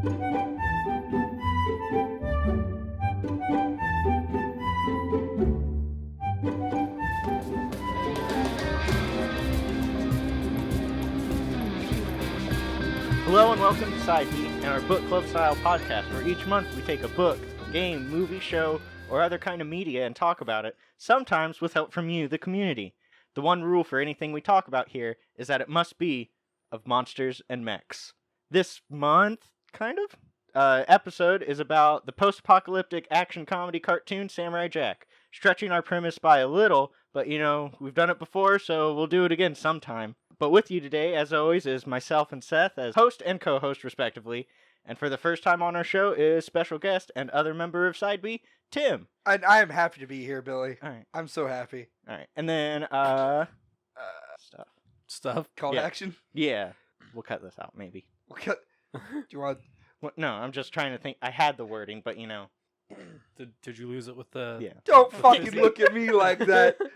Hello and welcome to Side Beat, and our book club style podcast where each month we take a book, game, movie, show, or other kind of media and talk about it, sometimes with help from you, the community. The one rule for anything we talk about here is that it must be of monsters and mechs. This month, episode is about the post-apocalyptic action comedy cartoon Samurai Jack, stretching our premise by a little, but we've done it before, so we'll do it again sometime. But with you today, as always, is myself and Seth as host and co-host, respectively. And for the first time on our show is special guest and other member of Side B, Tim. I am happy to be here, Billy. All right. I'm so happy. All right. And then, Stuff? Call to action? Yeah. We'll cut this out, maybe. We'll cut... Do you want... No, I'm just trying to think. I had the wording, but Did you lose it with the... Yeah. Don't fucking look at me like that. Do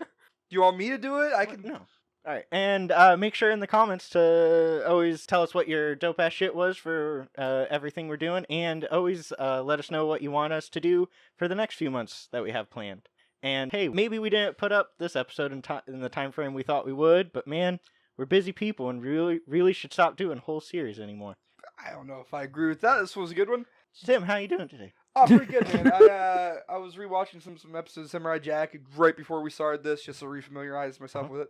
you want me to do it? I can... No. All right, and make sure in the comments to always tell us what your dope-ass shit was for everything we're doing, and always let us know what you want us to do for the next few months that we have planned. And hey, maybe we didn't put up this episode in the time frame we thought we would, but man, we're busy people and really should stop doing whole series anymore. I don't know if I agree with that. This was a good one. Tim, how you doing today? Oh, pretty good, man. I was rewatching some episodes of Samurai Jack right before we started this, just to refamiliarize myself with it.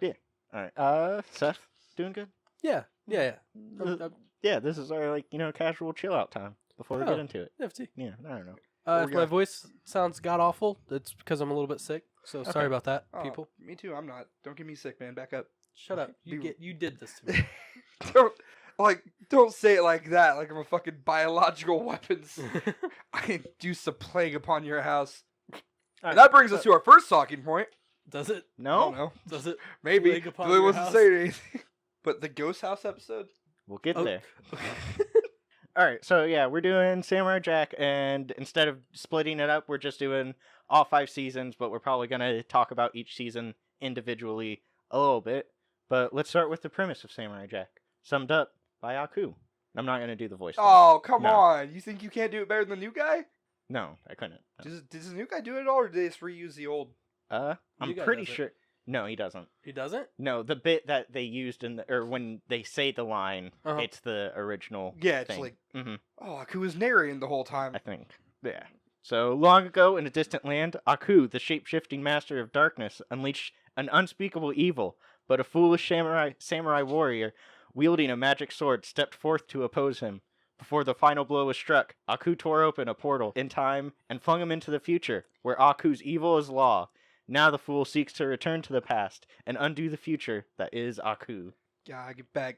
Yeah. All right. Seth, doing good? Yeah. Yeah, this is our casual chill out time before we get into it. FT. Yeah, I don't know. If my voice sounds god awful, it's because I'm a little bit sick. So sorry about that, people. Me too. I'm not. Don't get me sick, man. Back up. Shut up. You did this to me. Don't say it like that. Like I'm a fucking biological weapons. I induce a plague upon your house. And that brings us to our first talking point. Does it? No. I don't know. Does it? Maybe. Billy wasn't saying anything. But the Ghost House episode? We'll get there. All right, so yeah, we're doing Samurai Jack, and instead of splitting it up, we're just doing all 5 seasons, but we're probably going to talk about each season individually a little bit. But let's start with the premise of Samurai Jack, summed up by Aku. I'm not going to do the voice. Oh, come on. You think you can't do it better than the new guy? No, I couldn't. No. Does the new guy do it all, or did they just reuse the old? I'm pretty sure. No, he doesn't. He doesn't? No, the bit that they used or when they say the line, it's the original. Yeah, it's thing. like, mm-hmm. Oh, Aku was narrating the whole time. I think. Yeah. So, long ago in a distant land, Aku, the shape-shifting master of darkness, unleashed an unspeakable evil, but a foolish samurai warrior, wielding a magic sword, stepped forth to oppose him. Before the final blow was struck, Aku tore open a portal in time and flung him into the future, where Aku's evil is law. Now the fool seeks to return to the past and undo the future that is Aku. Gotta get back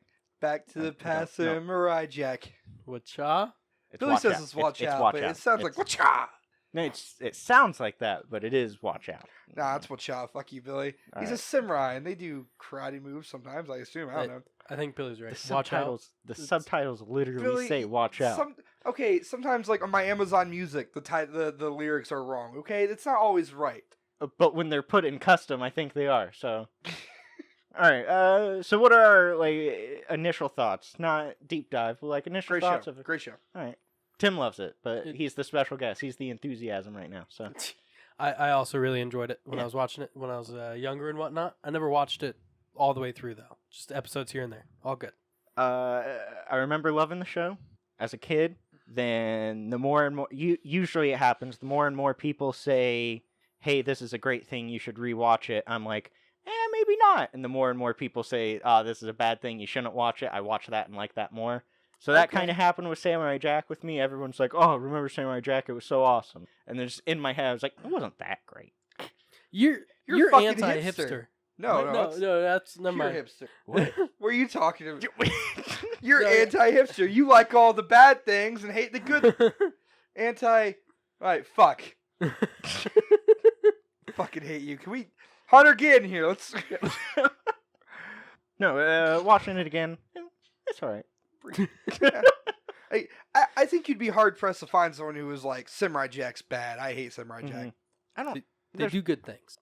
to the past, Samurai Jack. Wacha? Billy says it's watch out, but it sounds like wacha. No, it sounds like that, but it is watch out. Nah, it's wacha. Fuck you, Billy. He's a samurai, and they do karate moves sometimes, I assume. I don't know. I think Billy's right. The subtitles literally say watch out. Sometimes like on my Amazon Music, the lyrics are wrong, okay? It's not always right. But when they're put in custom, I think they are, so... Alright, so what are our, initial thoughts? Not deep dive, but, initial thoughts of it. Great show. Alright. Tim loves it, but he's the special guest. He's the enthusiasm right now, so... I also really enjoyed it when I was watching it, when I was younger and whatnot. I never watched it all the way through, though. Just episodes here and there. All good. I remember loving the show as a kid. Then the more and more... usually it happens, the more and more people say... hey, this is a great thing, you should rewatch it. I'm like, maybe not. And the more and more people say, this is a bad thing, you shouldn't watch it, I watch that and like that more. So that kind of happened with Samurai Jack with me. Everyone's like, oh, remember Samurai Jack? It was so awesome. And then just in my head, I was like, it wasn't that great. You're anti-hipster. No, that's not my hipster. What are you talking about? You're anti-hipster. You like all the bad things and hate the good. Right, fuck. Fucking hate you. Can we... Hunter, get in here. Let's... No, watching it again, it's alright. I think you'd be hard-pressed to find someone who was like, Samurai Jack's bad. I hate Samurai Jack. I don't... They do good things.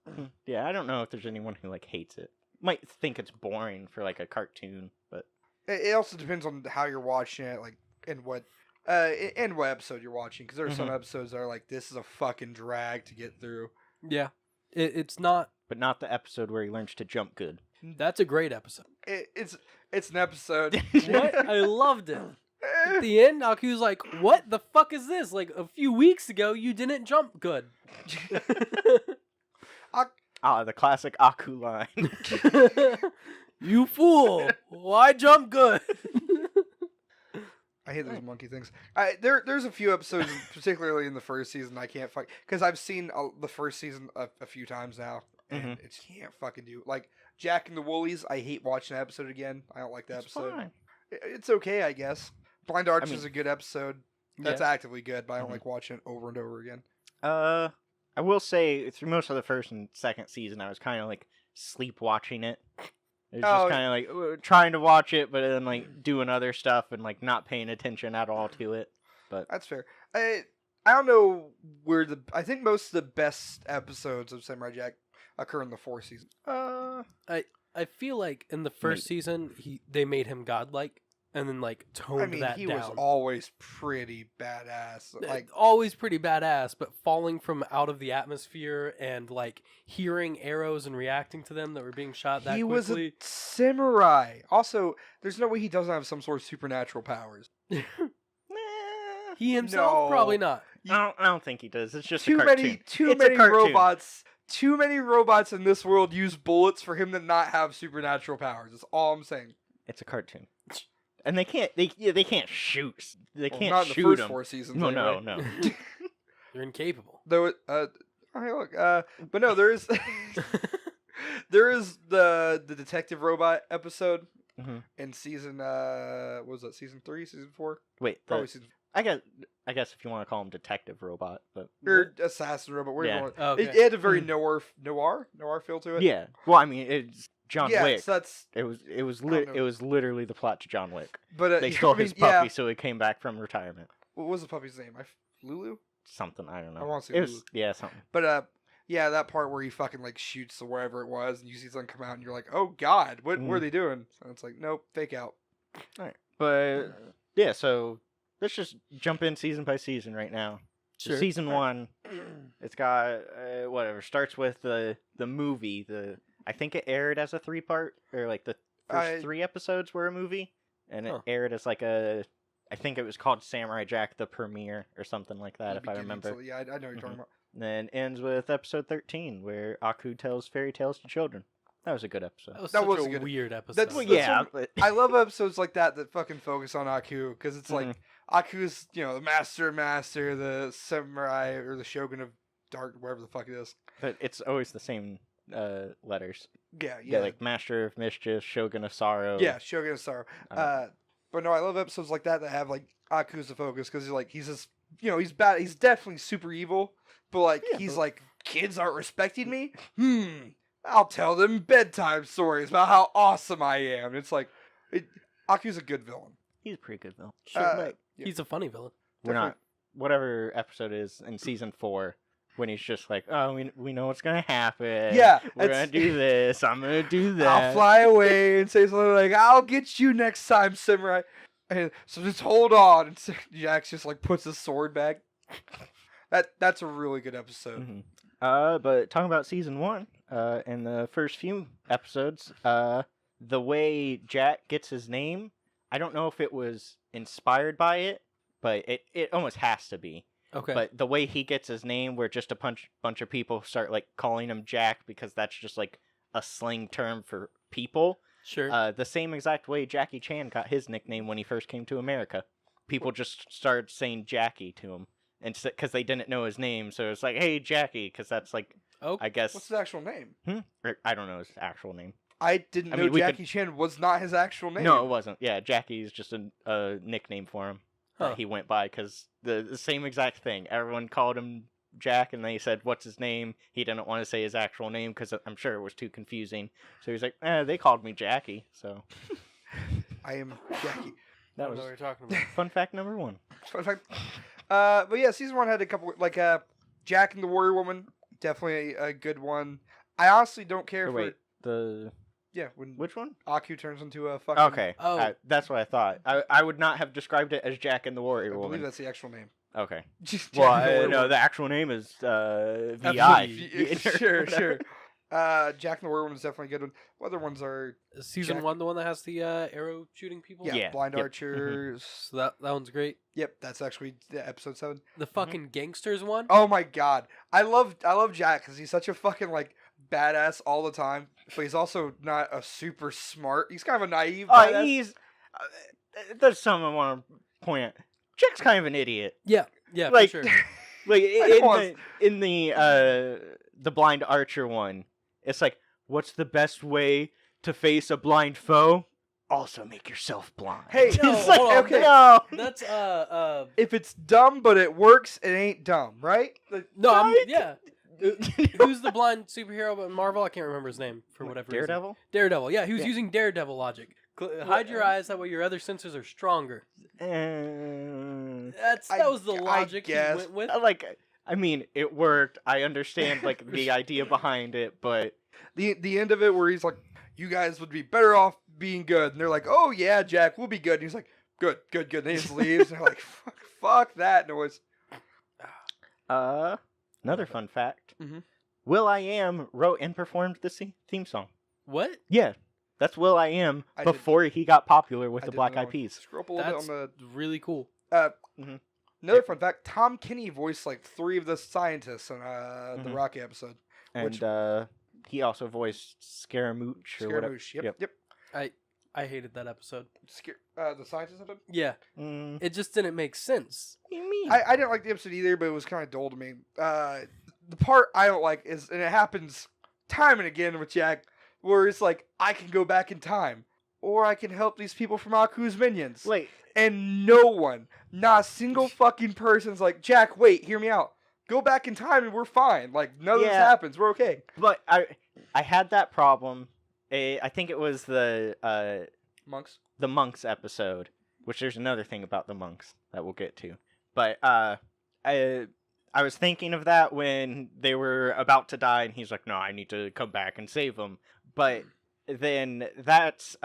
Yeah, I don't know if there's anyone who, hates it. Might think it's boring for, a cartoon, but... It also depends on how you're watching it, and what and what episode you're watching, because there are some Mhm. episodes that are like, this is a fucking drag to get through. Yeah, it's not. But not the episode where he learns to jump good. That's a great episode. It's an episode. What? I loved it. At the end, Aku's like, "What the fuck is this? Like a few weeks ago, you didn't jump good." Ah, the classic Aku line. You fool! Why jump good? I hate those monkey things. There's a few episodes, particularly in the first season, I can't fuck, because I've seen the first season a few times now, and it can't fucking do. Like Jack and the Woolies, I hate watching that episode again. I don't like that It's episode. fine. It's okay, I guess. Blind Arch mean- is a good episode. That's actively good, but I don't like watching it over and over again. I will say through most of the first and second season, I was kind of like sleep watching it. It was just kind of like trying to watch it, but then like doing other stuff and like not paying attention at all to it. But That's fair. I don't know where I think most of the best episodes of Samurai Jack occur in the fourth season. I feel like in the first season, they made him godlike, and then like toned that he down. was always pretty badass. Like always pretty badass, but falling from out of the atmosphere and like hearing arrows and reacting to them that were being shot that he quickly. was a samurai. Also, there's no way he doesn't have some sort of supernatural powers. He himself No. probably not. I don't think he does. It's just Too a cartoon. too It's a many cartoon. robots. Too many robots in this world use bullets for him to not have supernatural powers. That's all I'm saying. It's a cartoon, and they can't. They can't shoot. They Well, can't not in the shoot first him. 4 seasons. No, anyway. no. You're incapable. Though, hey, look, but no, there is there is the detective robot episode Mhm. in season what was that, season 3, season 4? Wait, Probably season I guess if you want to call him detective robot, but or assassin robot. Where Yeah. you want Okay. it had a very noir feel to it. yeah. Well, I mean, it's John yeah, Wick. so that's It was I don't know. it was literally the plot to John Wick. but They yeah, stole I mean, his puppy, Yeah, so he came back from retirement. what was the puppy's name? Lulu. Something I don't know. I wanna say it Lulu. was something. But yeah, that part where he fucking like shoots or wherever it was, and you see something come out, and you're like, oh god, what are they doing? And it's like, nope, fake out. But yeah, so let's just jump in season by season right now. So Sure. season 1, it's got whatever starts with the movie. I think it aired as a 3-part, or like the first 3 episodes were a movie, and it aired as like I think it was called Samurai Jack the Premiere or something like that, if I remember. So, yeah, I know what you're talking about. Then ends with episode 13, where Aku tells fairy tales to children. That was a good episode. That was That such was a good. weird episode. That's- Well, that's yeah, what- but I love episodes like that fucking focus on Aku, because it's like Aku's, the master, the samurai, or the shogun of dark, whatever the fuck it is. but it's always the same letters. Yeah, Yeah, like Master of Mischief, Shogun of Sorrow. yeah, Shogun of Sorrow. But no, I love episodes like that have like Aku's the focus, because he's just, he's bad. He's definitely super evil, but like he's like, kids aren't respecting me. I'll tell them bedtime stories about how awesome I am. It's like, Aku's a good villain. He's a pretty good villain. Yeah. He's a funny villain. We're not whatever episode is in season 4 when he's just like, oh, we know what's gonna happen. Yeah, we're gonna do this. I'm gonna do that. I'll fly away and say something like, I'll get you next time, samurai. And so just hold on. And Jax just like puts his sword back. That's a really good episode. Mhm. But talking about season 1, in the first few episodes, the way Jack gets his name, I don't know if it was inspired by it, but it almost has to be. Okay. But the way he gets his name, where just a bunch of people start like calling him Jack because that's just like a slang term for people. Sure. The same exact way Jackie Chan got his nickname when he first came to America. People just started saying Jackie to him, and because they didn't know his name, so it's like, hey Jackie, because that's like, I guess. What's his actual name? Or, I don't know his actual name. I didn't know mean, we Jackie Chan was not his actual name. No, it wasn't. Yeah, Jackie is just a nickname for him that he went by, because the same exact thing. Everyone called him Jack, and they said, what's his name? He didn't want to say his actual name because I'm sure it was too confusing. So he's like, they called me Jackie. So I am Jackie. that I was don't know what you're talking about. fun fact number 1. Fun fact. But yeah, season 1 had a couple like Jack and the Warrior Woman, definitely a good one. I honestly don't care Or for wait, the Yeah, when Which one? Aku turns into a fucking. Okay. Oh. That's what I thought. I would not have described it as Jack and the I Warrior believe Woman. that's the actual name. Okay. Jack Well, and the Warrior no, Woman. the actual name is Absolutely. VI. Sure. Jack and the Warrior Woman is definitely a good one. What other ones are? Season Jack- 1, the one that has the arrow shooting people. Yeah, Yeah, Blind yep. Archers. So that one's great. Yep, that's actually episode 7. The fucking gangsters one. Oh my god, I love Jack because he's such a fucking like badass all the time, but he's also not a super smart. He's kind of a naive. Badass. He's. That's something I want to point out. Jack's kind of an idiot. Yeah, Like, for sure. Like I in the blind archer one, it's like, what's the best way to face a blind foe? Also make yourself blind. Hey, It's No, like, hold on. okay. no. That's If it's dumb but it works, it ain't dumb, right? Like, no, I'm Right? yeah. Who's the blind superhero in Marvel? I can't remember his name for whatever reason. Daredevil? Daredevil. Yeah, he was Yeah. using Daredevil logic. Hide your eyes, that way your other senses are stronger. That was the I logic he guess. went with. Like, I mean, it worked. I understand like the idea behind it, but the end of it where he's like, "You guys would be better off being good," and they're like, "Oh yeah, Jack, we'll be good." And he's like, "Good." And he just leaves. And they're like, "Fuck that noise." another fun fact. Mhm. Will.i.am wrote and performed the theme song. What? Yeah, that's Will.i.am I did- before he got popular with I the didn't Black know. Eyed Peas. Scroll up a little That's bit on really cool. the. Mhm. Another fun fact: Tom Kenny voiced like 3 of the scientists in the Mhm. Rocky episode. And he also voiced Scaramouche or whatever. Scaramouche. Yep. I hated that episode. The scientist episode. Yeah, Mm, it just didn't make sense. what do you mean? I didn't like the episode either, but it was kind of dull to me. The part I don't like is, and it happens time and again with Jack, where it's like, I can go back in time, or I can help these people from Aku's minions. Like, And no one, not a single fucking person's like, Jack, wait, hear me out. Go back in time and we're fine. Like, none of this Yeah. happens. We're okay. but I had that problem. I think it was the Monks. monks episode, which there's another thing about the monks that we'll get to. But I was thinking of that when they were about to die, and he's like, "No, I need to come back and save them." But then that's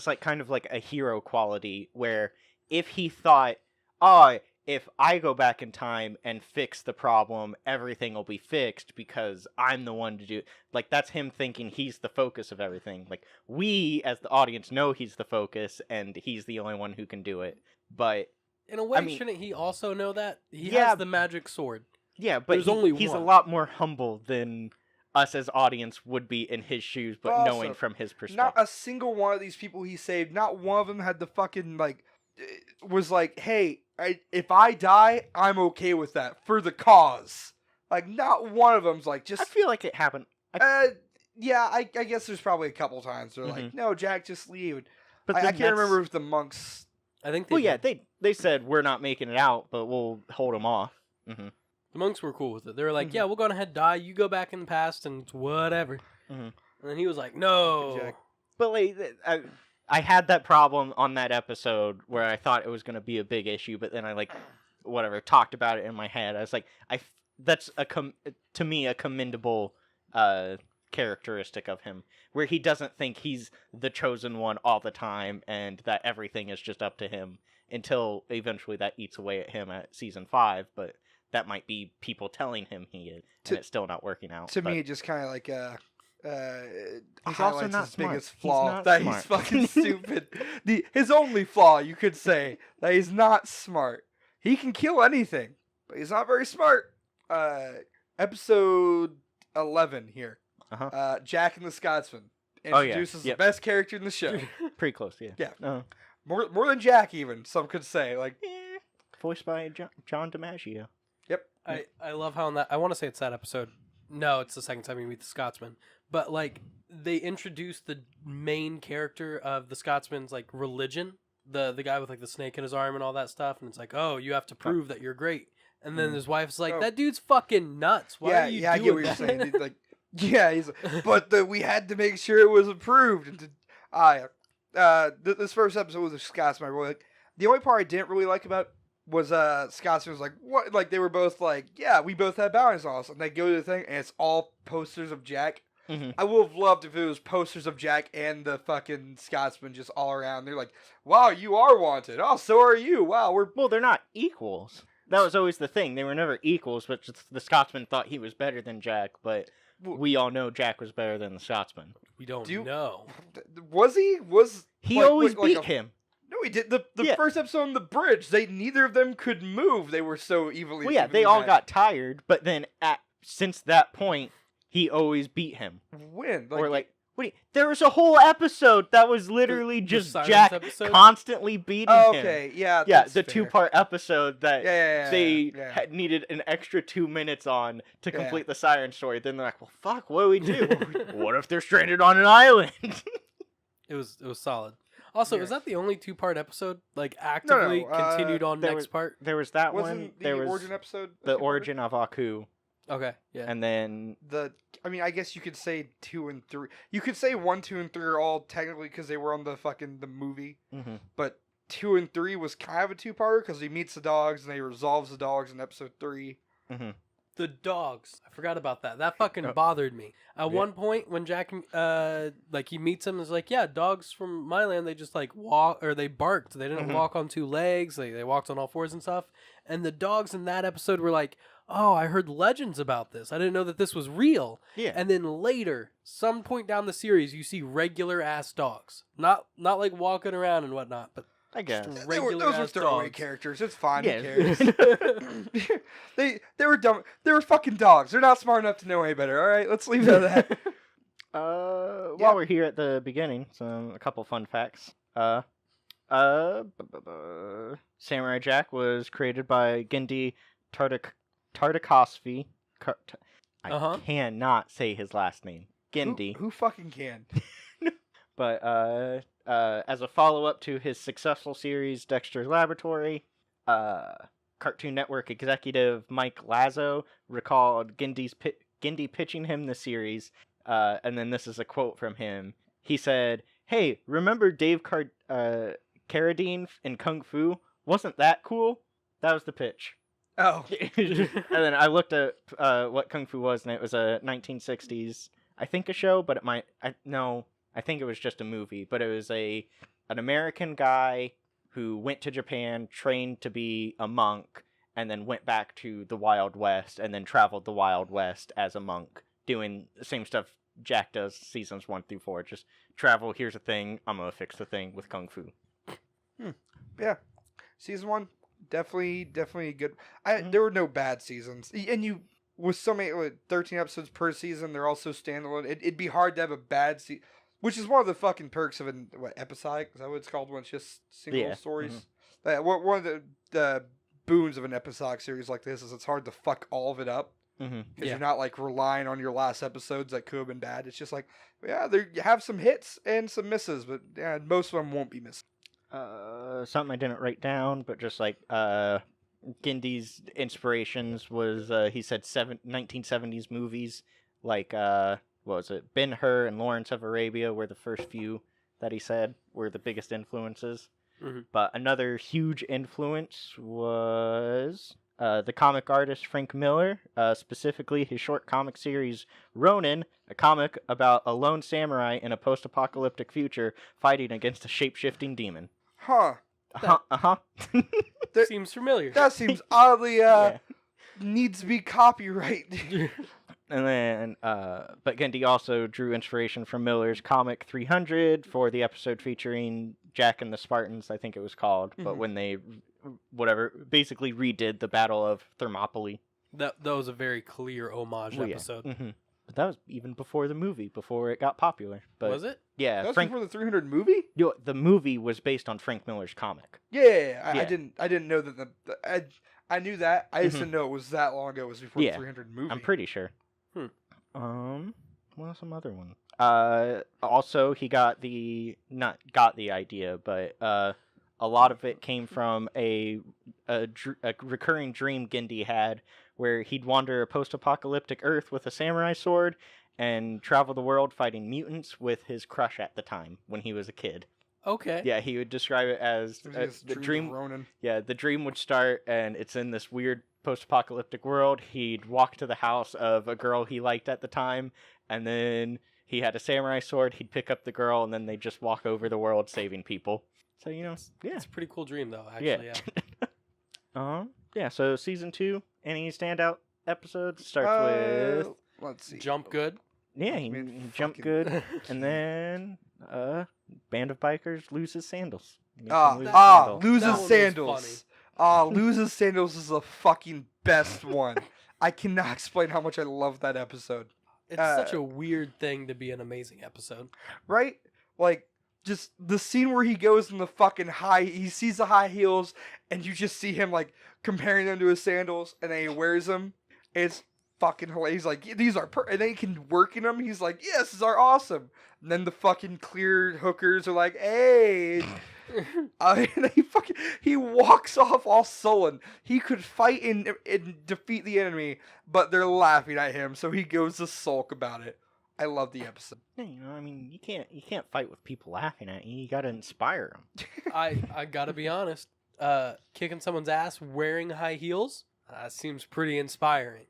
like kind of like a hero quality where if he thought, "Oh, if I go back in time and fix the problem, everything will be fixed because I'm the one to do it." Like, that's him thinking he's the focus of everything. Like, we, as the audience, know he's the focus and he's the only one who can do it. But, In a way, I mean- shouldn't he also know that? He Yeah. has the magic sword. yeah, but There's only he's a one. lot more humble than us as audience would be in his shoes, but Also, knowing from his Not perspective. a single one of these people he saved, not one of them had the fucking, like, was like, hey, if I die, I'm okay with that for the cause. Like, not one of them's like, I just, feel like it happened. yeah, I guess there's probably a couple times they're like, no, Jack, just leave. But I then can't that's- remember if the monks. I think. Well, yeah, did. they said, "We're not making it out, but we'll hold him off." The monks were cool with it. They were like, Mhm. "Yeah, we'll go ahead, die. You go back in the past, and it's whatever." Mhm. And then he was like, "No." Jack. But like, I had that problem on that episode where I thought it was going to be a big issue, but then I talked about it in my head. I was like, that's to me a commendable characteristic of him, where he doesn't think he's the chosen one all the time and that everything is just up to him until eventually that eats away at him at season 5. But that might be people telling him he is, and it's still not working out. To but- me, it just kind of like, He's highlights also not his smart. biggest He's flaw, not that smart. he's fucking stupid. His only flaw, you could say, that he's not smart. He can kill anything, but he's not very smart. Episode 11 here. Uh-huh. Jack and the Scotsman Oh, yeah. introduces Yep. the best character in the show. Pretty close, yeah. Yeah. Uh, More than Jack, even some could say. Like, voiced by John DiMaggio. I love how in that, I want to say it's that episode. No, it's the second time you meet the Scotsman. But like they introduced the main character of the Scotsman's like religion, the guy with like the snake in his arm and all that stuff, and it's like, "Oh, you have to prove that you're great." And then his wife's like, Oh. "That dude's fucking nuts. Why yeah, are you yeah, I doing get what that?" you're saying. Like, yeah, he's but we had to make sure it was approved. And this first episode was a Scotsman. I really like. The only part I didn't really like about was Scotsman was like, what? Like, they were both like, yeah, we both have bounties on us, and they go to the thing, and it's all posters of Jack. Mhm. I would have loved if it was posters of Jack and the fucking Scotsman just all around. They're like, wow, you are wanted. Oh, so are you. Wow, we're... Well, they're not equals. That was always the thing. They were never equals, but just the Scotsman thought he was better than Jack, but we all know Jack was better than the Scotsman. We don't know. Was he? He like, always like beat him. No, he did. The Yeah. first episode on the bridge, neither of them could move. They were so evilly... Well, yeah, they evenly all matched. got tired, but then since that point, he always beat him. When? There was a whole episode that was literally The just Sirens Jack episode? constantly beating Oh, him. okay, yeah, Yeah, that's the fair. 2-part episode that Yeah, they yeah. had needed an extra 2 minutes on to Yeah. complete the siren story. Then they're like, well, fuck, what do we do? What if they're stranded on an island? It was solid. Also, Yeah. is that the only 2-part episode? Like actively continued on there next was- part? There was that Wasn't one. the There was origin episode? the origin of Aku, Okay, yeah. and then I mean, I guess you could say 2 and 3. You could say 1, 2, and 3 are all technically because they were on the movie. mhm. But 2 and 3 was kind of a 2-parter because he meets the dogs and he resolves the dogs in episode 3. The dogs. I forgot about that. That fucking Oh. bothered me. At Yeah. one point, when Jack, he meets him, is like, yeah, dogs from my land, they just like walk, or they barked. They didn't Mhm. walk on 2 legs. They walked on all 4s and stuff. And the dogs in that episode were like, oh, I heard legends about this. I didn't know that this was real. Yeah. And then later, some point down the series, you see regular ass dogs, not like walking around and whatnot, but I guess. just Those were regular ass throwaway dogs. characters. It's fine. Yeah. Who cares? they were dumb. They were fucking dogs. They're not smart enough to know any better. All right, let's leave it at that. While Yeah. we're here at the beginning, a couple fun facts. Samurai Jack was created by Genndy Tartakovsky. I Uh-huh. cannot say his last name. Genndy. Who fucking can? But as a follow-up to his successful series Dexter's Laboratory, Cartoon Network executive Mike Lazo recalled Genndy pitching him the series, and then this is a quote from him. He said, "Hey, remember Dave Carradine in Kung Fu? Wasn't that cool?" That was the pitch. Oh, And then I looked at what Kung Fu was, and it was a 1960s, I think, a show, but I think it was just a movie. But it was an American guy who went to Japan, trained to be a monk, and then went back to the Wild West, and then traveled the Wild West as a monk, doing the same stuff Jack does seasons 1 through 4. Just travel, here's a thing, I'm gonna fix the thing with Kung Fu. yeah. Season 1, definitely good. There were no bad seasons, and with so many 13 episodes per season, they're also standalone. It'd be hard to have a bad season, which is one of the fucking perks of an episodic. Is that what it's called when it's just single stories? One of the boons of an episodic series like this is it's hard to fuck all of it up. Because you're not like relying on your last episodes that could have been bad. It's just like, yeah, you have some hits and some misses, but yeah, most of them won't be missed. Something I didn't write down, but just like Genndy's inspirations was he said 1970s movies like what was it? Ben-Hur and Lawrence of Arabia were the first few that he said were the biggest influences. Mhm. But another huge influence was the comic artist Frank Miller, specifically his short comic series Ronin, a comic about a lone samurai in a post-apocalyptic future fighting against a shape-shifting demon. Huh. There- Seems familiar. That seems oddly needs to be copyright. And then, but Genndy also drew inspiration from Miller's comic 300 for the episode featuring Jack and the Spartans, I think it was called. But when they, basically redid the Battle of Thermopylae. That was a very clear homage episode. Yeah. But that was even before the movie, before it got popular. But Was it? Yeah, That was before the 300 movie? the movie was based on Frank Miller's comic. Yeah, I Yeah. didn't know that I knew that. I just didn't know it was that long ago. It was before the 300 movie. I'm pretty sure. Hmm. What was some other one? Also, he not got the idea, but a lot of it came from a recurring dream Genndy had, where he'd wander a post-apocalyptic Earth with a samurai sword and travel the world fighting mutants with his crush at the time when he was a kid. Okay. Yeah, he would describe it as the dream. Ronin. Yeah, the dream would start, and it's in this weird post-apocalyptic world. He'd walk to the house of a girl he liked at the time, and then he had a samurai sword. He'd pick up the girl, and then they'd just walk over the world saving people. So, yeah. It's a pretty cool dream, though, actually, yeah. Yeah, so season 2, any standout episodes? Starts with... Let's see. Jump good. Yeah, he jumped good. And then, band of bikers loses sandals. Loses sandals. Loses sandals is the fucking best one. I cannot explain how much I love that episode. It's such a weird thing to be an amazing episode. Right? Like, just the scene where he goes in the fucking he sees the high heels, and you just see him, like, comparing them to his sandals, and then he wears them. It's fucking hilarious. He's like, these are and then he can work in them. He's like, yes, these are awesome. And then the fucking clear hookers are like, hey. And he walks off all sullen. He could fight and defeat the enemy, but they're laughing at him, so he goes to sulk about it. I love the episode. Yeah, I mean, you can't fight with people laughing at you. You gotta inspire them. I gotta be honest. Kicking someone's ass wearing high heels seems pretty inspiring.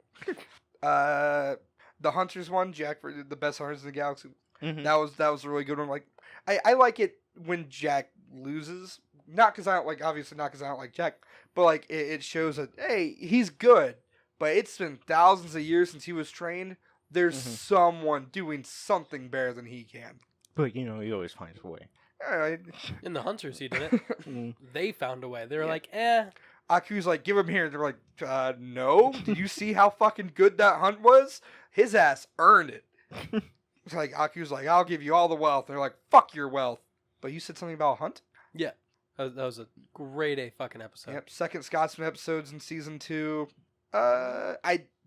The Hunters one, Jack for the best Hunters in the Galaxy. Mm-hmm. That was a really good one. Like, I like it when Jack loses. Not because I don't like, obviously not because I don't like Jack, but like it shows that, hey, he's good, but it's been thousands of years since he was trained. There's someone doing something better than he can. But, he always finds a way. In the Hunters, he did it. They found a way. They were like, Aku's like, give him here. They're like, no. Did you see how fucking good that hunt was? His ass earned it. It's like, Aku's like, I'll give you all the wealth. They're like, fuck your wealth. But you said something about a hunt? Yeah. That was a grade A fucking episode. Yep. Second Scotsman episodes in season 2.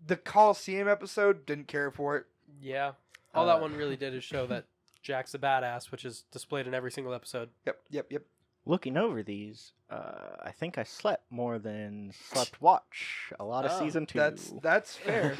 The Coliseum episode, didn't care for it. Yeah. All that one really did is show that Jack's a badass, which is displayed in every single episode. Yep. Looking over these, I think I slept more than slept watch a lot of season 2. That's fair.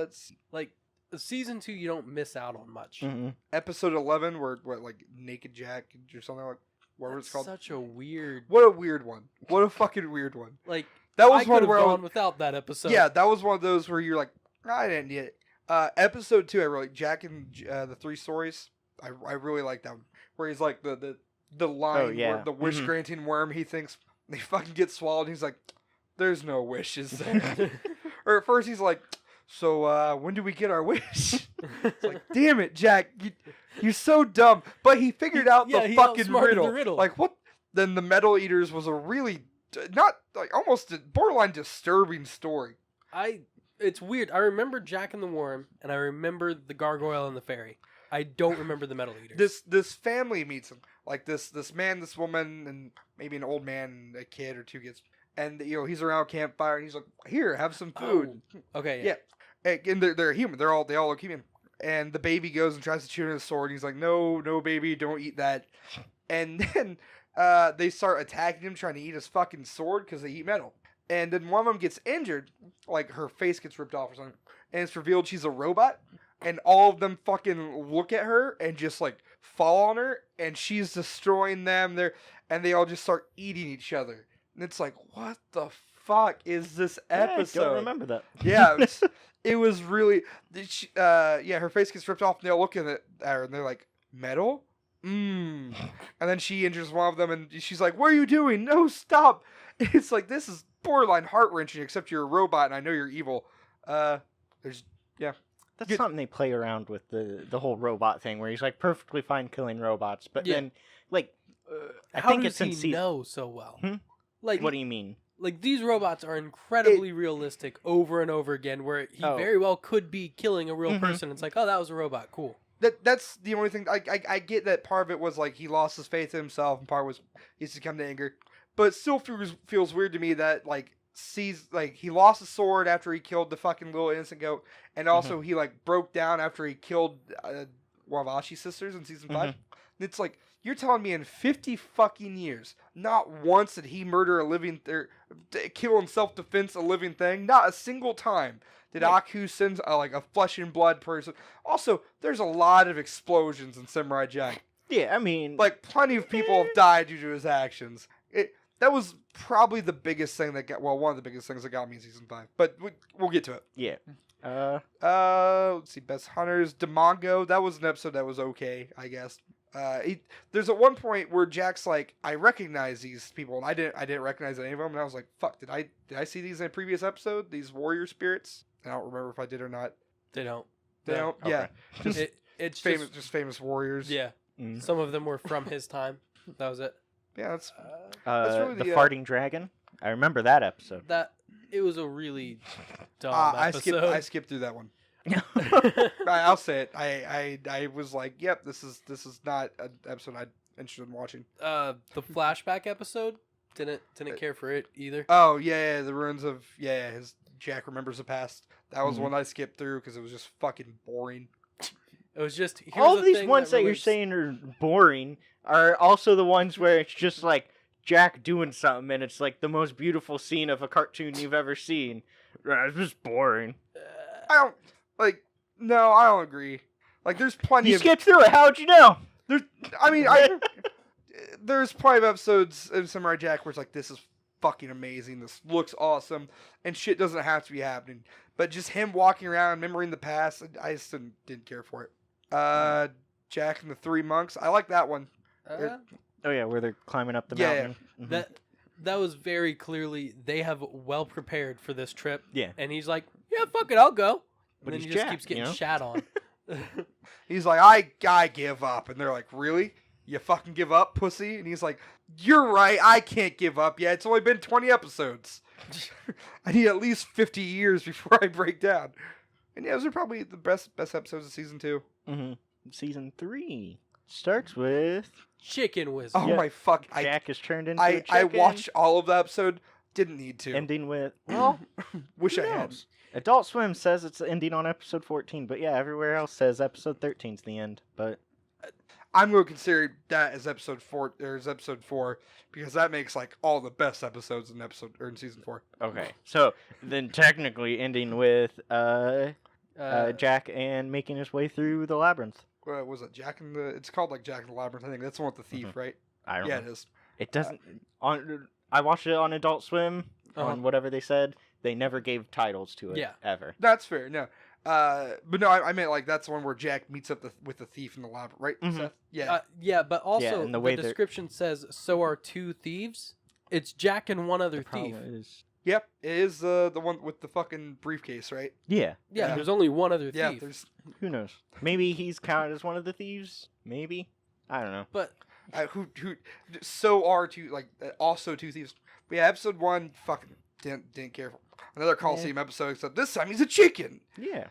It's like season 2, you don't miss out on much. Mm-hmm. Episode 11, where like Naked Jack or something like whatever it's called. Such a weird. What a weird one. What a fucking weird one. Like that was I one could where have gone without that episode. Yeah, that was one of those where you're like, I didn't need it. Episode 2, I really Jack and the 3 stories. I really like that one where he's like the line where the wish granting worm. He thinks they fucking get swallowed. And he's like, there's no wishes there. Or at first he's like, so when do we get our wish? It's like, damn it, Jack, you're so dumb. But he figured out the fucking riddle. Like what? Then the Metal Eaters was a really not like almost a borderline disturbing story. It's weird. I remember Jack and the Worm, and I remember the Gargoyle and the Fairy. I don't remember the Metal Eaters. This family meets him. Like this man, this woman, and maybe an old man, and a kid or two gets, and he's around a campfire, and he's like, "Here, have some food." Oh, okay, yeah. And they're human. They all look human. And the baby goes and tries to chew his sword. And he's like, "No, baby, don't eat that." And then they start attacking him, trying to eat his fucking sword because they eat metal. And then one of them gets injured, like her face gets ripped off or something, and it's revealed she's a robot. And all of them fucking look at her and just like fall on her, and she's destroying them. And they all just start eating each other. And it's like, what the fuck is this episode? I don't remember that. Yeah, it was really. Her face gets ripped off, and they all look at her, and they're like, metal? And then she injures one of them, and she's like, what are you doing? No, stop. It's like, this is borderline heart-wrenching, except you're a robot, and I know you're evil. That's something they play around with, the whole robot thing, where he's like perfectly fine killing robots, but then like I think it's in season. Know so well? Like, what do you mean? Like these robots are incredibly realistic over and over again, where he very well could be killing a real person. It's like, oh, that was a robot, cool. That's the only thing. I get that part of it was like he lost his faith in himself, and part was he's succumbed to anger, but it still feels weird to me that like. Sees like he lost a sword after he killed the fucking little innocent goat, and also he like broke down after he killed one of Ashi's sisters in season 5. It's like, you're telling me in 50 fucking years, not once did he murder a living kill in self-defense a living thing. Not a single time did Aku send like a flesh and blood person. Also, there's a lot of explosions in Samurai Jack. Yeah, I mean, like plenty of people have died due to his actions. that was probably the biggest thing that got one of the biggest things that got me in season 5. But we'll get to it. Yeah. Let's see, Best Hunters, Demongo. That was an episode that was okay, I guess. There's at one point where Jack's like, I recognize these people, and I didn't recognize any of them, and I was like, fuck, did I see these in a previous episode? These warrior spirits? I don't remember if I did or not. They don't. They don't. Okay. Yeah, It's famous, just famous warriors. Yeah. Mm. Some of them were from his time. That was it. Yeah, that's really the the, farting dragon. I remember that episode. It was a really dumb I episode. skipped through that one. I'll say it. I was like, yep, this is not an episode I'm interested in watching. The flashback episode didn't care for it either. Oh yeah, the ruins of his Jack remembers the past. That was Mhm. one I skipped through because it was just fucking boring. It was just All of these ones that you're saying are boring are also the ones where it's just like Jack doing something and it's like the most beautiful scene of a cartoon you've ever seen. It's just boring. I don't like. No, I don't agree. Like, there's plenty You of. skipped through it. How'd you know? There's plenty of episodes of Samurai Jack where it's like, this is fucking amazing. This looks awesome, and shit doesn't have to be happening. But just him walking around, remembering the past, I just didn't care for it. Jack and the Three Monks. I like that one. Oh yeah, where they're climbing up the Yeah, mountain. Mhm. That was very clearly they have well prepared for this trip. Yeah. And he's like, yeah, fuck it, I'll go. But And then he's he just Jack, keeps getting you know? shat on. He's like, I give up. And they're like, really? You fucking give up, pussy? And he's like, you're right, I can't give up yet. It's only been 20 episodes. I need at least 50 years before I break down. And yeah, those are probably the best episodes of season 2. Mhm. Season 3 starts with Chicken Whistle. Oh Yeah. my fuck. Jack is turned into a I chicken, watched all of the episode. Didn't need to. ending with well, Wish who I had. knows? Adult Swim says it's ending on episode 14, but yeah, everywhere else says episode 13's the end. But I'm going to consider that as episode 4 because that makes like all the best episodes in season 4. okay, so then technically ending with Jack and making his way through the labyrinth. Was it Jack in the? It's called like Jack in the Labyrinth. I think that's the one with the thief, right? I don't Yeah, know. it is. It doesn't. I watched it on Adult Swim Uh-huh. on whatever they said. They never gave titles to it. Yeah. Ever. That's fair. No. But no, I meant like that's the one where Jack meets up with the thief in the labyrinth, right? Mhm. Seth? Yeah. Yeah, but also and the the way they're- description says, so are two thieves. It's Jack and one other The thief. problem is. Yep. It is the one with the fucking briefcase, right? Yeah. Yeah, Yeah. there's only one other Yeah. thief. There's Who knows? Maybe he's counted as one of the thieves. Maybe. I don't know. But who so are two also two thieves. But yeah, episode 1 fucking didn't care. Another Coliseum episode, except this time he's a chicken. Yeah.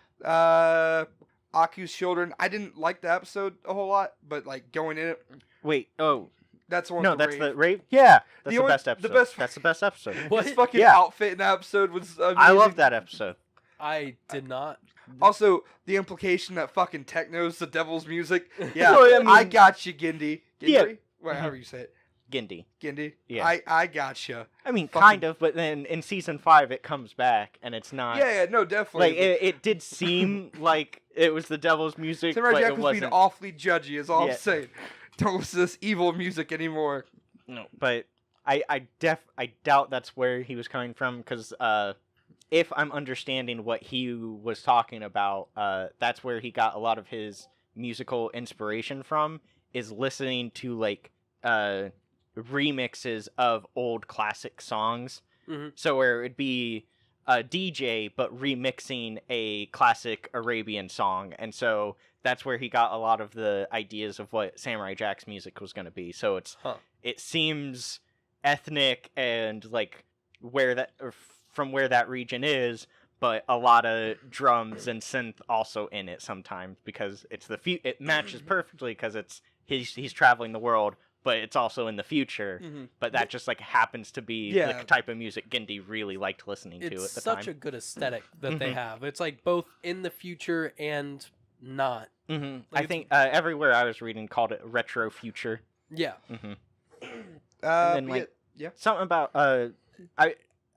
Aku's children. I didn't like the episode a whole lot, but like going in it, Wait. Oh that's the one. no, with that's rave. the rave. Yeah, that's the only- best the episode. best- That's the best episode. What? His fucking Yeah. outfit in that episode was amazing. I love that episode. I did not. Also, the implication that fucking techno's the devil's music. Yeah, Well, I mean- I got you, Gindy. Yeah. Gindy? However you say it. Gindi. Gindy. Yeah. I got you. I mean, Fucking- kind of, but then in season 5 it comes back, and it's not. Yeah, no, definitely. Like it did seem like it was the devil's music, Samurai but Jack it was wasn't. being awfully judgy. Is all Yeah. I'm saying. Don't listen to this evil music anymore. No, but I doubt that's where he was coming from, because if I'm understanding what he was talking about, that's where he got a lot of his musical inspiration from, is listening to like remixes of old classic songs. Mhm. So where it would be a DJ but remixing a classic Arabian song, and so that's where he got a lot of the ideas of what Samurai Jack's music was going to be. So it seems ethnic and like from where that region is, but a lot of drums and synth also in it sometimes, because it's it matches perfectly because it's he's traveling the world, but it's also in the future. Mm-hmm. But that just like happens to be Yeah. the type of music Gindi really liked listening to at It's the such time. a good aesthetic that they Mhm. have. It's like both in the future and not. Mm-hmm. Like I think everywhere I was reading called it retro future. Yeah. Mm-hmm. Then, then, like, yeah. Something about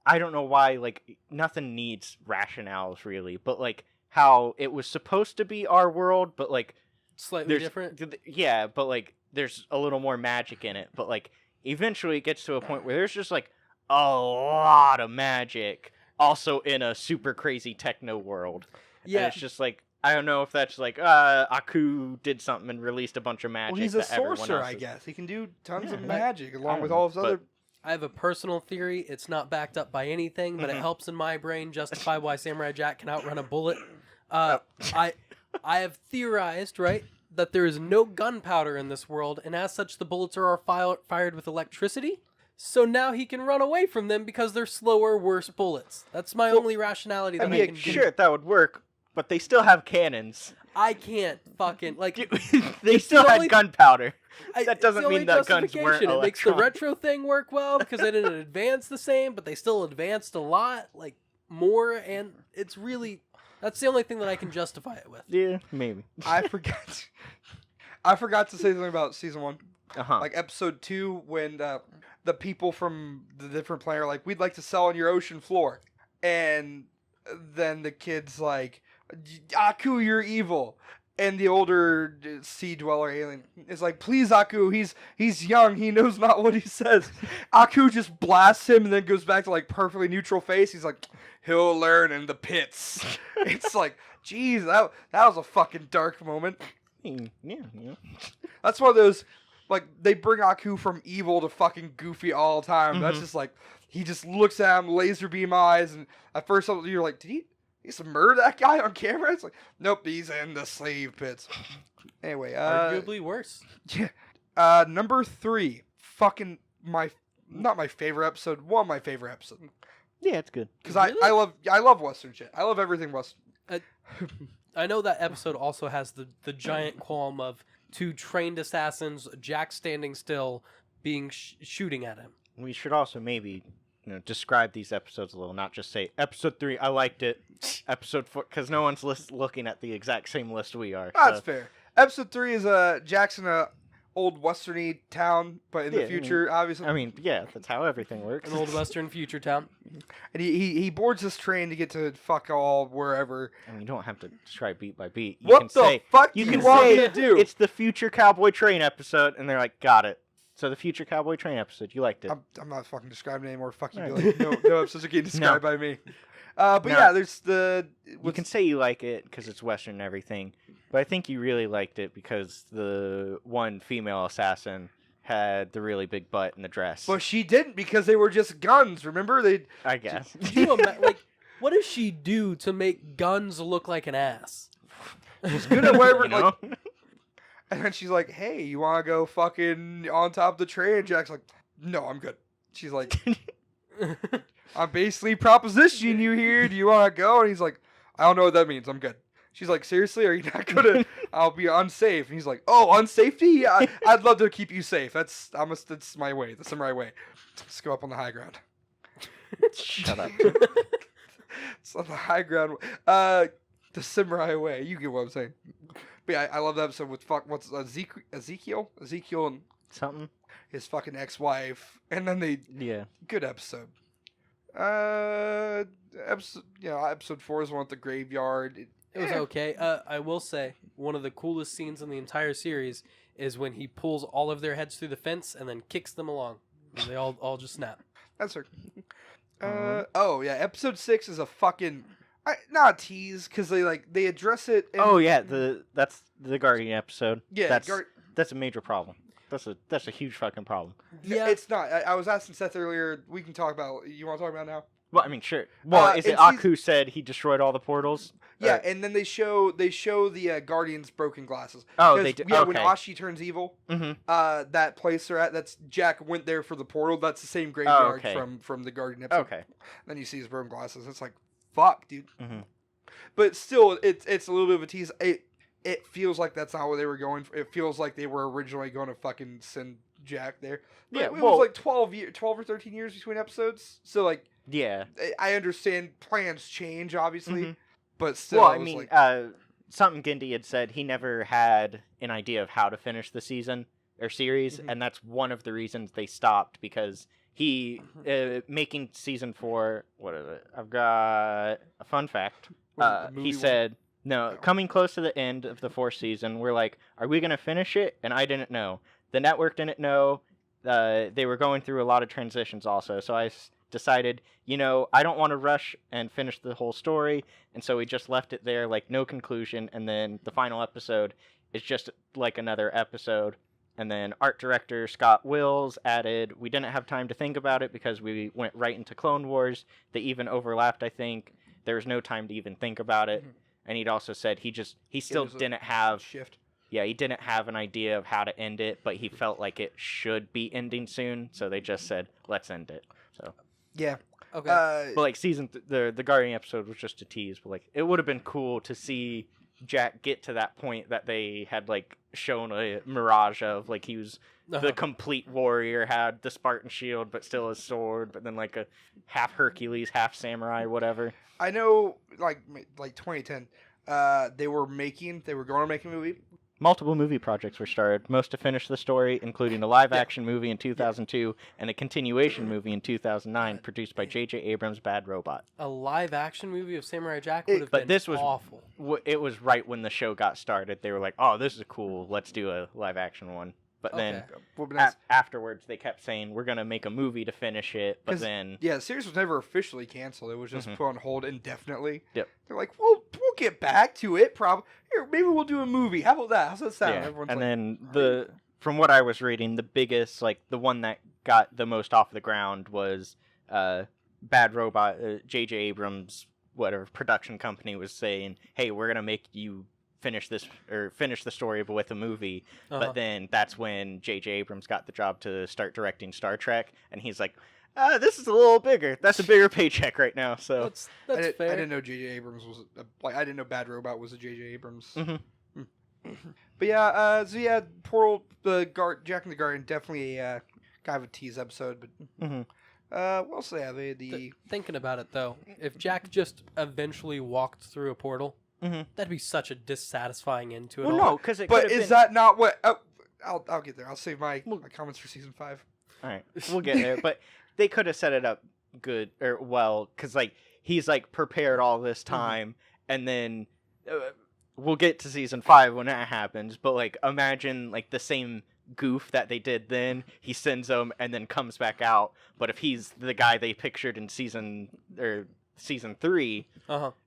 I don't know why, like, nothing needs rationales really, but like how it was supposed to be our world, but like Slightly there's different. yeah, but like there's a little more magic in it, but like eventually it gets to a point where there's just like a lot of magic also in a super crazy techno world. Yeah. And it's just like, I don't know if that's like Aku did something and released a bunch of magic. Well, he's a that everyone sorcerer, else I is- guess. He can do tons of Yeah, magic along don't with know, all his but- other. I have a personal theory. It's not backed up by anything, but it helps in my brain justify why Samurai Jack can outrun a bullet. I have theorized, right, that there is no gunpowder in this world, and as such, the bullets are fired with electricity. So now he can run away from them because they're slower, worse bullets. That's my only rationality that I mean, can do. Sure, that would work, but they still have cannons. I can't fucking like. They It's still the had only- gunpowder. It's That the doesn't only mean that guns justification. weren't It makes the electronic. retro thing work well because they didn't advance the same, but they still advanced a lot, like more, and it's really that's the only thing that I can justify it with. Yeah, maybe. I forgot. I forgot to say something about season 1. Uh-huh. Like episode 2, when the people from the different planet are like, we'd like to sell on your ocean floor. And then the kid's like, Aku, you're evil. And the older sea dweller alien is like, please, Aku, he's young, he knows not what he says. Aku just blasts him and then goes back to like perfectly neutral face. He's like, he'll learn in the pits. It's like, geez, that was a fucking dark moment. Yeah. That's one of those, like, they bring Aku from evil to fucking goofy all the time. That's just like, he just looks at him, laser beam eyes, and at first you're like, did he just murder that guy on camera? It's like, nope, he's in the slave pits. Anyway, Arguably worse. yeah. Number 3, fucking not my favorite episode, one of my favorite episodes. Yeah, it's good. Because Really? I love Western shit. I love everything Western. I know that episode also has the giant qualm of 2 trained assassins, Jack standing still, being shooting at him. We should also maybe describe these episodes a little, not just say episode 3 I liked it, episode 4, because no one's looking at the exact same list we are. That's fair. Episode 3 is Jackson, old westerny town, but in the Yeah, future, obviously. I mean, yeah, that's how everything works. An old western future town. And he boards this train to get to fuck all wherever. I mean, you don't have to describe beat by beat. You What can the say, fuck you do can you want say me to do? it's the future cowboy train episode, and they're like, got it. So the future cowboy train episode, you liked it. I'm not fucking describing it anymore. Fuck you, Alright. Billy. No episodes are getting described by me. But No. yeah, there's the. You can say you like it because it's Western and everything, but I think you really liked it because the one female assassin had the really big butt in the dress. But she didn't because they were just guns. Remember they. I guess. Do you like, what does she do to make guns look like an ass? She's good at whatever. You know? Like, and then she's like, "Hey, you want to go fucking on top of the train?" And Jack's like, "No, I'm good." She's like, "I'm basically propositioning you here. Do you want to go?" And he's like, "I don't know what that means. I'm good." She's like, "Seriously? Are you not gonna? I'll be unsafe." And he's like, "Oh, unsafety? Yeah, I'd love to keep you safe. That's my way. That's my way. Let's go up on the high ground." Shut up. It's on the high ground. The samurai way. You get what I'm saying. But yeah, I love that episode with what's Ezekiel and Something? his fucking ex-wife, and then Yeah. good episode. Episode 4 is one with the graveyard. It was okay. I will say one of the coolest scenes in the entire series is when he pulls all of their heads through the fence and then kicks them along. And they all just snap. That's her. Uh-huh. Oh yeah, episode 6 is a fucking not a tease because they address it. Oh yeah, that's the Guardian episode. Yeah, that's a major problem. That's a huge fucking problem. Yeah. It's not. I was asking Seth earlier. We can talk about. You want to talk about it now? Well, I mean, sure. Well, is it in Aku said he destroyed all the portals? Yeah, and then they show the Guardians' broken glasses. Oh, 'Cause, they do. Yeah, Okay. when Ashi turns evil, Mm-hmm. that place they're at, that's Jack went there for the portal. That's the same graveyard okay. from the Guardian episode. Okay. Then you see his broken glasses. It's like, fuck, dude. Mm-hmm. But still, it's a little bit of a tease. It feels like that's not what they were going for. It feels like they were originally going to fucking send Jack there. But Yeah, it well- was like 12 or 13 years between episodes. So like, Yeah. I understand plans change, obviously, Mhm. but still. Well, I it was mean, like, something Gindy had said he never had an idea of how to finish the season or series, Mhm. and that's one of the reasons they stopped because he making season 4. What is it? I've got a fun fact. Was it the movie He one? said, "No, No. coming close to the end of the 4th season, we're like, are we gonna finish it?" And I didn't know. The network didn't know. they were going through a lot of transitions also. So I decided, I don't want to rush and finish the whole story, and so we just left it there, like no conclusion, and then the final episode is just like another episode. And then art director Scott Wills added, we didn't have time to think about it because we went right into Clone Wars. They even overlapped, I think. There was no time to even think about it. Mm-hmm. And he'd also said he still didn't have... shift. Yeah, he didn't have an idea of how to end it, but he felt like it should be ending soon, so they just said, let's end it. So yeah. Okay. But like the Guardian episode was just a tease, but like it would have been cool to see Jack get to that point that they had like shown a mirage of, like he was the complete warrior, had the Spartan shield but still his sword, but then like a half Hercules, half samurai, whatever. I know, like 2010, they were going to make a movie. Multiple movie projects were started, most to finish the story, including a live-action movie in 2002 and a continuation movie in 2009 produced by J.J. Abrams' Bad Robot. A live-action movie of Samurai Jack would have been awful. It was right when the show got started. They were like, oh, this is cool, let's do a live-action one. But then afterwards, they kept saying, we're going to make a movie to finish it, but then... Yeah, the series was never officially canceled. It was just put on hold indefinitely. Yep. They're like, we'll get back to it, probably. Here, maybe we'll do a movie. How about that? How's that sound? Yeah. Everyone's and like, then from what I was reading, the biggest, like, the one that got the most off the ground was Bad Robot, J.J. Abrams, whatever, production company was saying, hey, we're going to make you finish the story with a movie. But then that's when J.J. Abrams got the job to start directing Star Trek, and he's like, this is a little bigger. That's a bigger paycheck right now. So that's fair. I didn't know J.J. Abrams was I didn't know Bad Robot was a J.J. Abrams. Mm-hmm. But yeah, so yeah, poor old Jack and the Guardian, definitely kind of a tease episode. But what else do they have? Thinking about it though, if Jack just eventually walked through a portal. Mm-hmm. That'd be such a dissatisfying end to it. Well, no, because that not what? I'll get there. I'll save my comments for season 5. All right, we'll get there. But they could have set it up good or well, because like he's like prepared all this time, and then we'll get to season 5 when that happens. But like imagine like the same goof that they did then. He sends them and then comes back out. But if he's the guy they pictured in season 3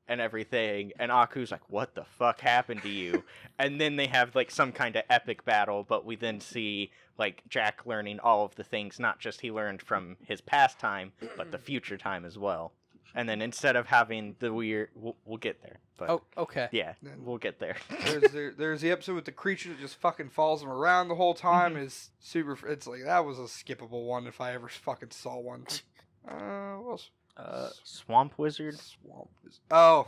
and everything, and Aku's like, what the fuck happened to you? And then they have like some kind of epic battle, but we then see like Jack learning all of the things, not just he learned from his past time, but the future time as well. And then instead of having the weird, we'll get there. But okay. Yeah, we'll get there. there's the episode with the creature that just fucking follows him around the whole time. Is super. It's like that was a skippable one if I ever fucking saw one. What else? Swamp Wizard. Oh,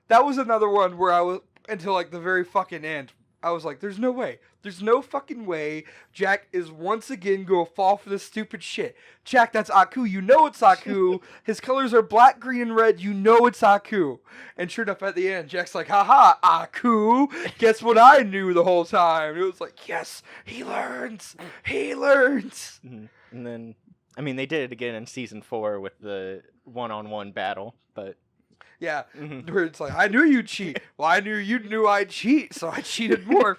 that was another one where I was until like the very fucking end. I was like, "There's no way. There's no fucking way." Jack is once again going to fall for this stupid shit. Jack, that's Aku. You know it's Aku. His colors are black, green, and red. You know it's Aku. And sure enough, at the end, Jack's like, "Haha, Aku. Guess what I knew the whole time." It was like, yes, he learns. He learns. Mm-hmm. And then. I mean, they did it again in season 4 with the one-on-one battle, but... Yeah, where it's like, I knew you'd cheat. Well, I knew you knew I'd cheat, so I cheated more.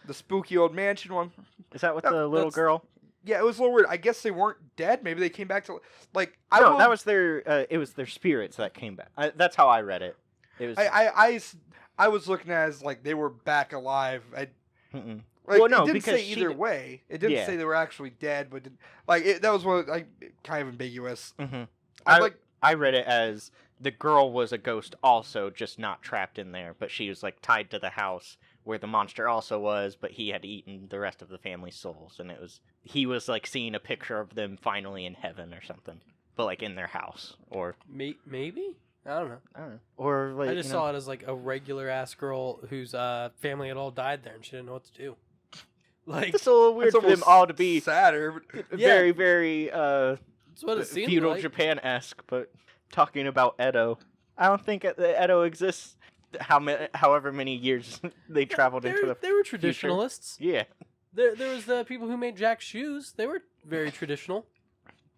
The spooky old mansion one. Is that with the little girl? Yeah, it was a little weird. I guess they weren't dead. Maybe they came back to... Like, No, that was their... it was their spirits that came back. That's how I read it. It was... I was looking at it as, like, they were back alive. Well, no, it didn't because say either way. It didn't say they were actually dead, but that was one kind of ambiguous. Mm-hmm. I read it as the girl was a ghost also, just not trapped in there, but she was like tied to the house where the monster also was, but he had eaten the rest of the family's souls, and he was like seeing a picture of them finally in heaven or something, but like in their house or maybe. I don't know. Or like I just saw it as like a regular ass girl whose family had all died there, and she didn't know what to do. Like, it's a little weird for them all to be sadder, very, very that's what it seemed feudal like. Japan-esque. But talking about Edo, I don't think the Edo exists. However many years they traveled into the they were traditionalists. Future. Yeah, there was the people who made Jack's shoes. They were very traditional.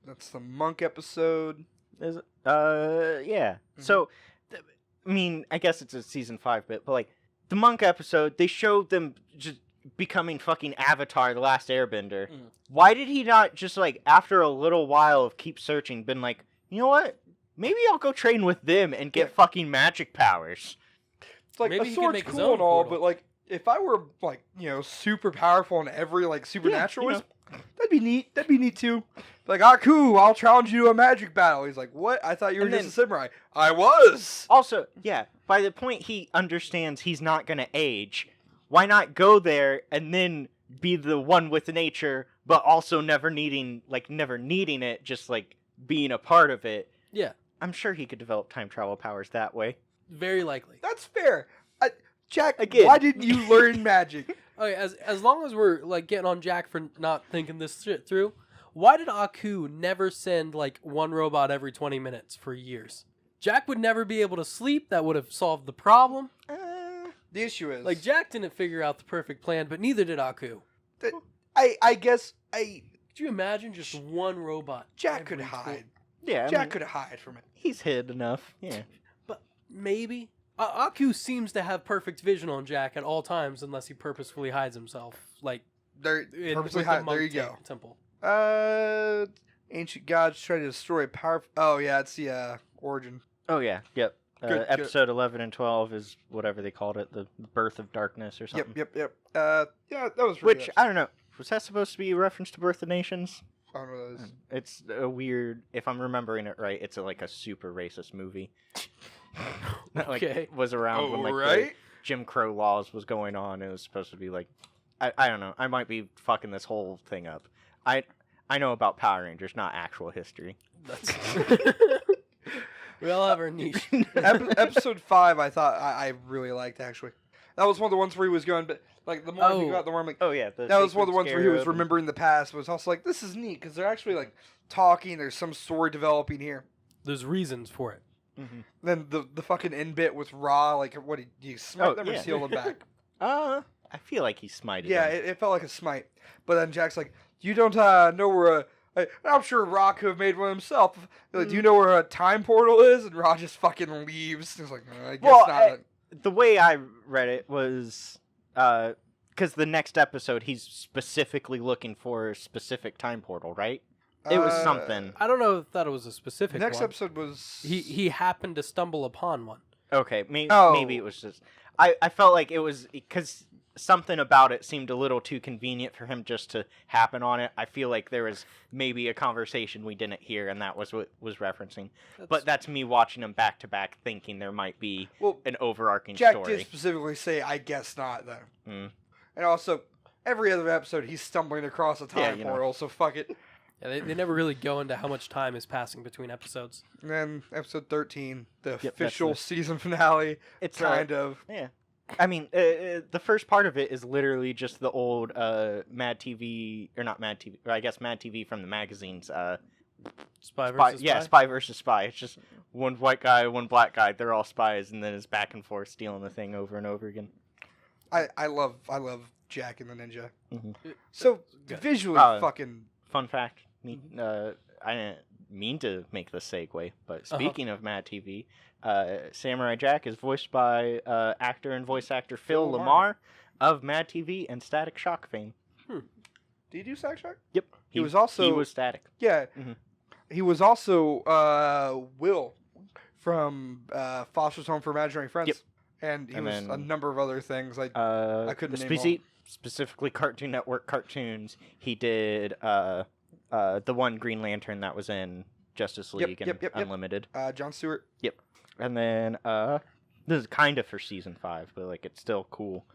That's the monk episode. Is it? Yeah. Mm-hmm. So, I mean, I guess it's a season 5 bit, but like the monk episode, they showed them just becoming fucking Avatar, the Last Airbender. Mm. Why did he not just, like, after a little while of keep searching, been like, you know what? Maybe I'll go train with them and get fucking magic powers. It's like, Maybe a he could sword's make his cool own and all, portal. but, like, if I were, like, super powerful in every, like, supernatural you ways, that'd be neat. That'd be neat, too. Like, Aku, I'll challenge you to a magic battle. He's like, what? I thought you were And just a samurai. I was! Also, yeah, by the point he understands he's not going to age, why not go there and then be the one with nature, but also never needing it, just, like, being a part of it? Yeah. I'm sure he could develop time travel powers that way. Very likely. That's fair. Jack, Again. why didn't you learn magic? Okay, as long as we're like getting on Jack for not thinking this shit through, why did Aku never send like one robot every 20 minutes for years? Jack would never be able to sleep. That would have solved the problem. The issue is... Like Jack didn't figure out the perfect plan, but neither did Aku. I guess... Could you imagine just one robot? Jack could every hide. Yeah, Jack could hide from it. he's hid enough. Yeah. But maybe Aku seems to have perfect vision on Jack at all times, unless he purposefully hides himself, like There, purposely with the hide. There monk you go. Temple. Ancient gods try to destroy power. Oh yeah, it's the origin. Oh, yeah. Yep. Good. Episode 11 and 12 is whatever they called it, the Birth of Darkness or something. Yep. Yeah, that was pretty Which, good. I don't know. Was that supposed to be a reference to Birth of Nations? I don't know what that is. It's a weird, if I'm remembering it right, it's like a super racist movie. That, like, Okay. was around when, like, the right? Jim Crow laws was going on. It was supposed to be like, I don't know. I might be fucking this whole thing up. I know about Power Rangers, not actual history. That's we all have our niche. Episode 5, I thought I really liked actually. That was one of the ones where he was going, but like the more I think Oh. about the more I'm like, Oh, yeah. that was one of the ones where he was remembering the past. But it was also like, this is neat because they're actually like talking. There's some story developing here. There's reasons for it. Mm-hmm. Then the fucking end bit with Ra, like what do you smite them or yeah. seal them back? I feel like he smited Yeah, them. it felt like a smite. But then Jack's like, you don't know where I'm sure Ra could have made one himself. Like, do you know where a time portal is? And Ra just fucking leaves. He's like, I guess Well, not. The way I read it was, because the next episode he's specifically looking for a specific time portal, right? It was something. I don't know if that was a specific Next one. episode was He happened to stumble upon one. Okay, maybe Oh. maybe it was just. I felt like it was because something about it seemed a little too convenient for him just to happen on it. I feel like there was maybe a conversation we didn't hear, and that was what was referencing. But that's me watching them back to back, thinking there might be an overarching Jack story. did specifically say, I guess not, though. Mm. And also, every other episode, he's stumbling across a time you know. portal, so fuck it. Yeah, they never really go into how much time is passing between episodes. And then episode 13, the that's official the- season finale, It's kind of. Yeah. I mean, the first part of it is literally just the old Mad TV, or not Mad TV, or I guess Mad TV from the magazines. Spy versus Spy? Yeah, Spy versus Spy. It's just one white guy, one black guy. They're all spies, and then it's back and forth stealing the thing over and over again. I love Jack and the Ninja. Mhm. So, Good. visually, fucking. Fun fact. I didn't mean to make this segue, but speaking of Mad TV, Samurai Jack is voiced by actor and voice actor Phil Phil Lamar of Mad TV and Static Shock fame. Did he do Sack Shock? Yep. He was also. He was Static. Yeah. Mhm. He was also Will from Foster's Home for Imaginary Friends. Yep. And he And was then, a number of other things. I couldn't name all. Specifically Cartoon Network cartoons. He did the one Green Lantern that was in Justice League and Unlimited. John Stewart. And then this is kind of for season 5, but like it's still cool.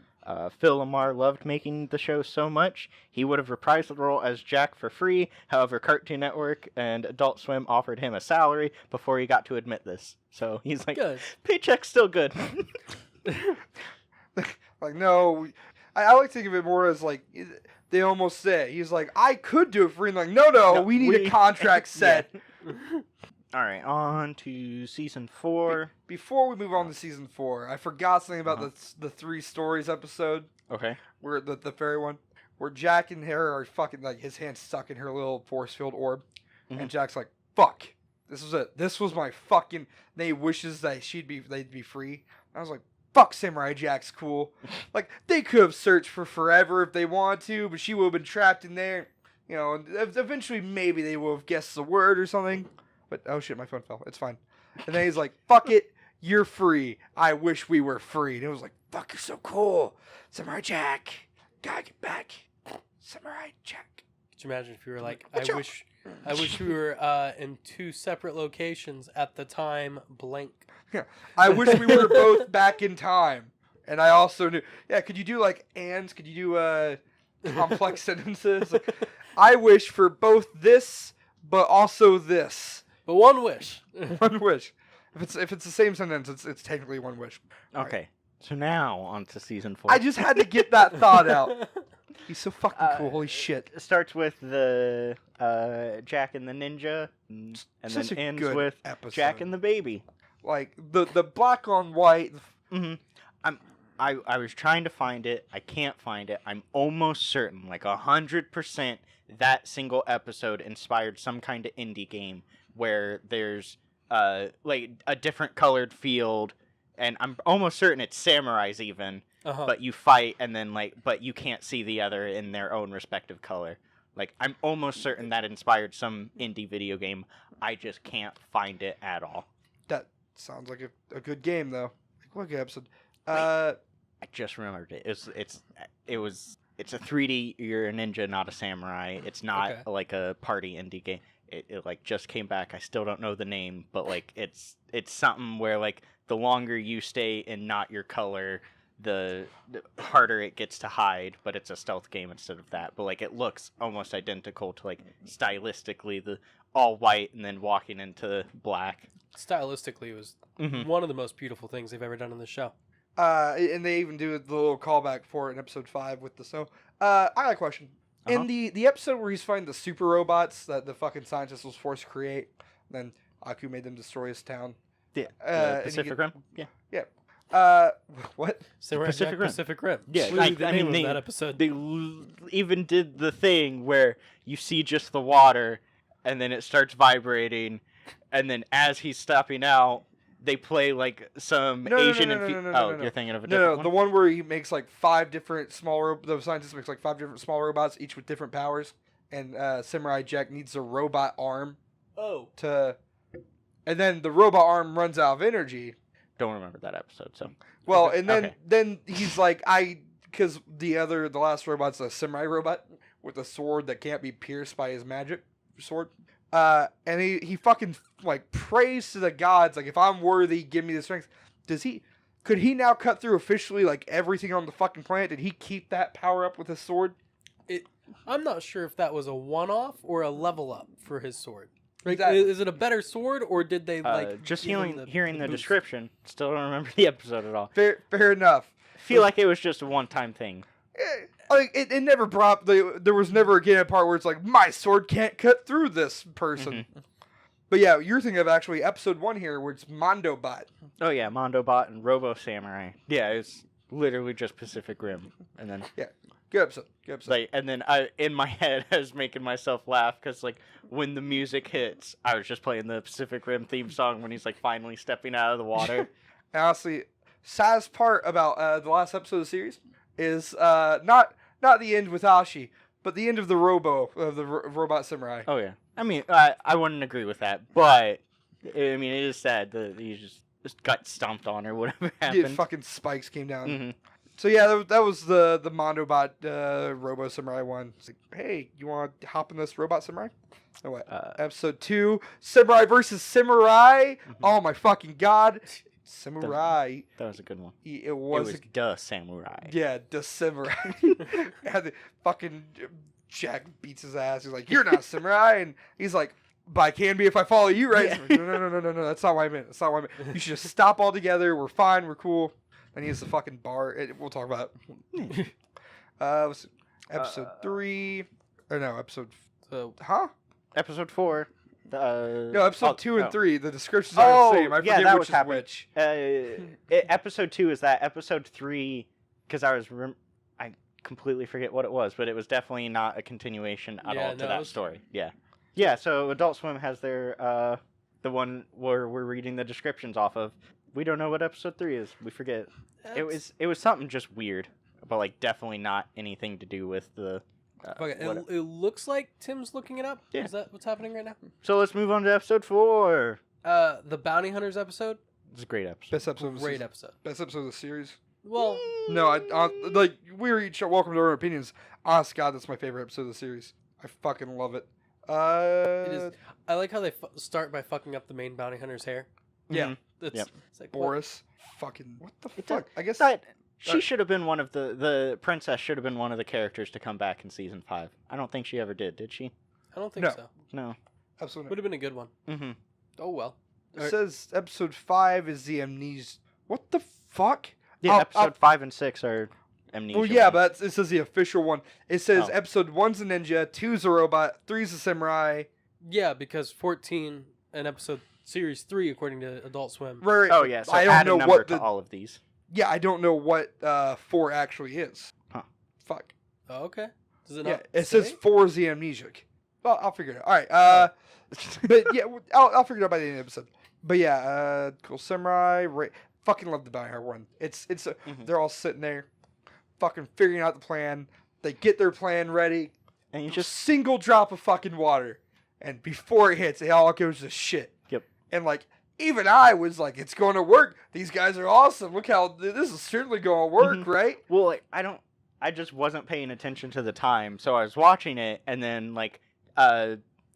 Phil Lamar loved making the show so much, he would have reprised the role as Jack for free. However, Cartoon Network and Adult Swim offered him a salary before he got to admit this. So he's like, Good. paycheck's still good. Like, no. I like to think of it more as like, they almost say, he's like, I could do it for free. And like, no, we need a contract set. All right, on to season 4. Before we move on to season 4, I forgot something about the 3 stories episode. Okay. Where the fairy one, where Jack and her are fucking like his hand stuck in her little force field orb, and Jack's like, "Fuck, this was it. This was my fucking." They wishes that they'd be free. I was like, fuck, Samurai Jack's cool. Like, they could have searched for forever if they wanted to, but she would have been trapped in there. You know, and eventually maybe they would have guessed the word or something. But, oh shit, my phone fell. It's fine. And then he's like, fuck it, you're free. I wish we were free. And it was like, fuck, you're so cool. Samurai Jack. Gotta get back. Samurai Jack. Could you imagine if you were like, I wish we were in 2 separate locations at the time blank. Yeah. I wish we were both back in time. And I also knew. Yeah, could you do like ands? Could you do complex sentences? Like, I wish for both this, but also this. But one wish. One wish. If it's the same sentence, it's technically one wish. Okay. Right. So now on to season 4. I just had to get that thought out. He's so fucking cool. Holy shit. It starts with the Jack and the ninja, and Such then a ends good with episode. Jack and the baby. Like the black on white. Mm-hmm. I was trying to find it. I can't find it. I'm almost certain, like 100%, that single episode inspired some kind of indie game where there's like a different colored field, and I'm almost certain it's samurais even. But you fight, and then but you can't see the other in their own respective color. Like, I'm almost certain that inspired some indie video game. I just can't find it at all. That sounds like a good game, though. Like, what a good episode. I just remembered it. It's a 3D. You're a ninja, not a samurai. It's not like a party indie game. It like just came back. I still don't know the name, but like it's something where like the longer you stay in not your color, the harder it gets to hide, but it's a stealth game instead of that. But like it looks almost identical to like stylistically the all white and then walking into black. Stylistically, it was one of the most beautiful things they've ever done in the show. And they even do the little callback for it in episode 5 with the snow. I got a question. In the episode where he's fighting the super robots that the fucking scientist was forced to create, then Aku made them destroy his town. Yeah, Pacific Rim. Yeah. What? Pacific Rim. Yeah, I mean, that episode. They even did the thing where you see just the water, and then it starts vibrating, and then as he's stepping out, they play like some Asian. No, you're thinking of a different one? The one where he makes like 5 different small. The scientist makes like 5 different small robots, each with different powers, and Samurai Jack needs a robot arm. And then the robot arm runs out of energy. Don't remember that episode. So well, and then he's like, because the last robot's a samurai robot with a sword that can't be pierced by his magic sword. And he fucking like prays to the gods, like, if I'm worthy, give me the strength. Could he now cut through officially like everything on the fucking planet? Did he keep that power up with his sword? I'm not sure if that was a one-off or a level up for his sword. Like, exactly. Is it a better sword, or did they like just hearing the description? Still don't remember the episode at all. Fair enough. Feel like it was just a one-time thing. Like it never brought there was never again a part where it's like, my sword can't cut through this person. But yeah, you're thinking of actually episode 1 here where it's Mondobot. Oh yeah, Mondobot and Robo Samurai. Yeah, it's literally just Pacific Rim, and then good episode. Like, and then in my head I was making myself laugh because like when the music hits, I was just playing the Pacific Rim theme song when he's like finally stepping out of the water. Honestly, saddest part about the last episode of the series is not the end with Ashi, but the end of the robot samurai. Oh yeah, I mean I wouldn't agree with that, but I mean it is sad that he just got stomped on or whatever happened. Yeah, fucking spikes came down. So yeah, that was the Mondobot Robo Samurai one. It's like, hey, you want to hop in this Robot Samurai? Oh, what? Episode 2, Samurai versus Samurai. Oh my fucking god, Samurai. That was a good one. It was the Samurai. Yeah, the Samurai. And the fucking Jack beats his ass. He's like, you're not a Samurai, and he's like, but I can be if I follow you, right? Yeah. No. That's not what I meant. You should just stop altogether. We're fine. We're cool. And he has the fucking bar. We'll talk about it. Episode 3. Or no, episode... Episode 4. No, episode 2 and 3. The descriptions are the same. I forget that which was is which. Episode 2 is that. Episode 3, because I completely forget what it was, but it was definitely not a continuation at all to that story. Yeah, so Adult Swim has their... the one where we're reading the descriptions off of. we don't know what episode 3 is. We forget. That's- It was something just weird, but like definitely not anything to do with the. Okay, it looks like Tim's looking it up. Yeah. Is that what's happening right now? So let's move on to episode 4. The Bounty Hunters episode. It's a great episode. Best episode of the Great season. episode. Best episode of the series. Well, No, I like we're each welcome to our opinions. Honest God, that's my favorite episode of the series. I fucking love it. it is. I like how they start by fucking up the main bounty hunter's hair. Yeah. Mhm. It's, Yep. it's like Boris. Fucking what the It fuck? I guess She should have been one of the princess should have been one of the characters to come back in season 5. I don't think she ever did she? I don't think No. so. No. absolutely. Would have been a good one. Mm-hmm. Oh well. It says episode 5 is the amnesia. What the fuck? Yeah, Oh, episode 5 and 6 are amnesia. Well, yeah, ones. but it says the official one. It says Oh. episode 1's a ninja, 2's a robot, 3's a samurai. Yeah, because 14 and episode series 3, according to Adult Swim. Right. Oh yeah, so I add don't a know number what to the all of these. yeah. I don't know what 4 actually is. Huh. Fuck. Oh, okay. Does it Yeah, not? it say? says 4 is the amnesiac. Well, I'll figure it out. All right. But yeah, I'll figure it out by the end of the episode. But yeah, cool samurai. Fucking love the bounty hunter one. Mhm. They're all sitting there, fucking figuring out the plan. They get their plan ready. And you Just just single drop of fucking water, and before it hits, it all goes to shit. Yep. And like, even I was like, it's going to work. These guys are awesome. Look how this is certainly going to work, Mhm. right? well, like, I just wasn't paying attention to the time, so I was watching it, and then like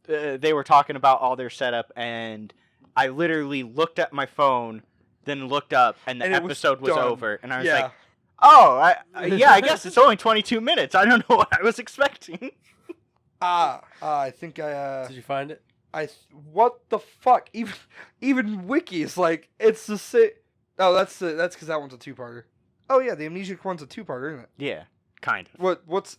they were talking about all their setup, and I literally looked at my phone, then looked up, and the And it was episode was done. over, and I was Yeah. like, oh, yeah, I guess it's only 22 minutes. I don't know what I was expecting. I think I Did you find it? what the fuck? Even Wiki is like, it's the same. Oh, that's because that one's a 2-parter. Oh yeah, the amnesiac one's a 2-parter, isn't it? Yeah, kind of. What's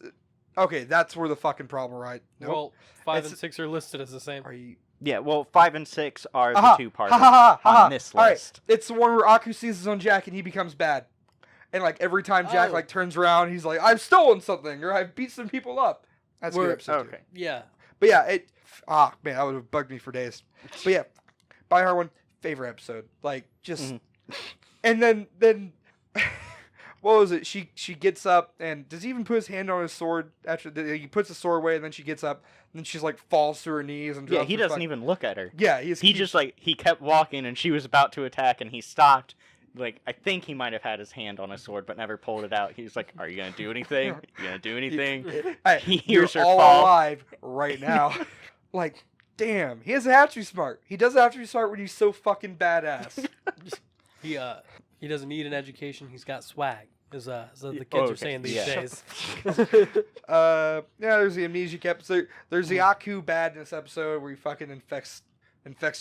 okay? That's where the fucking problem, right? Nope. Well, 5 It's- and 6 are listed as the same. Are you? Yeah, well, 5 and 6 are Aha, the 2-parters ha, ha, ha, ha. on this All right, list. it's the one where Aku sees his own Jack and he becomes bad, and like every time Jack Oh. like turns around, he's like, "I've stolen something" or "I've beat some people up." That's a Where- good episode. Too. Okay. Yeah. But yeah, man, that would have bugged me for days. But yeah, by her one favorite episode, like just, and then what was it? She gets up and does he even put his hand on his sword after he puts the sword away, and then she gets up and then she's like falls to her knees and Yeah, drops he her doesn't even look at her. Yeah, He just like he kept walking, and she was about to attack, and he stopped. Like I think he might have had his hand on his sword, but never pulled it out. He's like, "Are you gonna do anything? You gonna do anything?" Hey, He you're hears her all fall. alive right now. Like, damn, he doesn't have to be smart. He doesn't have to be smart when he's so fucking badass. He doesn't need an education. He's got swag. As the kids okay. are saying these Yeah. days. Yeah, there's the amnesiac episode. There's the Aku badness episode where he fucking infects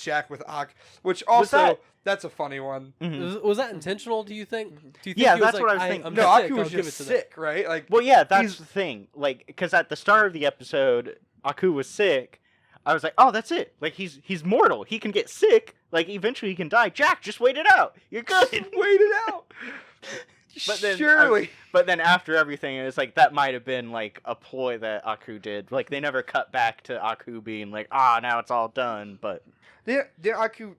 Jack with Ak, which also that's a funny one. Mhm. Was that intentional? Do you think? Do you think Yeah, he was that's like, what I was thinking. I'm No, sick, Aku I'll was give just it to them." sick, right? Like, Well, yeah, that's He's- the thing. Like, because at the start of the episode, Aku was sick. I was like, "Oh, that's it. Like, he's mortal. He can get sick. Like, eventually he can die. Jack, just wait it out. You're good." wait it out. But then, Surely. But then after everything, it was like that might have been like a ploy that Aku did. Like they never cut back to Aku being like, now it's all done. But Did Aku?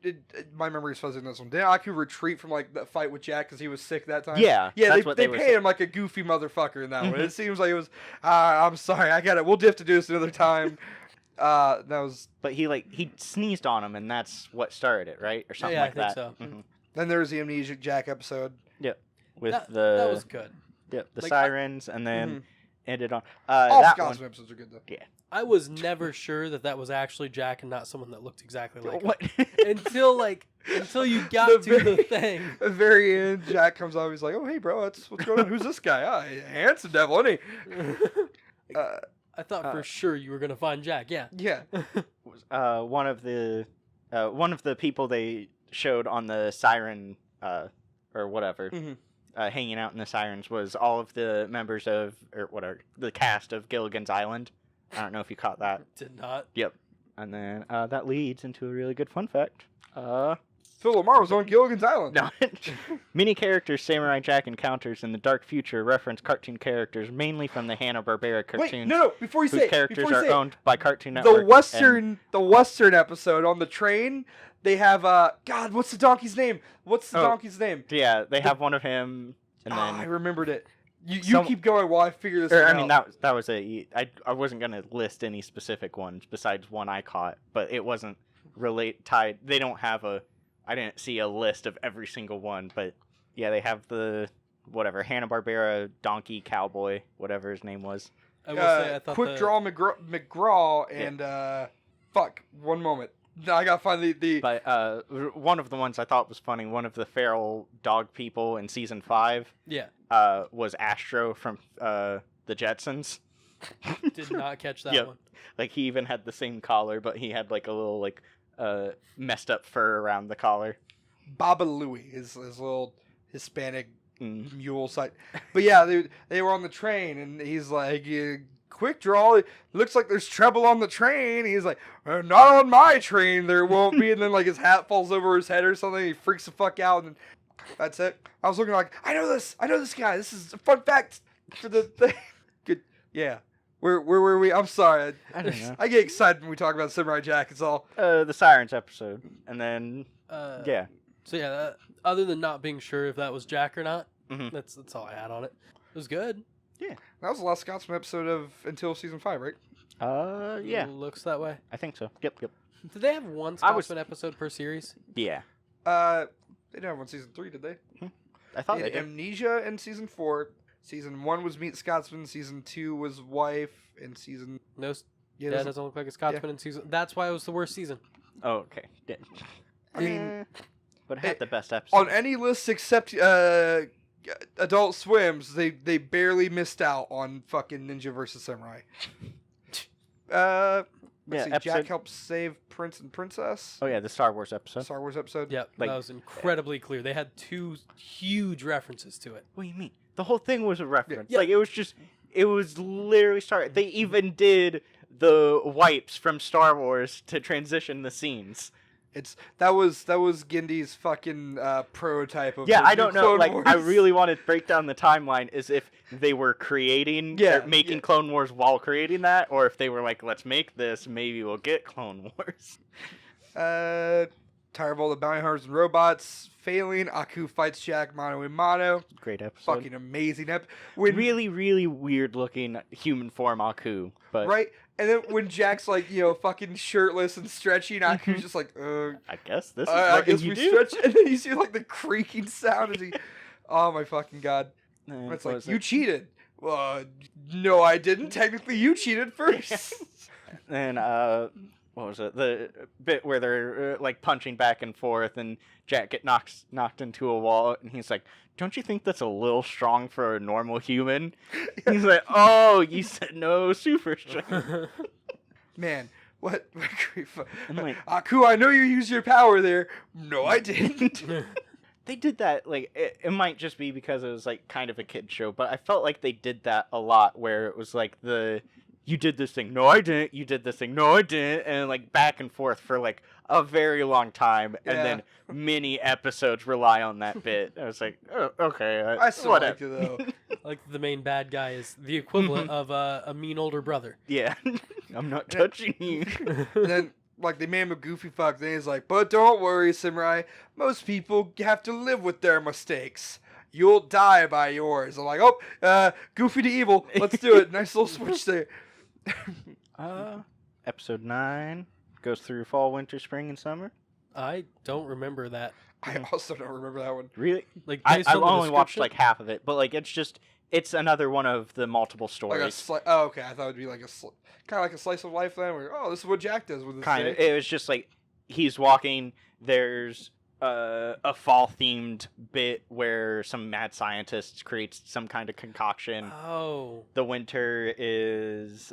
My memory's fuzzy on this one. Did Aku retreat from like that fight with Jack because he was sick that time? yeah, Yeah, that's they what they were paid him like a goofy motherfucker in that one. Mhm. It seems like it was. I'm sorry, I got it. We'll have to do this another time. That was. But he sneezed on him, and that's what started it, right, or something Yeah, I like think that. so. Mhm. Then there was the amnesiac Jack episode. With that the was good. the like, sirens, and then ended on All that Scott's one. episodes are good though. I was never sure that was actually Jack and not someone that looked exactly like him. What? until you got The to the very- thing. At the very end, Jack comes out. He's like, "Oh, hey, bro, what's going on? Who's this guy? Handsome devil, isn't he?" I thought for sure you were gonna find Jack. Yeah. Yeah. One of the people they showed on the siren or whatever Mhm. hanging out in the sirens was all of the members of or whatever the cast of Gilligan's Island. I don't know if you caught that. Did not. And then that leads into a really good fun fact. Phil Lamar was on Gilligan's Island. No. Many characters Samurai Jack encounters in the dark future reference cartoon characters mainly from the Hanna-Barbera cartoons. Wait, no, before you whose say characters before you are say owned by Cartoon Network. The Western episode on the train, they have God, what's the donkey's name? Yeah, they have one of him, and then I remembered it. You keep going while I figure this I out. mean, that was I wasn't gonna list any specific ones besides one I caught, but it wasn't tied. They don't have I didn't see a list of every single one, but yeah, they have the whatever Hanna-Barbera donkey cowboy, whatever his name was. I will say I thought Quick Draw McGraw and fuck. One moment. I gotta find the. But one of the ones I thought was funny. One of the feral dog people in season 5. Yeah. Was Astro from the Jetsons. Did not catch that Yep. one. Like he even had the same collar, but he had like a little like messed up fur around the collar. Baba Louie, his little Hispanic mule site. But yeah, they were on the train, and he's like, quick draw, it looks like there's trouble on the train. He's like, not on my train, there won't be. And then like his hat falls over his head or something. He freaks the fuck out, and that's it. I was looking like, I know this guy. This is a fun fact for the thing. Good, yeah. Where were we? I'm sorry. I don't know. I get excited when we talk about Samurai Jack. It's all The Sirens episode, and then yeah. So yeah, other than not being sure if that was Jack or not, Mhm. that's all I had on it. It was good. that was the last Scotsman episode of until season 5, right? Yeah, Looks that way. I think so. Yep. Did they have one I was- Scotsman episode per series? Yeah, They didn't have one season 3, did they? I thought They they had did. Amnesia in season 4. Season 1 was Meet Scotsman. Season 2 was Wife. And season No, yeah, Dad doesn't look like a Scotsman in season. That's why it was the worst season. Oh, okay. Yeah. I mean, but it had the best episode. on any list except Adult Swims, they barely missed out on fucking Ninja vs Samurai. Let's see, Jack episode- helps save Prince and Princess. Oh yeah, the Star Wars episode. Star Wars episode. Yep, Like- that was incredibly clear. They had 2 huge references to it. What do you mean? The whole thing was a reference. Yeah. Like it was literally They even did the wipes from Star Wars to transition the scenes. That was Gindy's fucking prototype of Yeah, the I new don't know. Clone Like, Wars. I really want to break down the timeline as if they were making Clone Wars while creating that, or if they were like, let's make this, maybe we'll get Clone Wars. Tired of all the bounty hunters and robots failing. Aku fights Jack mano a mano. Great episode. Fucking amazing Really, really weird looking human form Aku. But right? And then when Jack's like, fucking shirtless and stretchy, and Aku's just like, I guess this is I what guess you we do. stretch. And then you see like the creaking sound as he, oh my fucking god. And It's what like, was you it? cheated. No, I didn't. Technically, you cheated first. And what was it? The bit where they're like punching back and forth, and Jack get knocked into a wall, and he's like, "Don't you think that's a little strong for a normal human?" He's like, "Oh, you said no, super strong." Man, what great fun. I'm like- Aku, I know you used your power there. No, I didn't. They did that, like, it might just be because it was, like, kind of a kid show, but I felt like they did that a lot, where it was, like, you did this thing, no, I didn't, you did this thing, no, I didn't, and, like, back and forth for, like, a very long time, and Yeah. then many episodes rely on that bit. I was like, oh, okay, I still liked whatever. it, though. Like the main bad guy is the equivalent of a mean older brother. Yeah, I'm not touching you. And then, like, they made him a goofy fuck. Then he's like, but don't worry, Samurai. Most people have to live with their mistakes. You'll die by yours. I'm like, goofy to evil. Let's do it. Nice little switch there. Episode 9 goes through fall, winter, spring, and summer. I don't remember that. I also don't remember that one. Really? Like I based on the only watched, description? like, half of it, but, like, it's another one of the multiple stories. Oh, okay. I thought it'd be like kind of like a slice of life then. Where, this is what Jack does with his Kind of. day. It was just like he's walking. There's a fall themed bit where some mad scientist creates some kind of concoction. Oh. The winter is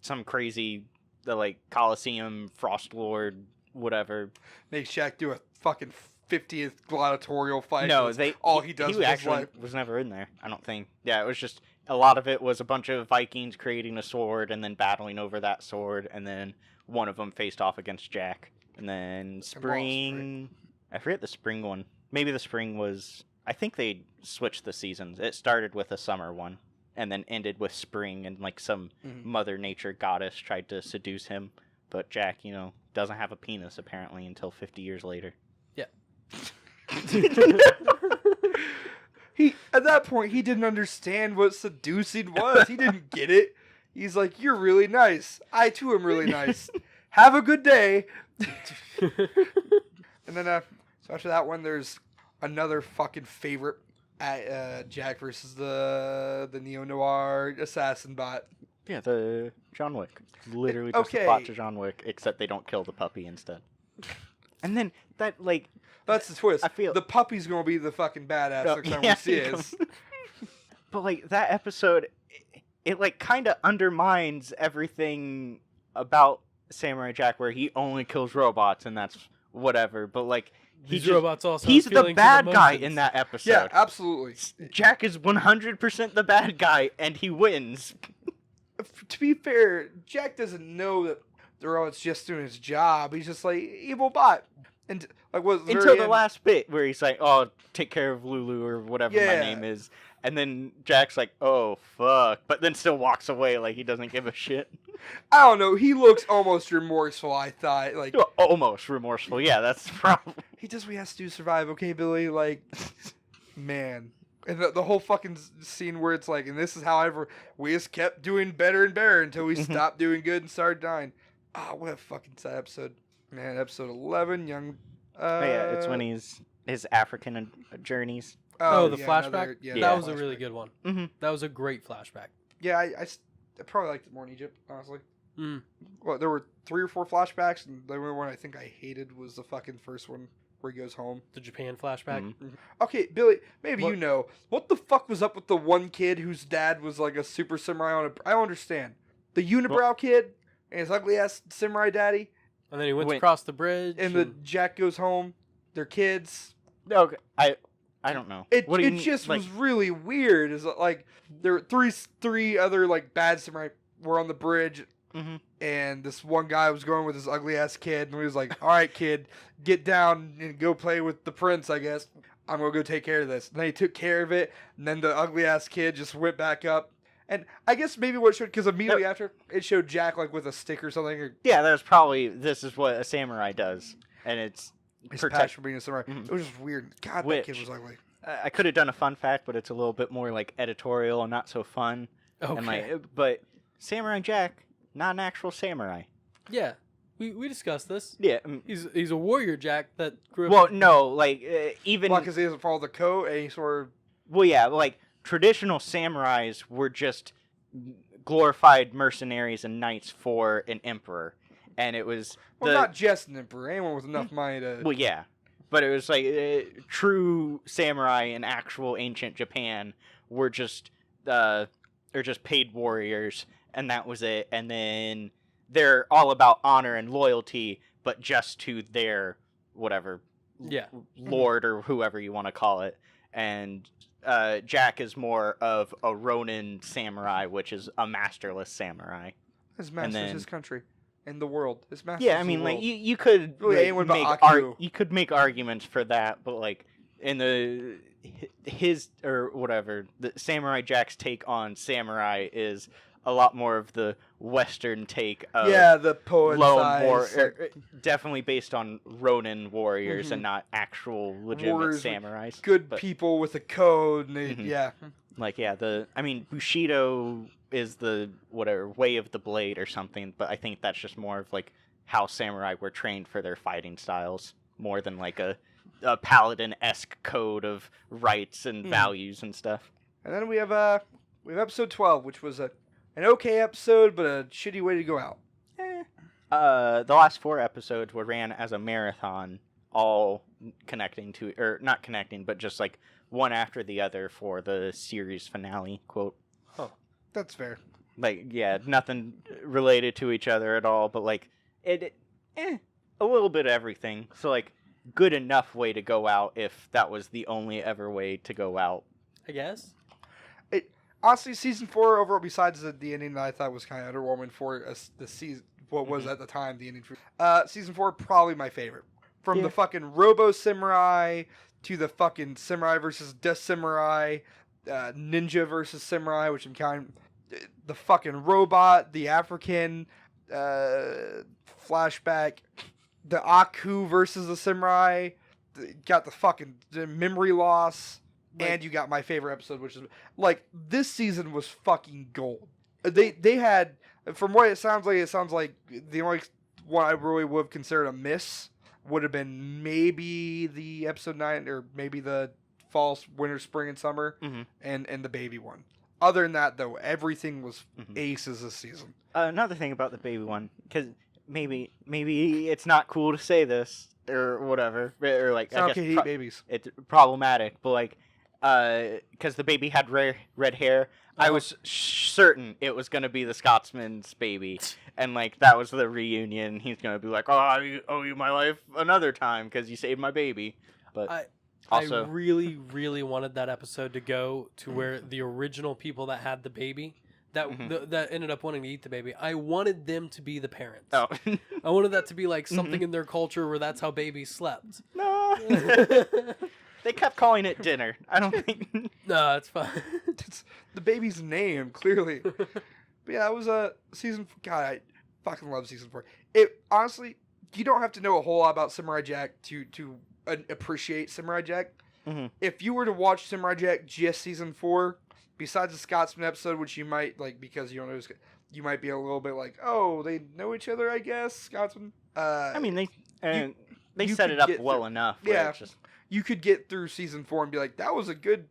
some crazy like Colosseum Frost Lord whatever. Makes Jack do a fucking 50th gladiatorial fight. No, That's all he does He with his actually life. was never in there. I don't think. Yeah, it was just a lot of it was a bunch of Vikings creating a sword and then battling over that sword, and then one of them faced off against Jack. And then spring I forget the spring one. Maybe the spring was... I think they switched the seasons. It started with a summer one, and then ended with spring, and like some Mother Nature goddess tried to seduce him. But Jack, doesn't have a penis apparently until 50 years later. Yeah. He at that point he didn't understand what seducing was. He didn't get it. He's like, "You're really nice. I too am really nice. Have a good day." And then so after that one, there's another fucking favorite at Jack versus the neo-noir assassin bot. Yeah, the John Wick. Literally just a plot to John Wick, except they don't kill the puppy instead. And then that, like... That's the twist. I feel... The puppy's going to be the fucking badass next time we see it. But, like, that episode, it like, kind of undermines everything about Samurai Jack, where he only kills robots, and that's whatever. But, like... These robots also he's the bad guy in that episode. Yeah, absolutely. Jack is 100% the bad guy, and he wins. To be fair, Jack doesn't know that the robot's just doing his job. He's just like, evil bot. And like until the last bit where he's like, "Oh, take care of Lulu," or whatever my name is. And then Jack's like, "Oh, fuck," but then still walks away like he doesn't give a shit. I don't know. He looks almost remorseful, I thought. Like almost remorseful. Yeah, that's the problem. He does what he has to do to survive, okay, Billy? Like, man. And the whole fucking scene where it's like, and this is however we just kept doing better and better until we stopped doing good and started dying. Ah, what a fucking sad episode. Man, episode 11, young... yeah, it's when his African journeys. Oh, the flashback? That was a flashback. really good one. Mm-hmm. That was a great flashback. Yeah, I probably liked it more in Egypt, honestly. Mm. Well, there were 3 or 4 flashbacks, and the only one I think I hated was the fucking first one where he goes home. The Japan flashback? Mm-hmm. Okay, Billy, maybe you know. What the fuck was up with the one kid whose dad was like a super samurai on a... I don't understand. The unibrow kid and his ugly-ass samurai daddy. And then he went across the bridge. And the Jack goes home. They're kids. Okay, I don't know. It just was really weird. Is like there were three other like bad samurai were on the bridge, and this one guy was going with his ugly ass kid, and he was like, "All right, kid, get down and go play with the prince. I guess I'm gonna go take care of this." And then he took care of it, and then the ugly ass kid just went back up. And I guess maybe what it showed, because immediately after it showed Jack like with a stick or something. Or, yeah, that was probably this is what a samurai does, and it's his passion for being a samurai. It was just weird. God, that kid was ugly. I could have done a fun fact, but it's a little bit more like editorial and not so fun. Okay. And like, but Samurai Jack, not an actual samurai. Yeah, we discussed this. Yeah, he's a warrior Jack that grew up. Well, no, like even because he doesn't follow the code, and he sort of. Well, yeah, like traditional samurais were just glorified mercenaries and knights for an emperor, and it was not just an emperor. Anyone with enough money to. Well, yeah. But it was like true samurai in actual ancient Japan were just paid warriors, and that was it. And then they're all about honor and loyalty, but just to their whatever lord or whoever you want to call it. And Jack is more of a Ronin samurai, which is a masterless samurai. His master's his country. In the world, his master. Yeah, I mean, like you could you could make arguments for that, but like in the Samurai Jack's take on samurai is a lot more of the Western take of the poet side, definitely based on Ronin warriors and not actual legitimate warriors, samurais. Good people with a code, and they, Bushido is the way of the blade or something, but I think that's just more of like how samurai were trained for their fighting styles, more than like a paladin-esque code of rights and values and stuff. And then we have episode 12, which was an okay episode, but a shitty way to go out. The last 4 episodes were ran as a marathon, all connecting to, or not connecting, but just like one after the other for the series finale, quote. Huh. That's fair. Like, yeah, nothing related to each other at all, but like, a little bit of everything. So like, good enough way to go out if that was the only ever way to go out. I guess. Honestly, season 4 overall, besides the ending that I thought was kind of underwhelming for the season, what was at the time the ending. Season 4 probably my favorite From Yeah. the fucking Robo Samurai to the fucking Samurai versus Death Samurai, Ninja versus Samurai, which I'm counting, the fucking robot, the African flashback, the Aku versus the Samurai, got the memory loss, and you got my favorite episode, which is like this season was fucking gold. They had, from what it sounds like the only one I really would have considered a miss would have been maybe the episode 9 or maybe the fall, winter, spring, and summer, and the baby one. Other than that, though, everything was aces this season. Another thing about the baby one, because maybe it's not cool to say this or whatever, or like It's not okay to eat babies. It's problematic, but like, because the baby had red hair, I was certain it was gonna be the Scotsman's baby, and like that was the reunion. He's gonna be like, "Oh, I owe you my life another time because you saved my baby." But also, I really, really wanted that episode to go to where the original people that had the baby, that that ended up wanting to eat the baby, I wanted them to be the parents. oh I wanted that to be like something in their culture where that's how babies slept. no, they kept calling it dinner. I don't think. No, it's fine. It's the baby's name, clearly. But yeah, that was a season. God, I fucking love season 4. It honestly, you don't have to know a whole lot about Samurai Jack to appreciate Samurai Jack. If you were to watch Samurai Jack just season 4, besides the Scotsman episode, which you might like because you don't know, you might be a little bit like, oh, they know each other, I guess. Scotsman. I mean, they set it up well enough. Yeah, you could get through season 4 and be like, that was a good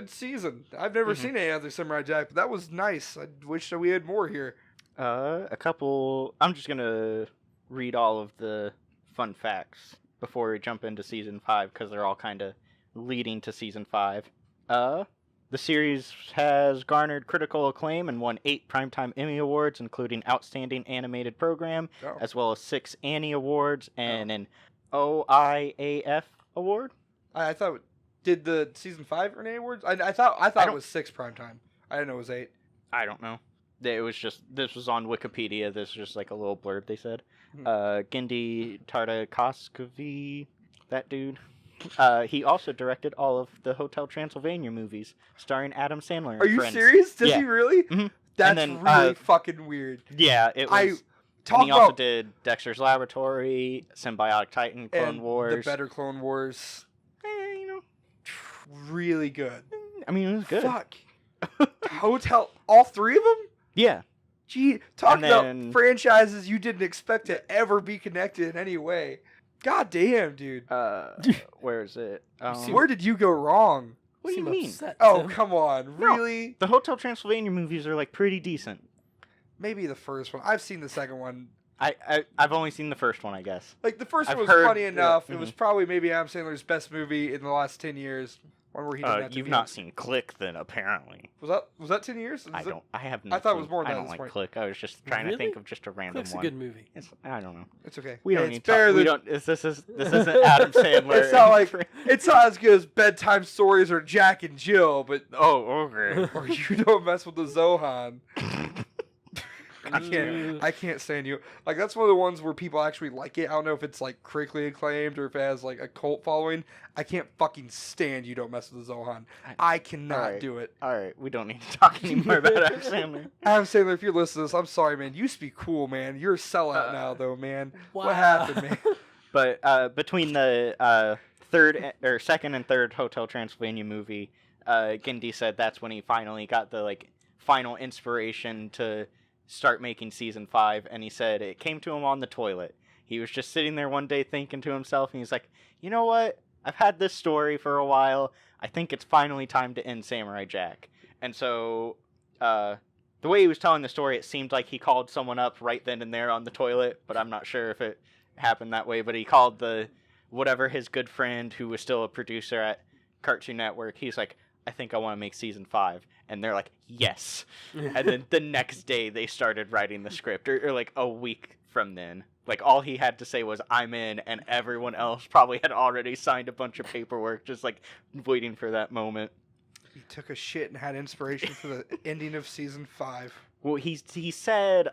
season. I've never seen any other Samurai Jack, but that was nice. I wish that we had more here. A couple. I'm just gonna read all of the fun facts before we jump into season 5 because they're all kind of leading to season 5. The series has garnered critical acclaim and won 8 Primetime Emmy Awards, including Outstanding Animated Program, as well as 6 Annie Awards and an OIAF Award. I thought, did the season 5 earn any awards? I thought it was 6 primetime. I didn't know it was 8. I don't know. It was just, this was on Wikipedia. This is just like a little blurb they said. Genndy Tartakovsky, that dude. He also directed all of the Hotel Transylvania movies starring Adam Sandler. Are you friends. serious? Does Yeah. he really? That's then, really fucking weird. Yeah, it was. He also did Dexter's Laboratory, Symbiotic Titan, Clone Wars. The better Clone Wars. You know, Really good. I mean, it was good. Fuck. Hotel, all 3 of them? Yeah. Gee, about franchises you didn't expect to ever be connected in any way. God damn, dude. Where is it? Where did you go wrong? What do you mean? Upset, Oh, Tim. come on. No. Really? The Hotel Transylvania movies are like pretty decent. Maybe the first one. I've seen the second one. I've only seen the first one, I guess. Like, the first I've one was heard- funny enough. yeah, It was probably maybe Adam Sandler's best movie in the last 10 years. One where he didn't have to You've be not in- seen Click, then, apparently. Was that 10 years? I have no I thought it clue. was more than I that don't at like this point. Click. I was just trying to think of just a random Click's a one. good movie. I don't know. It's okay. We don't It's need better to. We than- don't. This isn't Adam Sandler. It's not like it's not as good as Bedtime Stories or Jack and Jill, but Oh, okay. or you don't mess with the Zohan. I can't stand you. Like, that's one of the ones where people actually like it. I don't know if it's like critically acclaimed or if it has like a cult following. I can't fucking stand You Don't Mess with the Zohan. I cannot Alright. do it. All right, we don't need to talk anymore about Adam Sandler. Adam Sandler, if you're listening to this, I'm sorry, man. You used to be cool, man. You're a sellout now, though, man. Wow. What happened, man? But between the second and third Hotel Transylvania movie, Genndy said that's when he finally got the like final inspiration to start making season 5, and he said it came to him on the toilet. He was just sitting there one day thinking to himself, and he's like, you know what? I've had this story for a while. I think it's finally time to end Samurai Jack. And so, the way he was telling the story, it seemed like he called someone up right then and there on the toilet, but I'm not sure if it happened that way. But he called his good friend who was still a producer at Cartoon Network. He's like, I think I want to make season 5. And they're like, yes. And then the next day they started writing the script, or like a week from then. Like, all he had to say was, I'm in, and everyone else probably had already signed a bunch of paperwork, just like waiting for that moment. He took a shit and had inspiration for the ending of season 5. Well, he said,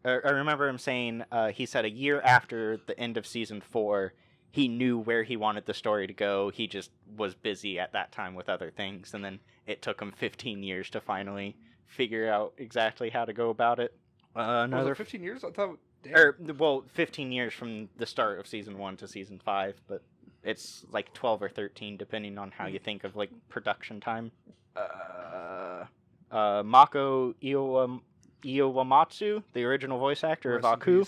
I remember him saying, he said a year after the end of season 4, he knew where he wanted the story to go. He just was busy at that time with other things, and then it took him 15 years to finally figure out exactly how to go about it. Was it 15 years? I thought. Damn. 15 years from the start of season 1 to season 5, but it's like 12 or 13 depending on how you think of like production time. Mako Iwamatsu, the original voice actor of Aku,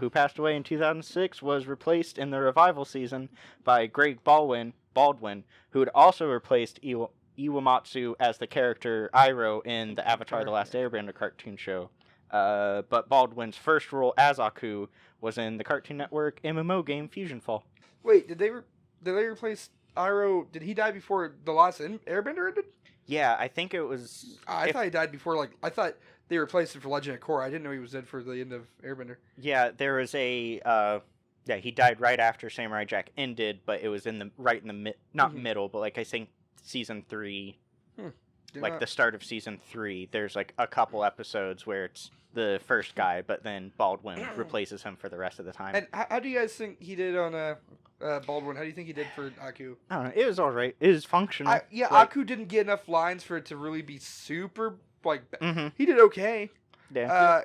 who passed away in 2006, was replaced in the revival season by Greg Baldwin, who had also replaced Iwamatsu as the character Iroh in the Avatar: The Last Airbender cartoon show. But Baldwin's first role as Aku was in the Cartoon Network MMO game Fusion Fall. Wait, did they replace Iroh? Did he die before The Last Airbender ended? Yeah, I think it was... I thought he died before, I thought they replaced him for Legend of Korra. I didn't know he was dead for the end of Airbender. Yeah, there was a... he died right after Samurai Jack ended, but it was in the middle, but like I think season 3... the start of season 3, there's like a couple episodes where it's the first guy, but then Baldwin replaces him for the rest of the time. And how do you guys think he did on Baldwin? How do you think he did for Aku? I don't know. It was all right. It was functional. Aku didn't get enough lines for it to really be super Mm-hmm. He did okay. Yeah.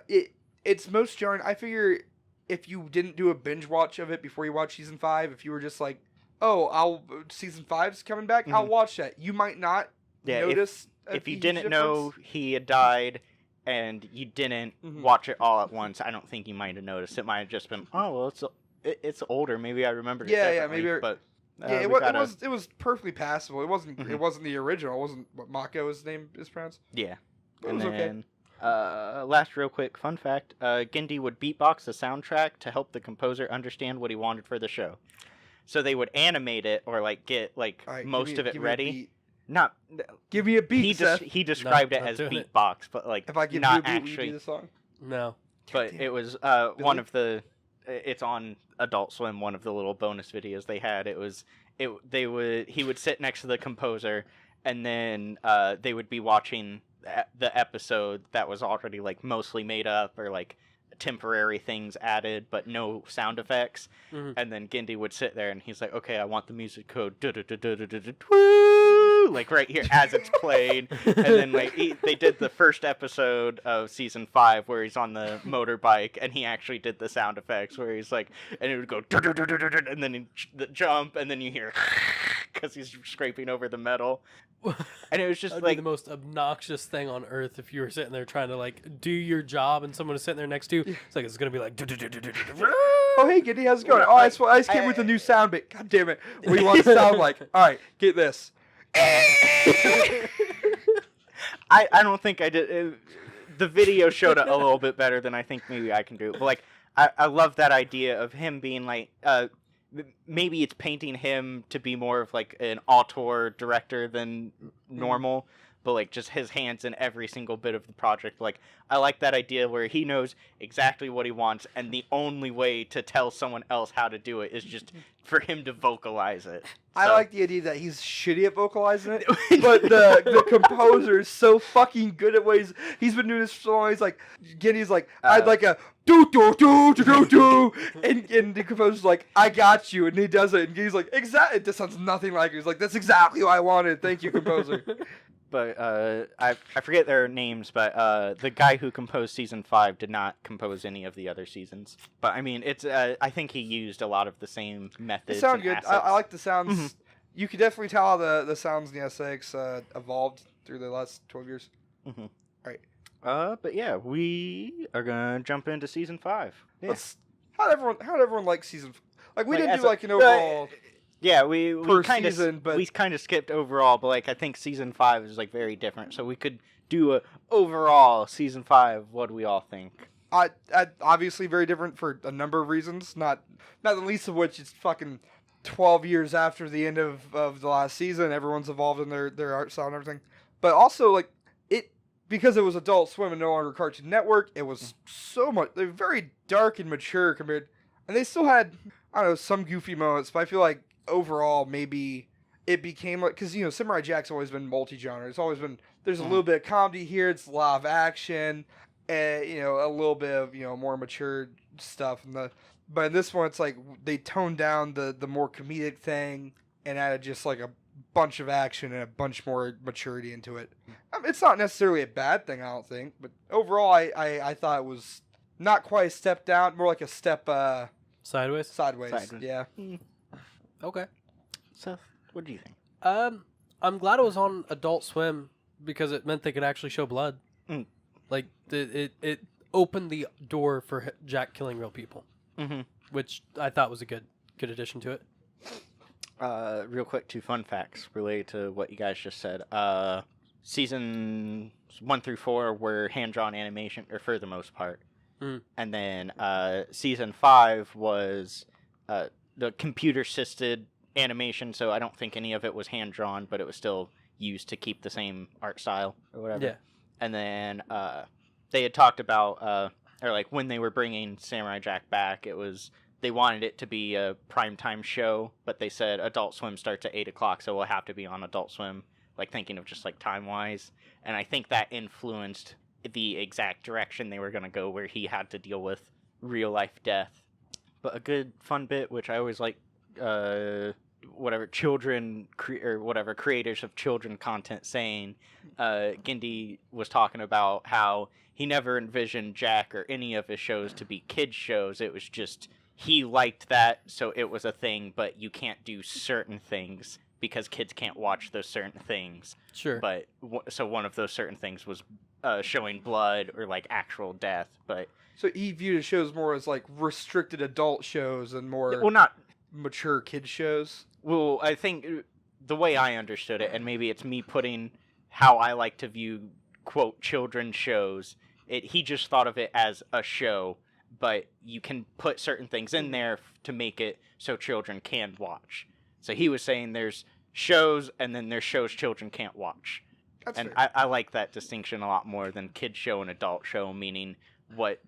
It's most jarring. I figure if you didn't do a binge watch of it before you watch season 5, if you were just like, oh, season 5's coming back, I'll watch that. You might not notice. If you didn't know he had died and you didn't watch it all at once, I don't think you might have noticed. It might have just been, oh, well, it's older. Maybe I remembered it differently. Maybe. But, it was perfectly passable. It wasn't the original. It wasn't what Mako's name is pronounced. Yeah. It was okay. Last real quick fun fact, Gindi would beatbox the soundtrack to help the composer understand what he wanted for the show. So they would animate it or get most of it ready. Not give me a beat. He described it as beatbox, but if I give not you a beat, actually will you do the song? No. But it was one of the. It's on Adult Swim. One of the little bonus videos they had. He would sit next to the composer, and then they would be watching the episode that was already mostly made up or temporary things added, but no sound effects. Mm-hmm. And then Gindi would sit there, and he's like, "Okay, I want the music code." Right here as it's played, and then they did the first episode of season 5 where he's on the motorbike, and he actually did the sound effects where he's and it would go, and then the jump, and then you hear because he's scraping over the metal, and it was just That'd be the most obnoxious thing on earth if you were sitting there trying to do your job and someone was sitting there next to you. It's gonna be oh hey Giddy, how's it going? Oh, I just came with a new sound bit. God damn it, what do you want to sound like? All right, get this. I don't think I did. The video showed it a little bit better than I think maybe I can do. But I love that idea of him being maybe it's painting him to be more of an auteur director than normal, but just his hands in every single bit of the project. I like that idea where he knows exactly what he wants, and the only way to tell someone else how to do it is just for him to vocalize it. I like the idea that he's shitty at vocalizing it, but the composer is so fucking good at what he's been doing this for so long. He's Ginny's I'd like a do do do do do do, and the composer's I got you, and he does it, and he's exactly. It just sounds nothing like it. He's that's exactly what I wanted. Thank you, composer. But I forget their names, but the guy who composed season 5 did not compose any of the other seasons. But I mean, it's I think he used a lot of the same methods. It sounds good. Assets. I like the sounds. Mm-hmm. You can definitely tell how the sounds and the aesthetics evolved through the last 12 years. Mm-hmm. All right. But yeah, we are gonna jump into season 5. Yeah. How'd everyone like season? We didn't do an overall. Yeah, we kind of skipped overall, but I think season 5 is very different. So we could do a overall season 5. What do we all think? Obviously very different for a number of reasons. Not the least of which it's fucking 12 years after the end of the last season. Everyone's evolved in their art style and everything. But also because it was Adult Swim and no longer Cartoon Network, it was so much. They're very dark and mature compared, and they still had some goofy moments. But I feel overall maybe it became because Samurai Jack's always been multi-genre. It's always been there's a little bit of comedy here. It's a lot of action. you know, a little bit of, you know, more mature stuff. But in this one, it's like they toned down the more comedic thing and added just like a bunch of action and a bunch more maturity into it. It's not necessarily a bad thing, I don't think, but overall, I thought it was not quite a step down, more like a step Sideways. Sideways. Yeah. Okay. Seth, what do you think? I'm glad it was on Adult Swim because it meant they could actually show blood. Mm. Like it opened the door for Jack killing real people, which I thought was a good addition to it. Real quick, 2 fun facts related to what you guys just said. Seasons 1 through 4 were hand-drawn animation, or for the most part. And then season 5 was the computer-assisted animation, so I don't think any of it was hand-drawn, but it was still used to keep the same art style or whatever. Yeah. And then they had talked about, or like when they were bringing Samurai Jack back, it was... They wanted it to be a primetime show, but they said Adult Swim starts at 8 o'clock, so we'll have to be on Adult Swim, like thinking of just like time-wise. And I think that influenced the exact direction they were going to go, where he had to deal with real-life death. But a good fun bit, which I always like, whatever creators of children content saying, Gindi was talking about how he never envisioned Jack or any of his shows to be kids shows. It was just... He liked that, so it was a thing, but you can't do certain things because kids can't watch those certain things. Sure. But so one of those certain things was showing blood or like actual death. But So he viewed his shows more as like restricted adult shows and more not mature kid shows. Well, I think the way I understood it, and maybe it's me putting how I like to view quote children's shows. He just thought of it as a show. But you can put certain things in there to make it so children can watch. So he was saying there's shows, and then there's shows children can't watch. That's and fair. I like that distinction a lot more than kid show and adult show, meaning what...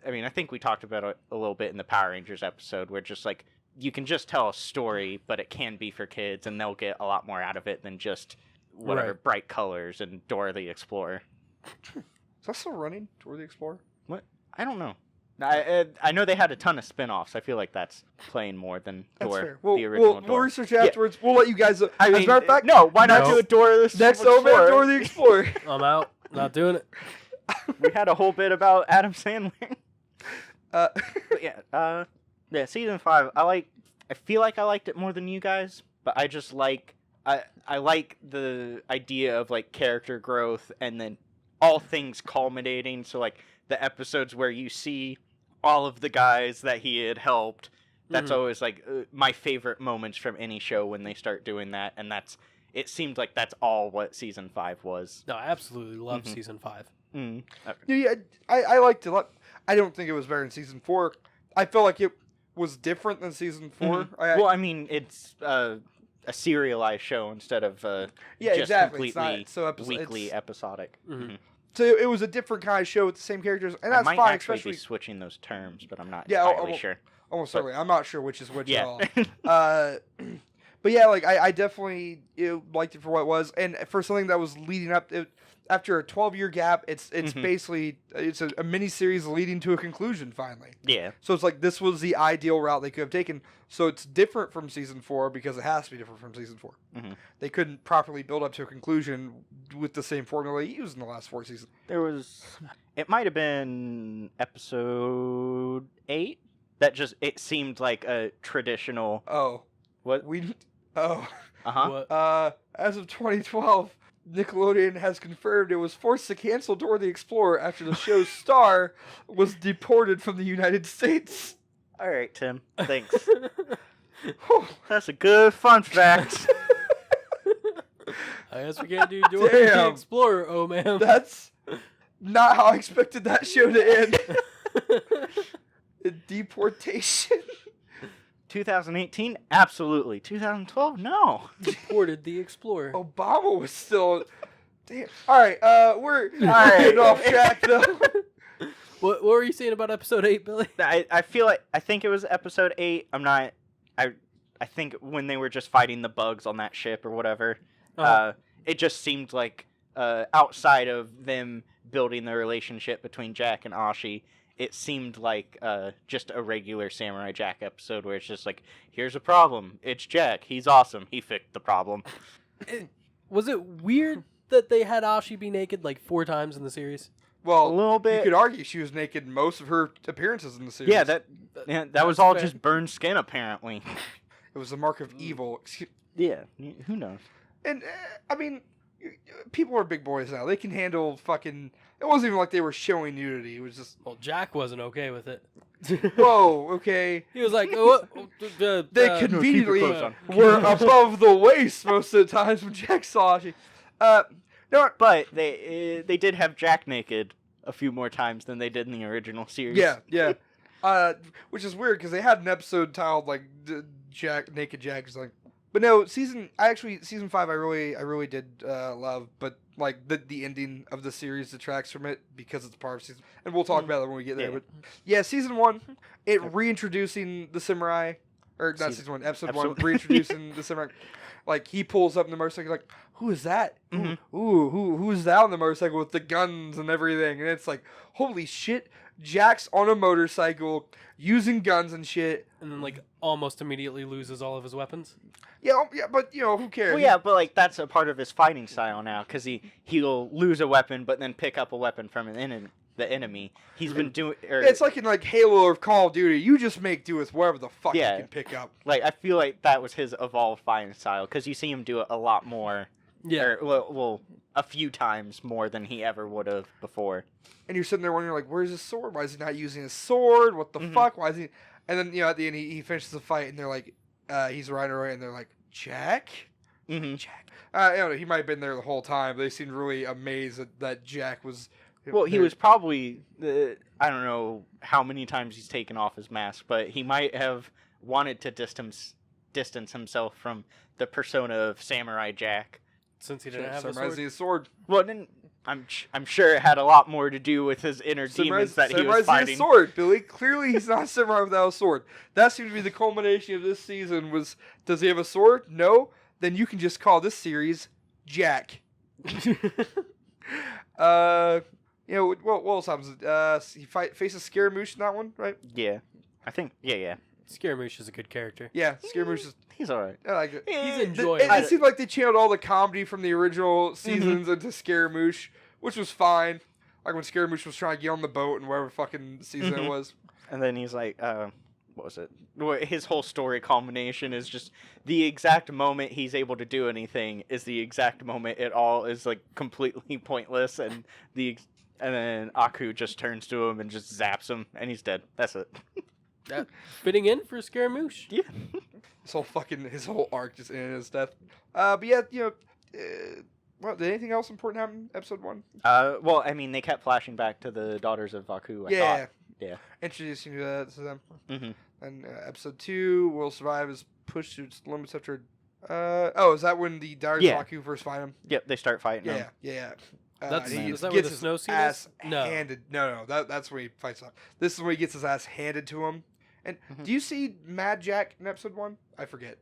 I mean, I think we talked about it a little bit in the Power Rangers episode, where just like, you can just tell a story, but it can be for kids, and they'll get a lot more out of it than just whatever bright colors and Dora the Explorer. Is that still running, Dora the Explorer? What? I don't know. I know they had a ton of spin-offs. I feel like that's playing more than That's Dora, fair. the original We'll Dora. research afterwards. We'll let you guys... As I a mean, matter of fact, no, why not No. do a Dora the next Explorer? over Dora the Explorer. I'm out. Not doing it. We had a whole bit about Adam Sandler. But Yeah, season 5. I feel like I liked it more than you guys, but I just like... I like the idea of like character growth and then all things culminating. So like the episodes where you see all of the guys that he had helped. That's always like my favorite moments from any show when they start doing that, and it seemed like that's all what season 5 was. No, I absolutely love season 5. Okay. yeah, I liked it. I don't think it was better than season 4. I felt like it was different than season 4. Well, I mean, it's a serialized show instead of yeah, just exactly. completely It's not, weekly episodic. So it was a different kind of show with the same characters, and that's I might fine. actually Especially be switching those terms, but I'm not Yeah, entirely sure. almost certainly. I'm not sure which is which Yeah. at all. But yeah, like I definitely liked it for what it was, and for something that was leading up. After a 12-year gap, it's basically a mini series leading to a conclusion finally. Yeah. So it's like this was the ideal route they could have taken. So it's different from season 4 because it has to be different from season 4. They couldn't properly build up to a conclusion with the same formula used in the last 4 seasons. It might have been episode 8 that it seemed like a traditional. Oh, What? What? As of 2012, Nickelodeon has confirmed it was forced to cancel Dora the Explorer after the show's star was deported from the United States. All right, Tim. Thanks. That's a good fun fact. I guess we can't do Dora the Damn. Explorer, oh man. That's not how I expected that show to end. Deportation. 2018, absolutely. 2012, no. Deported the Explorer. Obama was still. Damn. All right. We're right. getting off track though. What were you saying about episode 8, Billy? I feel like I think it was episode 8. I'm not. I think when they were just fighting the bugs on that ship or whatever, it just seemed like outside of them building the relationship between Jack and Ashi, it seemed like just a regular Samurai Jack episode where it's just like, here's a problem. It's Jack. He's awesome. He fixed the problem. Was it weird that they had Ashi be naked like 4 times in the series? Well, A little bit. You could argue she was naked most of her appearances in the series. Yeah, that was all just burned skin, apparently. It was the mark of evil. Yeah, who knows? And, I mean, people are big boys now. They can handle fucking... It wasn't even like they were showing nudity. It was just... Well, Jack wasn't okay with it. Whoa, okay. He was like, oh, They conveniently clothes on. were above the waist most of the times when Jack saw Ashi. No, But they did have Jack naked a few more times than they did in the original series. yeah. Which is weird because they had an episode titled like Jack Naked Jack is like, but no season 5 I really did love, but like the ending of the series detracts from it because it's part of season, and we'll talk about it when we get there. Yeah. But yeah, season 1, it reintroducing the samurai, or not season 1, episode 1, reintroducing the samurai. Like he pulls up in the motorcycle, like, who is that? Who's that on the motorcycle with the guns and everything? And it's like, holy shit, Jack's on a motorcycle using guns and shit. And then like almost immediately loses all of his weapons. Yeah, but who cares? Well, yeah, but like that's a part of his fighting style now, because he'll lose a weapon, but then pick up a weapon from the enemy. He's been doing. It's like in like Halo or Call of Duty. You just make do with whatever the fuck you can pick up. Like I feel like that was his evolved fighting style, because you see him do it a lot more. Yeah. Well, a few times more than he ever would have before. And you're sitting there wondering, like, where's his sword? Why is he not using his sword? What the fuck? Why is he? And then at the end he finishes the fight, and they're like, he's riding away, and they're like, Jack. Jack. He might have been there the whole time. But they seemed really amazed that Jack was. Well, he was probably, I don't know how many times he's taken off his mask, but he might have wanted to distance himself from the persona of Samurai Jack. Since he didn't have a Samurai's sword. his sword. Well, then I'm sure it had a lot more to do with his inner demons that he was fighting. His sword, Billy. Clearly, he's not a samurai without a sword. That seems to be the culmination of this season. Does he have a sword? No. Then you can just call this series Jack. What else happens? He faces Scaramouche in that one, right? Yeah, I think. Yeah. Scaramouche is a good character. Yeah, Scaramouche is. He's all right. I like it. He's enjoyable. It seemed like they channeled all the comedy from the original seasons into Scaramouche, which was fine. Like when Scaramouche was trying to get on the boat and whatever fucking season it was. And then he's like, what was it? His whole story culmination is just the exact moment he's able to do anything is the exact moment it all is like completely pointless, and then Aku just turns to him and just zaps him, and he's dead. That's it. Fitting in for Scaramouche. Yeah. His whole arc just ended in his death. But yeah, well, did anything else important happen in episode 1? Well, I mean, they kept flashing back to the daughters of Aku. I thought. Yeah. Introducing to them. Mm-hmm. And episode 2, Will Survive is pushed to its limits after. Is that when the daughters of Aku first find him? Yep, they start fighting. Yeah. Is that where the snow scene is? No. Handed. No. That's where he fights off. This is when he gets his ass handed to him. And do you see Mad Jack in episode 1? I forget.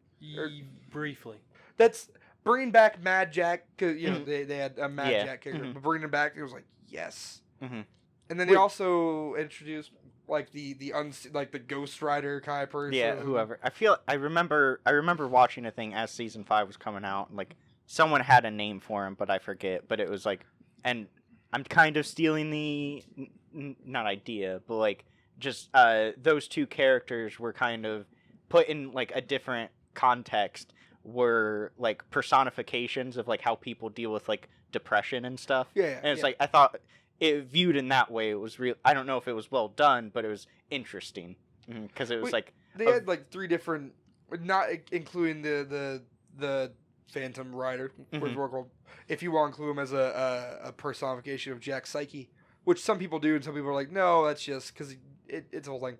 Briefly. That's bringing back Mad Jack, because they had a Mad Jack character, but bringing him back, it was like yes. And then they also introduced like the Ghost Rider kind of person. Yeah, whoever. I remember watching a thing as season 5 was coming out, and like someone had a name for him, but I forget. But it was like, and I'm kind of stealing the not idea, but like just those two characters were kind of put in like a different context, were like personifications of like how people deal with like depression and stuff. Yeah. And it's like I thought it viewed in that way, it was real. I don't know if it was well done, but it was interesting because it was like they had like 3 different, not including the Phantom Rider, if you want to include him as a personification of Jack's psyche, which some people do, and some people are like, no, that's just because it's a whole thing.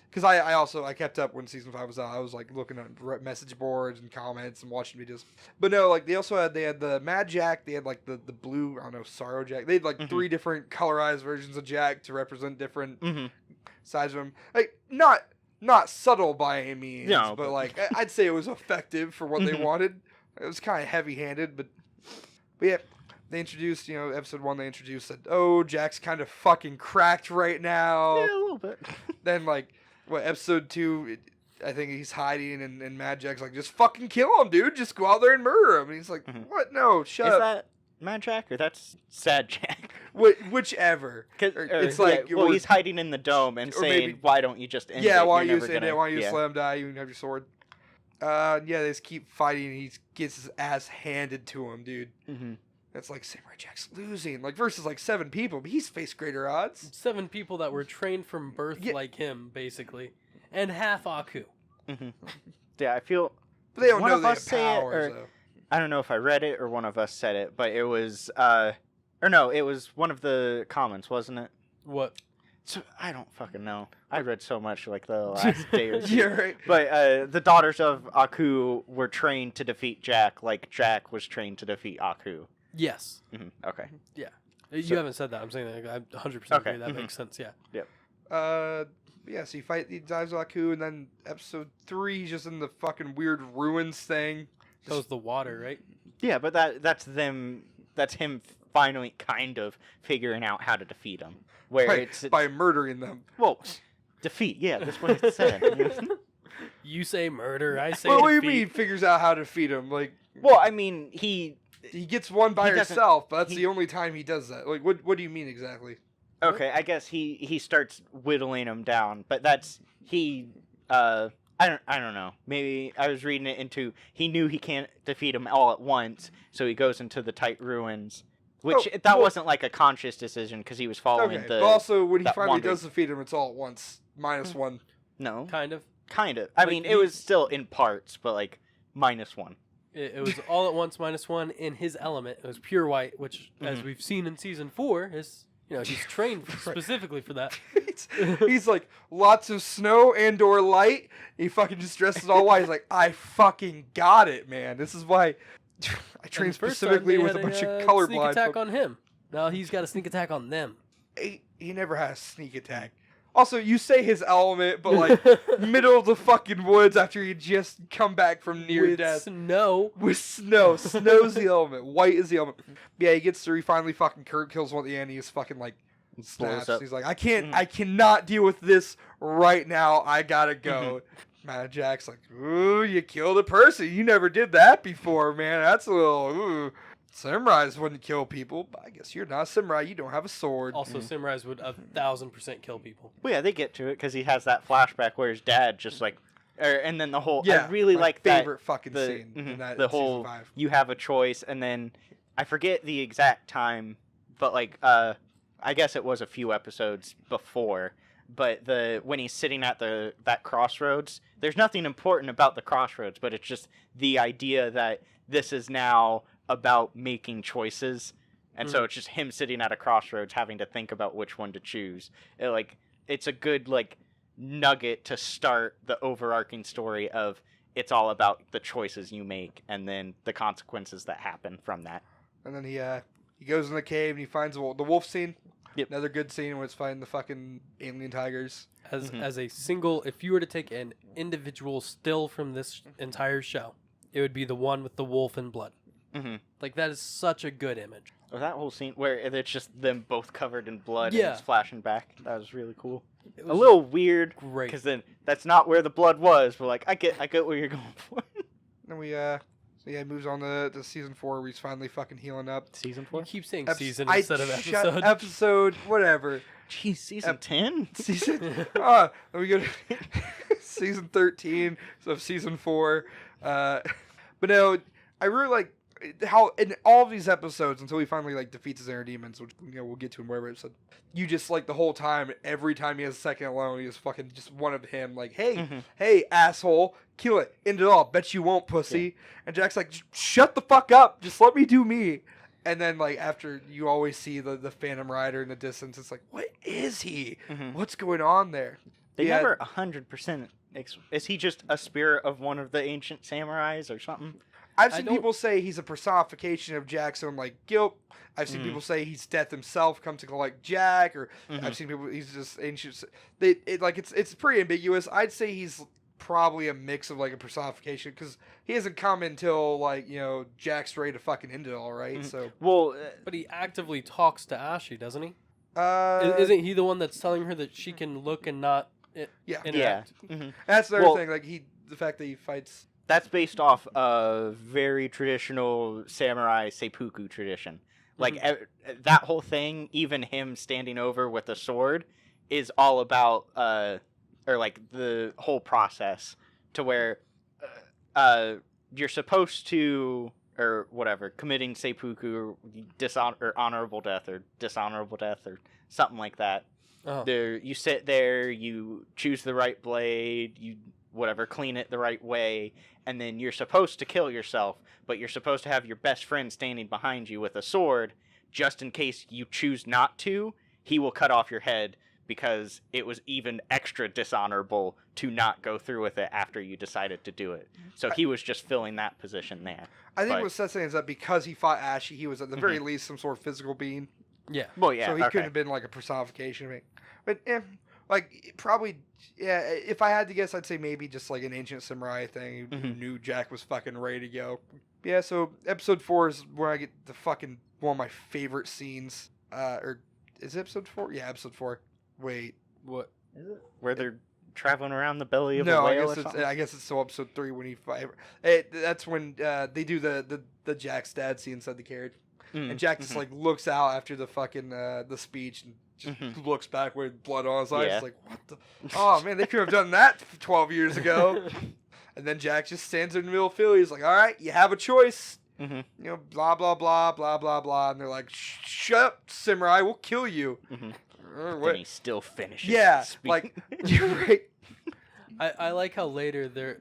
Because I kept up when season 5 was out. I was like looking at message boards and comments and watching videos. But no, like they had the Mad Jack. They had like the blue, I don't know, Sorrow Jack. They had like 3 different colorized versions of Jack to represent different sides of him. Like not subtle by any means, but like I'd say it was effective for what they wanted. It was kind of heavy-handed, but yeah. they introduced, episode 1, they introduced that, oh, Jack's kind of fucking cracked right now. Yeah, a little bit. Then, episode 2, I think he's hiding, and Mad Jack's like, just fucking kill him, dude. Just go out there and murder him. And he's like, what? No, shut up. Is that Mad Jack or that's Sad Jack? Whichever. It's like... Yeah, he's hiding in the dome and saying, maybe, why don't you just end it? Yeah, why don't you just let him die? You can have your sword. They just keep fighting, and he gets his ass handed to him, dude. Mm-hmm. It's like Samurai Jack's losing, versus 7 people, but he's faced greater odds. 7 people that were trained from birth like him, basically, and half Aku. Mm-hmm. Yeah, I feel. But they don't one know of they us have say powers, it, or though. I don't know if I read it or one of us said it, but it was, or no, it was one of the comments, wasn't it? What? So, I don't fucking know. I read so much the last day or two. Yeah, right. But the daughters of Aku were trained to defeat Jack, like Jack was trained to defeat Aku. Yes. Mm-hmm. Okay. Yeah. You haven't said that. I'm saying that. I 100% agree. That makes sense. Yeah. Yep. Yeah, so he dives with Aku, and then episode 3, he's just in the fucking weird ruins thing. Goes the water, right? Yeah, but that's him finally kind of figuring out how to defeat him. Where it's by murdering them. Well, defeat, yeah, that's what it said. You say murder, I say what do you defeat. mean he figures out how to defeat him? Well, I mean, he gets one by he doesn't- himself, but that's the only time he does that. What do you mean exactly? Okay, I guess he starts whittling him down, but that's I don't know. Maybe I was reading it into he knew he can't defeat him all at once, so he goes into the tight ruins. Which wasn't a conscious decision because he was following the. But also when he that finally wandering. does defeat him, it's all at once, -1. No, Kind of. I mean, it was still in parts, but -1. It was all at once -1 in his element. It was pure white, which, as we've seen in season 4, is he's trained specifically for that. He's like, lots of snow and/or light. He fucking just dresses all white. He's like, I fucking got it, man. This is why I trained specifically with a bunch of colorblind. Sneak attack on him. Now he's got a sneak attack on them. He never had a sneak attack. Also, you say his element, but middle of the fucking woods after he just come back from near death. Snow. With snow. Snow's the element. White is the element. Yeah, he gets through. He finally fucking kills one at the end. He just fucking snaps. up. He's like, I cannot deal with this right now. I gotta go. Mad Jack's like, ooh, you killed a person. You never did that before, man. That's a little, ooh. Samurais wouldn't kill people, but I guess you're not a samurai. You don't have a sword. Also, samurais would 1,000% kill people. Well, yeah, they get to it because he has that flashback where his dad just and then the whole. Yeah, I really my like favorite that, fucking scene in that the season whole 5. you have a choice, and then I forget the exact time, but I guess it was a few episodes before. But when he's sitting at that crossroads, there's nothing important about the crossroads, but it's just the idea that this is now about making choices, and so it's just him sitting at a crossroads having to think about which one to choose. It's a good nugget to start the overarching story of it's all about the choices you make and then the consequences that happen from that. And then he goes in the cave and he finds the wolf scene. Yep. Another good scene where it's fighting the fucking alien tigers. As a single, if you were to take an individual still from this entire show, it would be the one with the wolf and blood. Mm-hmm. That is such a good image. Or that whole scene where it's just them both covered in blood Yeah. and it's flashing back. That was really cool. It A was little weird, great. because then that's not where the blood was. We're I get what you're going for. Then it moves on to season 4 where he's finally fucking healing up. Season You 4? keep saying Ep- season I instead of shut- episode. Episode, whatever. Jeez, season 10? Season. Then we go to season 13 of season 4. But no, I really like how in all of these episodes until he finally defeats his inner demons, which we'll get to in whatever episode. You just the whole time, every time he has a second alone, he is fucking just one of him. Hey, asshole, kill it, end it all. Bet you won't, pussy. Yeah. And Jack's like, shut the fuck up, just let me do me. And then after you always see the Phantom Rider in the distance, it's what is he? Mhm. What's going on there? They Yeah. never 100%. Is he just a spirit of one of the ancient samurais or something? I've I seen don't- people say he's a personification of Jack's own guilt. I've seen people say he's death himself come to collect Jack, or I've seen people he's just ancient. It's pretty ambiguous. I'd say he's probably a mix of like a personification because he hasn't come until like Jack's ready to fucking end it all, right? Mhm. So Well, But he actively talks to Ashi, doesn't he? uh, Isn't he the one that's telling her that she can look and not yeah, interact? hmm that's the other Well- thing. Like the fact that he fights. that's based off a very traditional samurai seppuku tradition. Like that whole thing, even him standing over with a sword, is all about or like the whole process to where you're supposed to or whatever committing seppuku or honorable death or dishonorable death or something like that. Oh. There, you sit there, you choose the right blade, you whatever, clean it the right way, and then you're supposed to kill yourself, but you're supposed to have your best friend standing behind you with a sword, just in case you choose not to, he will cut off your head because it was even extra dishonorable to not go through with it after you decided to do it. So he was just filling that position there. I think But- what Seth's saying is that because he fought Ashi, he was at the very least some sort of physical being. Yeah. Well, yeah, So he okay. couldn't have been like a personification. But like probably, yeah. If I had to guess, I'd say maybe just like an ancient samurai thing who knew Jack was fucking ready to go. Yeah. So episode 4 is where I get the fucking one of my favorite scenes. Or is it episode 4? Yeah, episode 4. Wait. What? Is it? Where they're traveling around the belly of a No, whale or something? I guess it's still episode 3 when he fight. That's when they do the Jack's dad scene inside the carriage. And Jack just like looks out after the fucking the speech and just looks back with blood on his eyes. Yeah. It's like, what the? Oh man, they could have done that 12 years ago. And then Jack just stands in the middle of Philly. He's like, all right, you have a choice. Blah blah blah blah blah blah. And they're like, shut up, samurai, we'll kill you. And he still finishes. Yeah, his speech. like you're right. I like how later there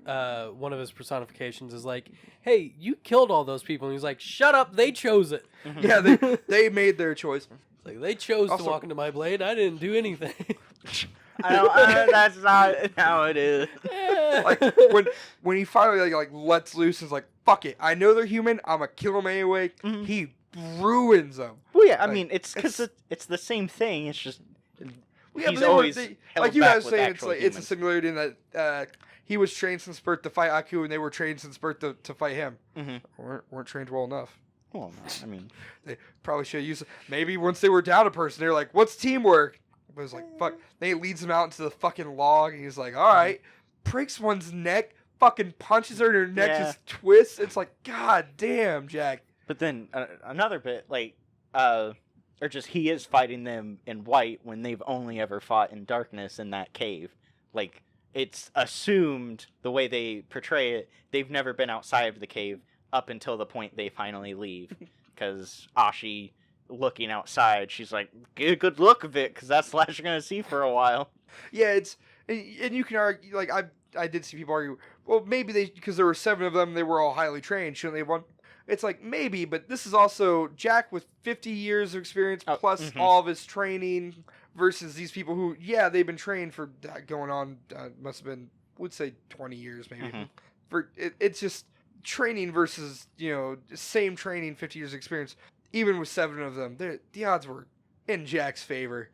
one of his personifications is like, "Hey, you killed all those people," and he's like, "Shut up, they chose it." Yeah, they made their choice. It's like they chose Also- to walk into my blade. I didn't do anything. That's not how it is. Like when he finally like lets loose, and is like, "Fuck it, I know they're human. I'm gonna kill them anyway." He ruins them. Well, yeah, I Like, mean, it's because it's the same thing. It's just Yeah, he's but they always were, held like you back guys with saying, it's actual like it's a humans. similarity in that he was trained since birth to fight Aku, and they were trained since birth to fight him. Weren't trained well enough. Well, no, I mean, They probably should have used. Maybe once they were down a person, they're like, "What's teamwork?" But it was like, "Fuck." Then he leads him out into the fucking log, and he's like, "All right," breaks one's neck, fucking punches her, and her neck Yeah. just twists. It's like, God damn, Jack. but then another bit, like, or just he is fighting them in white when they've only ever fought in darkness in that cave. Like, it's assumed the way they portray it, they've never been outside of the cave up until the point they finally leave. Because Ashi, looking outside, she's like, get a good look of it, because that's the last you're going to see for a while. Yeah, and you can argue, like, I did see people argue, well, maybe because there were 7 of them, they were all highly trained, shouldn't they have won? It's like, maybe, but this is also Jack with 50 years of experience plus all of his training versus these people who, yeah, they've been trained for going on, must have been, would say 20 years maybe. It's just training versus, same training, 50 years of experience. Even with 7 of them, the odds were in Jack's favor.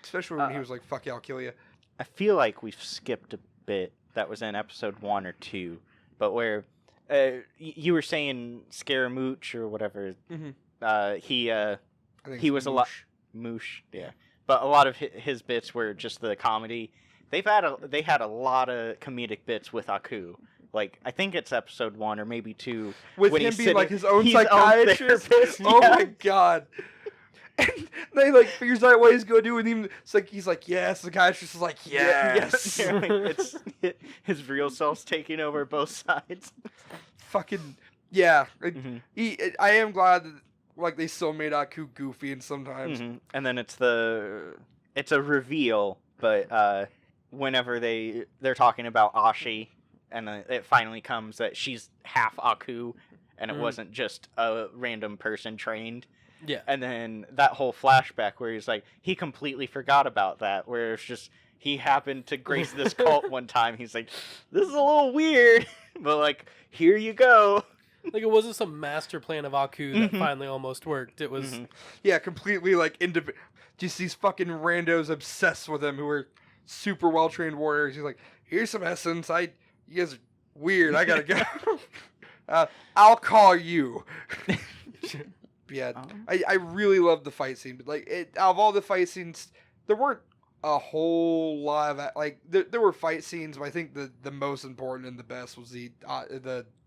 Especially when he was like, fuck yeah, I'll kill you. I feel like we've skipped a bit that was in episode 1 or 2, but where you were saying Scaramouche or whatever, he was a lot Moosh, yeah. But a lot of his bits were just the comedy. They had a lot of comedic bits with Aku. Like, I think it's episode 1 or maybe 2. With when him he's being like sitting- his own his own psychiatrist. therapist, Oh yeah. my god. And they like figures out what he's gonna do, and even it's like he's like, yes. The psychiatrist is like, yes. Yeah, like, it's his real self's taking over both sides. Fucking yeah. I am glad that like they still made Aku goofy and sometimes. And then it's a reveal, but whenever they're talking about Ashi, and it finally comes that she's half Aku, and it wasn't just a random person trained. Yeah. And then that whole flashback where he's like, he completely forgot about that, where it's just, he happened to grace this cult one time. He's like, this is a little weird, but like, here you go. Like, it wasn't some master plan of Aku that finally almost worked. It was... Yeah, completely like just these fucking randos obsessed with him who are super well trained warriors. He's like, here's some essence. You guys are weird. I gotta go. I'll call you. Yeah, I really loved the fight scene. But like, out of all the fight scenes, there weren't a whole lot of like. There were fight scenes, but I think the most important and the best was the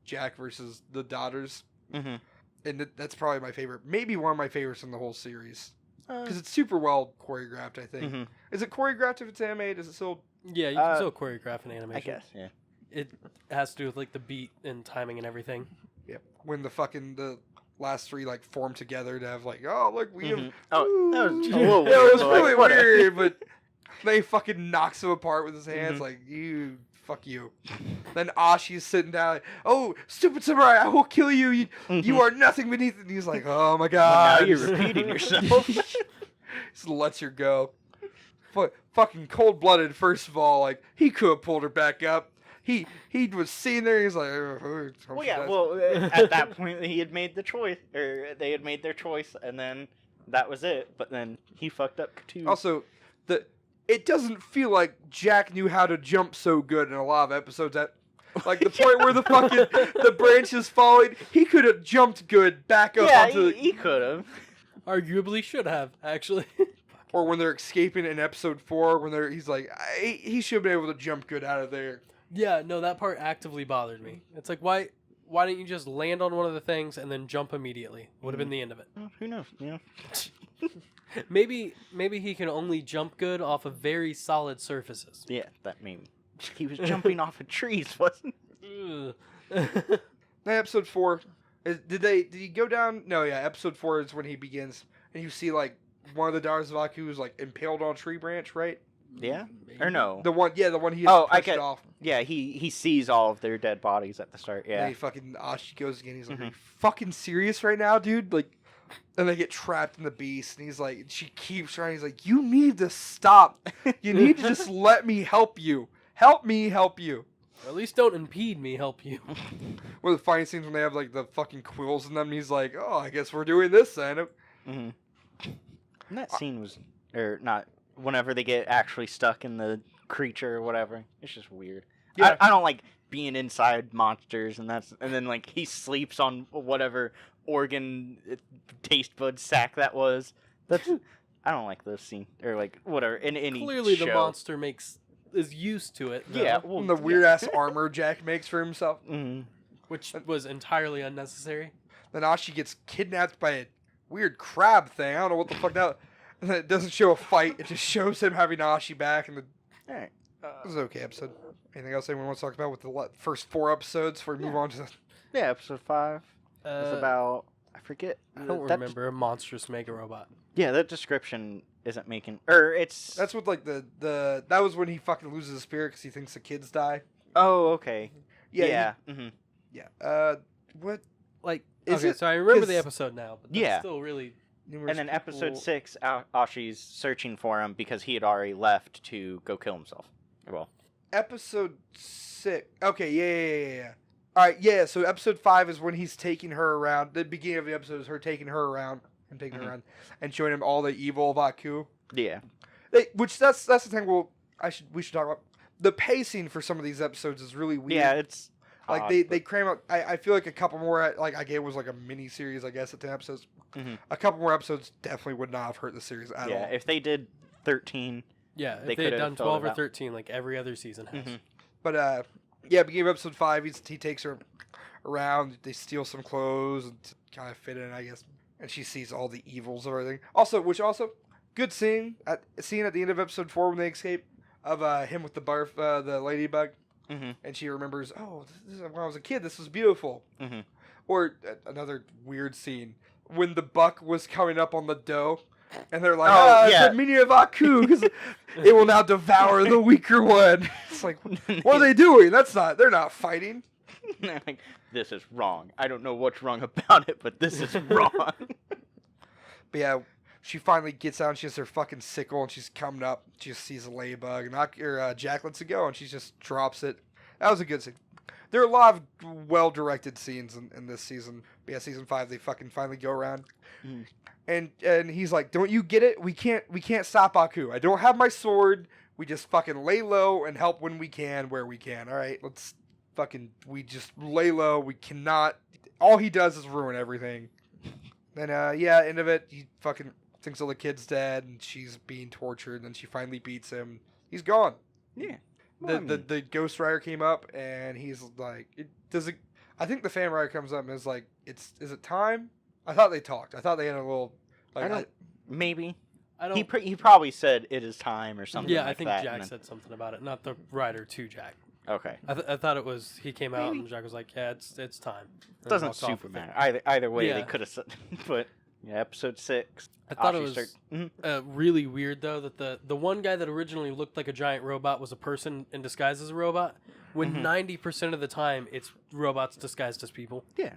Jack versus the daughters. Mm-hmm. And that's probably my favorite. Maybe one of my favorites in the whole series. Because it's super well choreographed, I think. Mm-hmm. Is it choreographed if it's animated? Is it still... Yeah, you can still choreograph an animation. I guess, yeah. It has to do with like the beat and timing and everything. Yep. When the last three like form together to have like, oh look, we have... Oh, that was a Yeah, little it weird, was but, really like, whatever. weird, but they fucking knocks him apart with his hands like, fuck you. Then Ashi's sitting down like, oh, stupid samurai, I will kill you. You are nothing beneath it. And he's like, oh my god. Now you're repeating yourself. Just lets her go. Fucking cold-blooded, first of all. Like, he could have pulled her back up. He was sitting there, he's like... Well, yeah, at that point, he had made the choice, or they had made their choice, and then that was it. But then he fucked up too. Also, it doesn't feel like Jack knew how to jump so good in a lot of episodes. Like the point where the fucking the branch is falling, he could have jumped good back up onto he could have. Arguably should have, actually. Or when they're escaping in episode 4, when he's like, he should have been able to jump good out of there. Yeah, no, that part actively bothered me. It's like, why didn't you just land on one of the things and then jump immediately? Would have been the end of it. Well, who knows? Yeah. Maybe he can only jump good off of very solid surfaces. Yeah, that maybe. He was jumping off of trees, wasn't Ugh. Then episode 4, did he go down? No, yeah, episode 4 is when he begins, and you see like one of the daughters of Aku is like impaled on a tree branch, right? Yeah? Or no? The one he had pushed off. Yeah, he sees all of their dead bodies at the start, yeah. And he fucking, Ashi goes again, he's like, are you fucking serious right now, dude? Like, and they get trapped in the beast, and he's like, she keeps trying, he's like, you need to stop. You need to just let me help you. Help me help you. Or at least don't impede me, help you. One of the funny scenes when they have like the fucking quills in them, and he's like, oh, I guess we're doing this then. Mm-hmm. And that scene was, or not, whenever they get actually stuck in the creature or whatever, it's just weird. Yeah. I don't like being inside monsters, and then like he sleeps on whatever organ taste bud sack that was. That's I don't like those scenes or like whatever in any Clearly show. the monster is used to it. Though, Yeah, well, And the weird ass armor Jack makes for himself. Mm-hmm. which was entirely unnecessary. Then Ashi gets kidnapped by a weird crab thing. I don't know what the fuck that. And then it doesn't show a fight. It just shows him having Ashi back, and All right. it was an okay episode. Anything else anyone wants to talk about with the first 4 episodes before we move on to the... Yeah, episode 5. It's about I forget. I don't remember a monstrous mega robot. Yeah, that description isn't making. Or it's. That's what like the that was when he fucking loses his spirit because he thinks the kids die. Oh, okay. Yeah. Mm-hmm. Yeah. What? Like, Is okay, it- so I remember 'cause- the episode now, but that's Yeah. still really. Numerous And then episode people- 6, Ashi's searching for him because he had already left to go kill himself. Well, Episode 6. Okay, yeah. All right, yeah. So episode 5 is when he's taking her around. The beginning of the episode is her taking her around and taking her around and showing him all the evil of Aku. yeah. Which that's the thing. We should talk about. The pacing for some of these episodes is really weird. Yeah, it's like odd, they cram up. I feel like a couple more. Like I gave it was like a mini series. I guess at 10 episodes. Mhm. A couple more episodes definitely would not have hurt the series at all. yeah. If they did 13, Yeah, They if they had could've done filled 12 it or out. 13, like every other season has. Mhm. But yeah, beginning of episode 5, he takes her around. They steal some clothes and kind of fit in, I guess. And she sees all the evils of everything. Also, good scene at the end of episode 4 when they escape of him with the barf, the ladybug, Mhm. and she remembers, oh, this is, when I was a kid, this was beautiful. Mhm. Or another weird scene when the buck was coming up on the dough. And they're like, Oh, it's yeah. the meaning of Aku, because it will now devour the weaker one. It's like, what are they doing? They're not fighting. Like, this is wrong. I don't know what's wrong about it, but this is wrong. But yeah, she finally gets out and she has her fucking sickle and she's coming up. She just sees a ladybug and Jack lets it go and she just drops it. That was a good scene. There are a lot of well-directed scenes in this season. But yeah, season 5, they fucking finally go around. And he's like, don't you get it? We can't stop Aku. I don't have my sword. we just fucking lay low and help when we can, where we can. All right, we just lay low. We cannot. All he does is ruin everything. Then end of it, he fucking thinks all the kid's dead and she's being tortured. And then she finally beats him. He's gone. Yeah. The Ghost Rider came up and he's like, I think the fan rider comes up and is like, is it time? I thought they talked. I thought they had a little. Like, maybe. I don't. He probably said it is time or something. Yeah, like I think that, Jack said something about it, not the rider to Jack. Okay. I thought it was he came out and Jack was like, "Yeah, it's time." It doesn't super matter. Either way, they could have said. But yeah, episode 6. I thought it was really weird though that the one guy that originally looked like a giant robot was a person in disguise as a robot. When 90% of the time it's robots disguised as people. Yeah,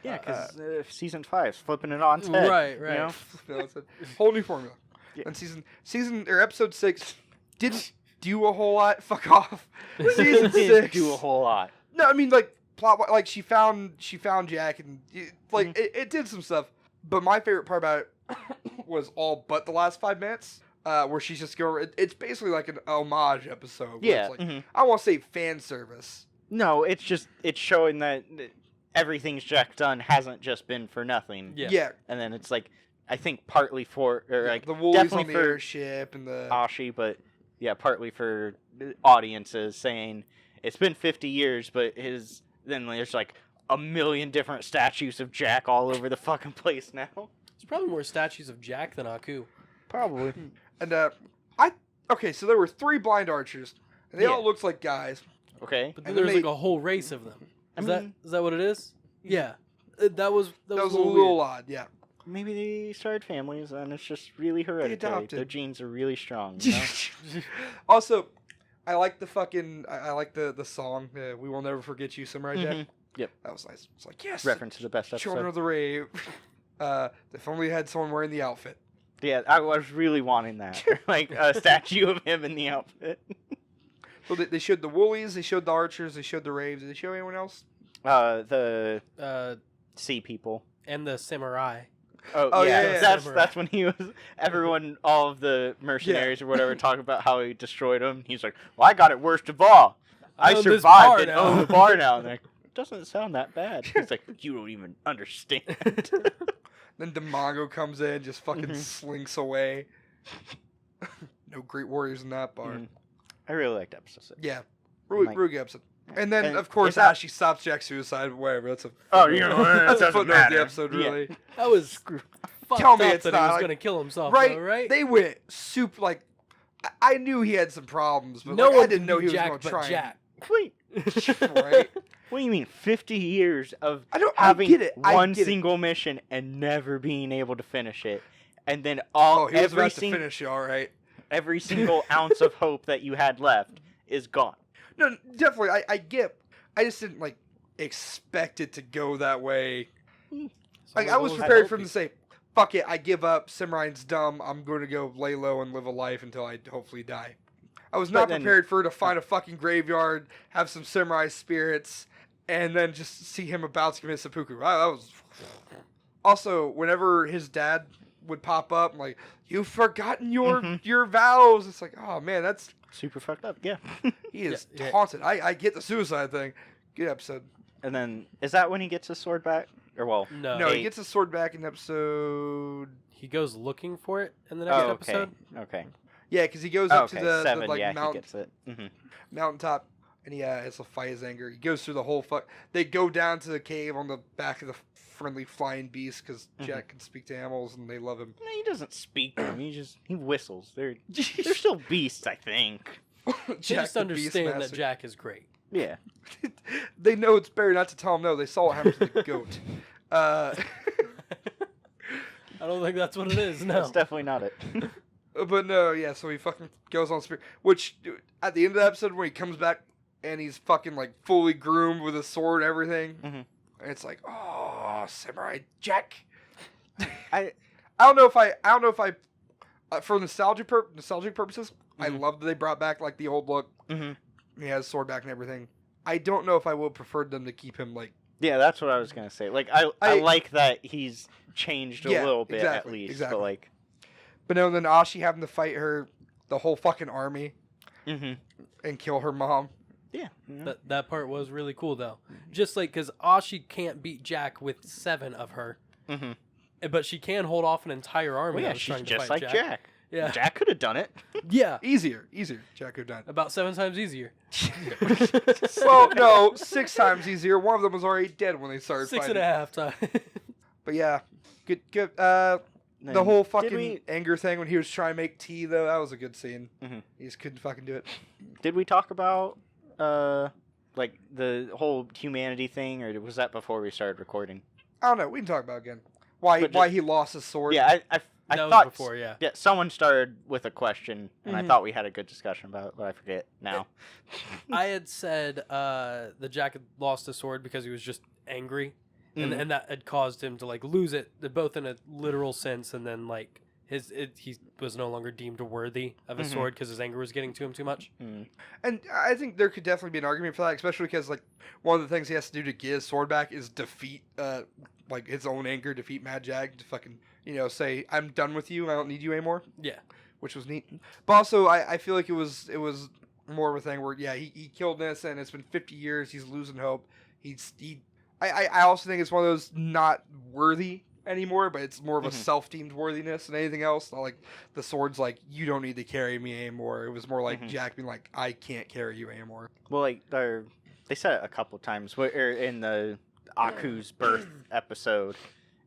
Yeah, because season 5's flipping it on its head. Right. You know? It's a whole new formula. Yeah. And season or episode 6 didn't do a whole lot. Fuck off. Season 6 do a whole lot. No, I mean like plot. Like she found Jack and it did some stuff. But my favorite part about it was all but the last 5 minutes. Where she's just going. It's basically like an homage episode. Yeah. It's like, I want to say fan service. No, it's showing that everything's Jack done hasn't just been for nothing. Yeah. And then it's like, I think partly for like the Woolies definitely on the for airship and the Ashi, but yeah, partly for audiences saying it's been 50 years, but then there's like a million different statues of Jack all over the fucking place now. There's probably more statues of Jack than Aku. Probably. And so there were 3 blind archers, and they all looked like guys. Okay. But then there's like a whole race of them. Is that what it is? Yeah. That was a little odd, yeah. Maybe they started families, and it's just really hereditary. Their genes are really strong. You know? Also, I like the the song. We will never forget you, Samurai Jack. Yep, that was nice. It's like yes, reference to the best episode. Children of the Rave. If only had someone wearing the outfit. Yeah, I was really wanting that, like a statue of him in the outfit. So they showed the Woolies, they showed the Archers, they showed the Raves. Did they show anyone else? The sea people and the samurai. Oh yeah. That's when he was all of the mercenaries or whatever talk about how he destroyed them. He's like, well, I got it worst of all. I survived and own the bar now. And they're like, it doesn't sound that bad. He's like, you don't even understand. Then Demago comes in, just fucking slinks away. No great warriors in that bar. I really liked episode 6. Yeah, really good episode. And then, of course, Ashi stops Jack's suicide. Whatever. That's a that's a footnote of the episode, really. Yeah. That was Tell me it's that not he was going to kill himself, right? Though, right? They went super like. I knew he had some problems, but I didn't know he was going to try. Jack. Wait, right? What do you mean? 50 years of having one single mission and never being able to finish it, and then he was about to finish it, all right. Every single ounce of hope that you had left is gone. No, definitely. I just didn't expect it to go that way. Like I was prepared for him to say, "Fuck it, I give up. Simrai's dumb. I'm going to go lay low and live a life until I hopefully die." I was not prepared for her to find a fucking graveyard, have some samurai spirits, and then just see him about to commit seppuku. That was. Also, whenever his dad would pop up, I'm like, "You've forgotten your vows." It's like, oh man, that's super fucked up. Yeah, he is taunted. I get the suicide thing. Good episode. And then is that when he gets his sword back? Or no, he gets his sword back in episode. He goes looking for it in the next episode. Okay. Yeah, because he goes up to the 7, mountain, he gets it. Mountaintop, and he has to fight his anger. He goes through the whole They go down to the cave on the back of the friendly flying beast because Jack can speak to animals and they love him. No, he doesn't speak to them. He whistles. They're still beasts, I think. They just understand that Jack is great. Yeah. They know it's better not to tell him no. They saw what happened to the goat. I don't think that's what it is. No, that's definitely not it. But no, yeah. So he fucking goes on spirit. Which at the end of the episode, when he comes back and he's fucking fully groomed with a sword and everything, and it's like, oh, Samurai Jack. I don't know if I for nostalgic purposes, I love that they brought back the old look. He has sword back and everything. I don't know if I would have preferred them to keep him Yeah, that's what I was gonna say. I like that he's changed a little bit at least. Exactly. But But no, then Ashi having to fight her the whole fucking army Mm-hmm. and kill her mom. Yeah. That part was really cool though. Just like because Ashi can't beat Jack with 7 of her, Mm-hmm. but she can hold off an entire army. Well, yeah, that was she's trying to just fight like Jack. Yeah, Jack could have done it. yeah, Easier. Jack could have done about 7 times easier. it. Well, no, 6 times easier. One of them was already dead when they started 6 fighting. and a half times. But yeah, good. The Then whole did fucking we- anger thing when he was trying to make tea, though, that was a good scene. Mhm. He just couldn't fucking do it. Did we talk about like the whole humanity thing, or was that before we started recording? I don't know. We can talk about it again. Why But he lost his sword. Yeah, I That was thought before, yeah. Yeah, someone started with a question, and I Mhm. thought we had a good discussion about it, but I forget now. I had said that Jack had lost his sword because he was just angry, Mhm. and that had caused him to like lose it, both in a literal sense, and then like he was no longer deemed worthy of his Mhm. sword because his anger was getting to him too much. Mm. And I think there could definitely be an argument for that, especially because like one of the things he has to do to get his sword back is defeat like his own anger, defeat Mad Jag to fucking say I'm done with you, I don't need you anymore, Yeah, which was neat. But also I feel like it was more of a thing where he killed this and it's been 50 years, he's losing hope. I also think it's one of those not worthy anymore, but it's more of a Mhm. self-deemed worthiness than anything else. Not like the sword's like, you don't need to carry me anymore. It was more like Mhm. Jack being like, I can't carry you anymore. Well, like they said it a couple times, or in the Aku's birth episode,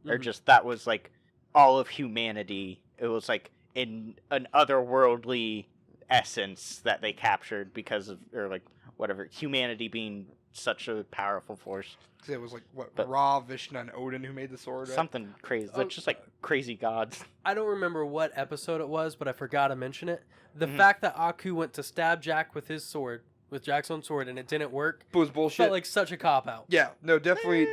or Mhm. just that was like all of humanity. It was like in an otherworldly essence that they captured because of, or like whatever, humanity being such a powerful force. 'Cause it was like what But- Ra, Vishnu, and Odin who made the sword. Right? Something crazy. They're just like crazy gods. I don't remember what episode it was, but I forgot to mention it. The Mhm. fact that Aku went to stab Jack with his sword, with Jack's own sword, and it didn't work, It was bullshit. felt like such a cop out. Yeah, no, definitely.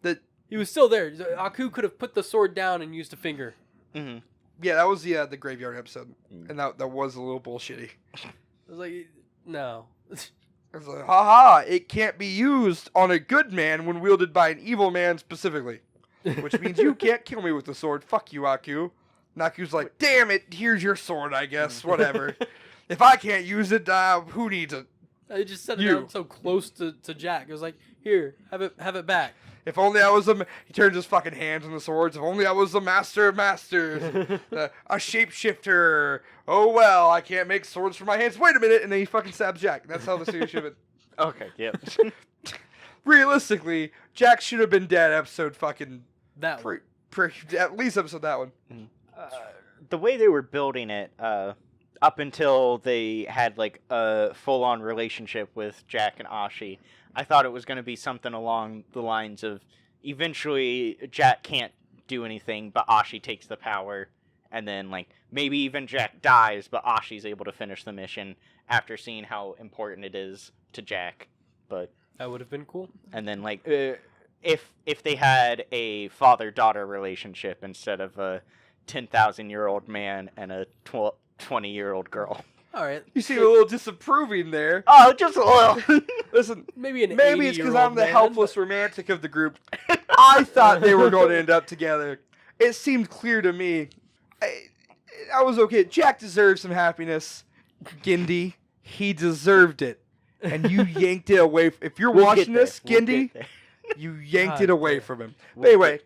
That He was still there. Aku could have put the sword down and used a finger. Mm-hmm. yeah, that was the graveyard episode, Mm. and that was a little bullshitty. I was like, no. It's like, haha, it can't be used on a good man when wielded by an evil man specifically. Which means you can't kill me with the sword. Fuck you, Aku. And Aku's like, damn it, here's your sword, I guess. Whatever. If I can't use it, who needs it? I just set it You. down so close to Jack. It was like, here, have it back. If only I was he turns his fucking hands on the swords. If only I was the master of masters. A shapeshifter. Oh well, I can't make swords for my hands. Wait a minute, and then he fucking stabs Jack. That's how the series should have been. Okay. Yep. Realistically, Jack should have been dead episode fucking That one. at least episode that one. The way they were building it, up until they had like a full-on relationship with Jack and Ashi, I thought it was going to be something along the lines of eventually Jack can't do anything, but Ashi takes the power, and then like maybe even Jack dies, but Ashi's able to finish the mission after seeing how important it is to Jack. But That would have been cool. and then like if they had a father-daughter relationship instead of a 10,000-year-old man and a 20-year-old girl. All right. You seem a little disapproving there. Oh, just a little. Listen, Maybe an maybe it's because 80-year-old I'm the man, helpless romantic of the group. I thought they were going to end up together. It seemed clear to me. I was okay. Jack deserves some happiness. Gindi, he deserved it. And you yanked it away. If you're We'll watching get there. this, We'll Gindi, get there. you yanked God it away damn. from him. But We'll anyway.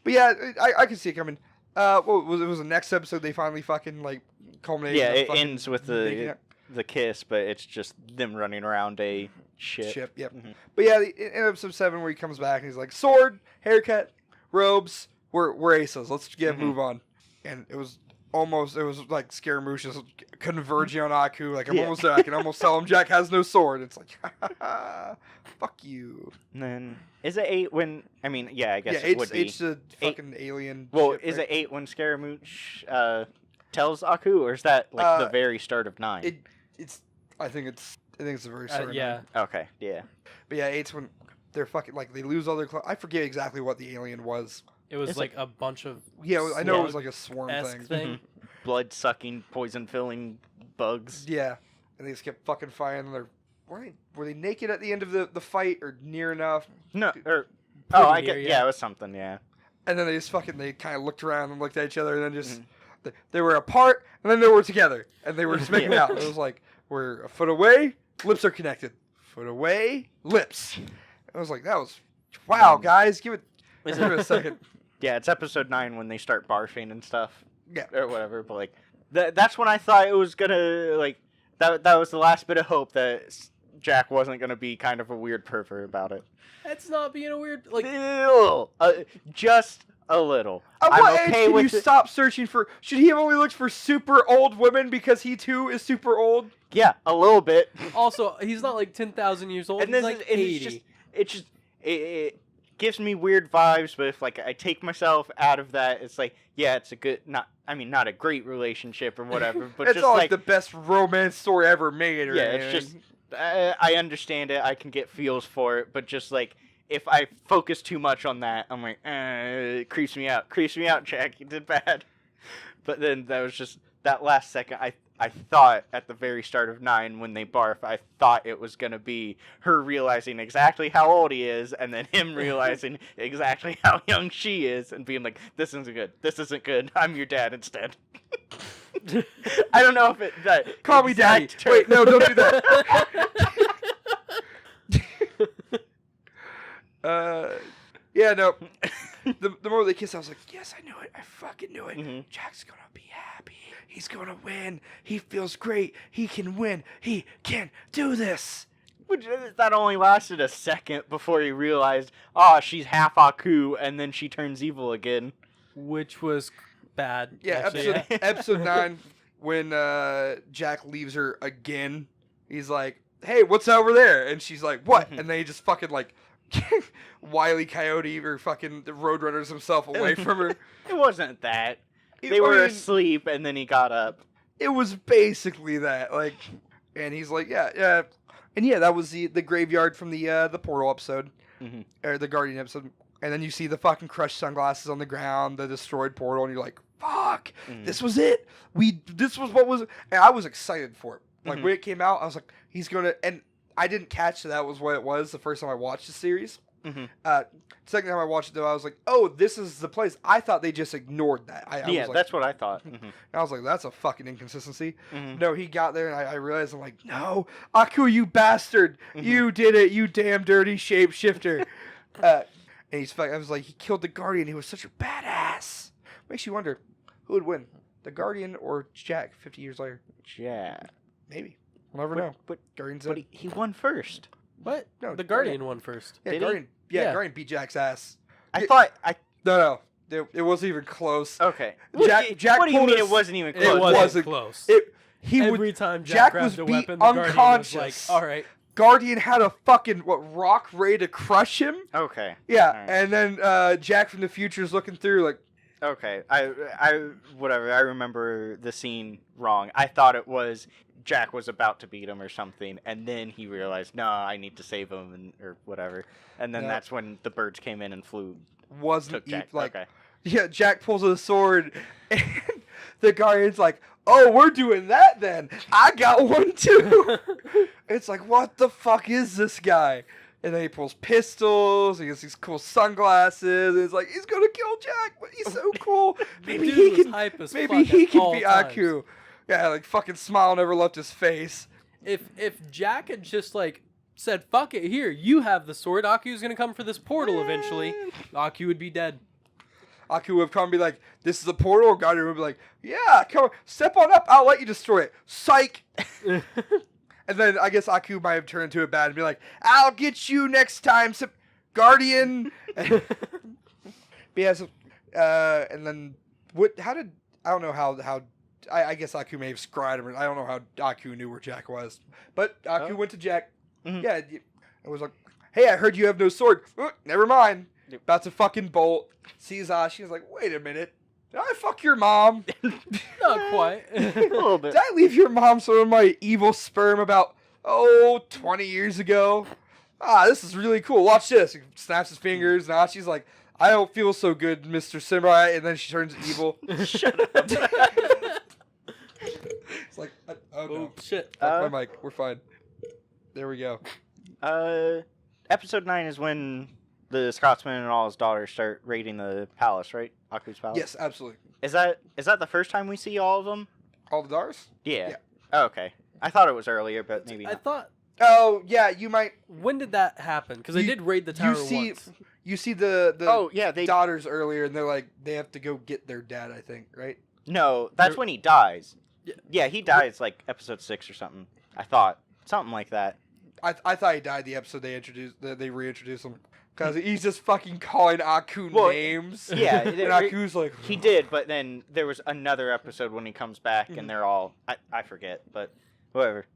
But yeah, I can see it coming. Well, it was the next episode they finally fucking like culminated. Yeah, in the it fucking ends with making the kiss, but it's just them running around a ship. ship. Yep. Mhm. But yeah, in episode 7 where he comes back and he's like, sword, haircut, robes, we're aces. Let's get Mhm. move on. And it was like Scaramouche's converging on Aku. Like I'm Yeah. almost there. I can almost tell him Jack has no sword. It's like, fuck you. And then is it 8 when? I mean, yeah, I guess Yeah, it would be. it's the fucking alien. Well, ship, is right? it 8 when Scaramouche tells Aku, or is that like the very start of 9? I think it's the very start. yeah. Okay, yeah. But yeah, 8's when they're fucking like they lose all their. I forget exactly what the alien was. It was It's like a bunch of Yeah, I know it was like a swarm esque thing. thing. Blood-sucking, poison-filling bugs. Yeah, and they just kept fucking fighting. Were they naked at the end of the fight or near enough? No, or Pretty I near, get yeah. it was something, yeah. And then they kind of looked around and looked at each other and then just they were apart, and then they were together, and they were just making out. It was like, we're a foot away, lips are connected. Foot away, lips. I was like, that was, wow, guys, give it a second. Yeah, it's episode 9 when they start barfing and stuff. Yeah. Or whatever, but like, that's when I thought it was gonna, like, that was the last bit of hope that Jack wasn't gonna be kind of a weird pervert about it. It's not being a weird, like... Just a little. At I'm what okay age with can you stop searching for... Should he have only looked for super old women because he, too, is super old? Yeah, a little bit. Also, he's not like 10,000 years old. And He's this like is, 80. it gives me weird vibes, but if, like, I take myself out of that, it's like, yeah, it's a good... not a great relationship or whatever, but it's just not like the best romance story ever made. Or yeah, anything. it's just... I understand it. I can get feels for it, but just like if I focus too much on that, I'm like, it creeps me out. Creeps me out, Jack. You did bad. But then that was just that last second. I thought at the very start of 9 when they barf, I thought it was gonna be her realizing exactly how old he is, and then him realizing exactly how young she is, and being like, "This isn't good. This isn't good. I'm your dad instead." I don't know if it. Call me daddy. Wait, no, don't do that. Yeah, no. The more they kiss, I was like, yes, I knew it. I fucking knew it. Mm-hmm. Jack's gonna be happy. He's gonna win. He feels great. He can win. He can do this. Which, that only lasted a second before he realized, she's half Aku, and then she turns evil again. Which was bad. Yeah, actually, episode 9, when Jack leaves her again, he's like, hey, what's over there? And she's like, what? And then he just fucking, like, Wile E. Coyote or fucking the Roadrunners himself away from her. It wasn't that. They were asleep, and then he got up. It was basically that. Like, and he's like, yeah. And yeah, that was the graveyard from the Portal episode. Mm-hmm. Or the Guardian episode. And then you see the fucking crushed sunglasses on the ground, the destroyed portal, and you're like, fuck, this was it. This was what was, and I was excited for it. Like, when it came out, I was like, he's gonna, and I didn't catch that was what it was the first time I watched the series. Second time I watched it, though, I was like, oh, this is the place. I thought they just ignored that. I was like, that's what I thought. And I was like, that's a fucking inconsistency. No, he got there, and I realized, I'm like, no, Aku, you bastard. You did it, you damn dirty shapeshifter. And he's fucking, I was like, he killed the Guardian. He was such a badass. Makes you wonder, who would win, the Guardian or Jack 50 years later? Jack. Maybe. We'll never know. But Guardian's but he won first. What? No, The Guardian won first. Yeah, Did he? Guardian. Yeah, Guardian beat Jack's ass. No. It wasn't even close. Okay. Jack what do you pulled mean his- it wasn't even It close? wasn't close. Every time Jack grabbed was a beat weapon, the Guardian was like, unconscious. all right. Guardian had a fucking rock ready to crush him. Okay. Yeah, Alright. and then Jack from the future is looking through like, Okay. I whatever. I remember the scene wrong. I thought it was Jack was about to beat him or something, and then he realized, no, I need to save him, or whatever. And then No. that's when the birds came in and wasn't took Jack. like, Okay. yeah, Jack pulls a sword, and the Guardian's like, oh, we're doing that then. I got one too. It's like, what the fuck is this guy? And then he pulls pistols, he has these cool sunglasses, and it's like, he's gonna kill Jack, but he's so cool. Maybe Dude he was can, hype as maybe fuck he at can all be times. Aku. Yeah, like fucking smile never left his face. If Jack had just like said, fuck it, here, you have the sword, Aku's gonna come for this portal eventually, Aku would be dead. Aku would come and be like, this is the portal. Guardian would be like, yeah, come on, step on up, I'll let you destroy it. Psych. And then I guess Aku might have turned into a bad and be like, I'll get you next time, Guardian. But yeah, so, and then I don't know how I guess Aku may have scryed him. I don't know how Aku knew where Jack was. But Aku went to Jack. Yeah, it was like, hey, I heard you have no sword. Never mind. About to fucking bolt. Sees Ashi. He's like, wait a minute. Did I fuck your mom? Not quite. A little bit. Did I leave your mom some of my evil sperm about, 20 years ago? This is really cool. Watch this. He snaps his fingers, and Ashi's like, I don't feel so good, Mr. Samurai. And then she turns evil. Shut up. It's like, oh no. Oh shit. Fuck my mic. We're fine. There we go. Episode 9 is when the Scotsman and all his daughters start raiding the palace, right? Aku's palace. Yes, absolutely. Is that the first time we see all of them? All the daughters? Yeah. Yeah. Oh, okay. I thought it was earlier, but maybe I not. thought. Oh yeah, you might. When did that happen? Because they did raid the tower once. You see the they daughters earlier, and they're like they have to go get their dad. I think, right? No, that's when he dies. Yeah. Yeah, he dies like episode 6 or something. I thought something like that. I thought he died the episode they reintroduced him because he's just fucking calling Aku names. Yeah, and Aku's like he did, but then there was another episode when he comes back, and they're all I forget, but whatever.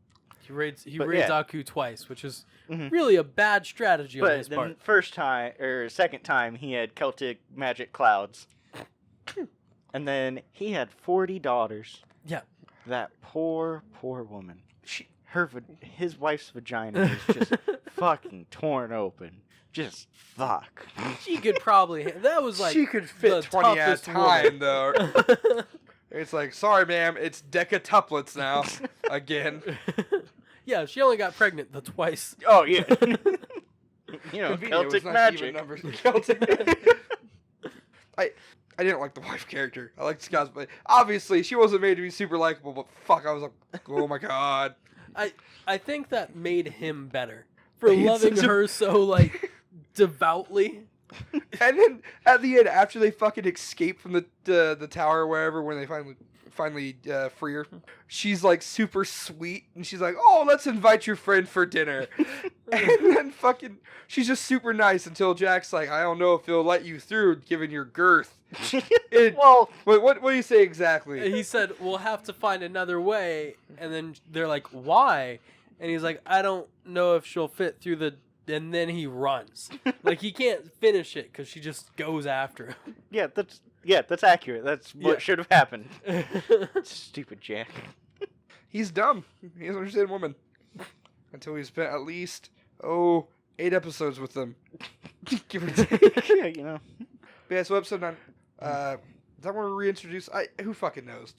He raids yeah. Aku twice, which is really a bad strategy on his But part. the first time or second time he had Celtic magic clouds, and then he had 40 daughters. Yeah, that poor woman. His wife's vagina is just fucking torn open. Just fuck. she could probably. That was like she could fit the 20 at a toughest time woman. though. It's like, sorry, ma'am, it's decatuplets now again. Yeah, she only got pregnant the twice. Oh yeah. You know, Convenient, it Celtic was not magic. even numbers. Celtic. I didn't like the wife character. I liked Scott's, but obviously she wasn't made to be super likable. But fuck, I was like, oh my god. I think that made him better for He's loving such a- her so like devoutly. And then at the end, after they fucking escape from the tower or wherever, when they finally free her, she's like super sweet, and she's like, "Oh, let's invite your friend for dinner," and then fucking she's just super nice until Jack's like, "I don't know if he'll let you through, given your girth." Well, what do you say exactly? He said, "We'll have to find another way," and then they're like, "Why?" And he's like, "I don't know if she'll fit through the." And then he runs. Like he can't finish it because she just goes after him. yeah, that's accurate. That's what should have happened. Stupid Jack. He's dumb. He doesn't understand women until he spent at least 8 episodes with them, give or take. Yeah, you know. But yeah, so episode 9. Is that when we reintroduce? Who fucking knows?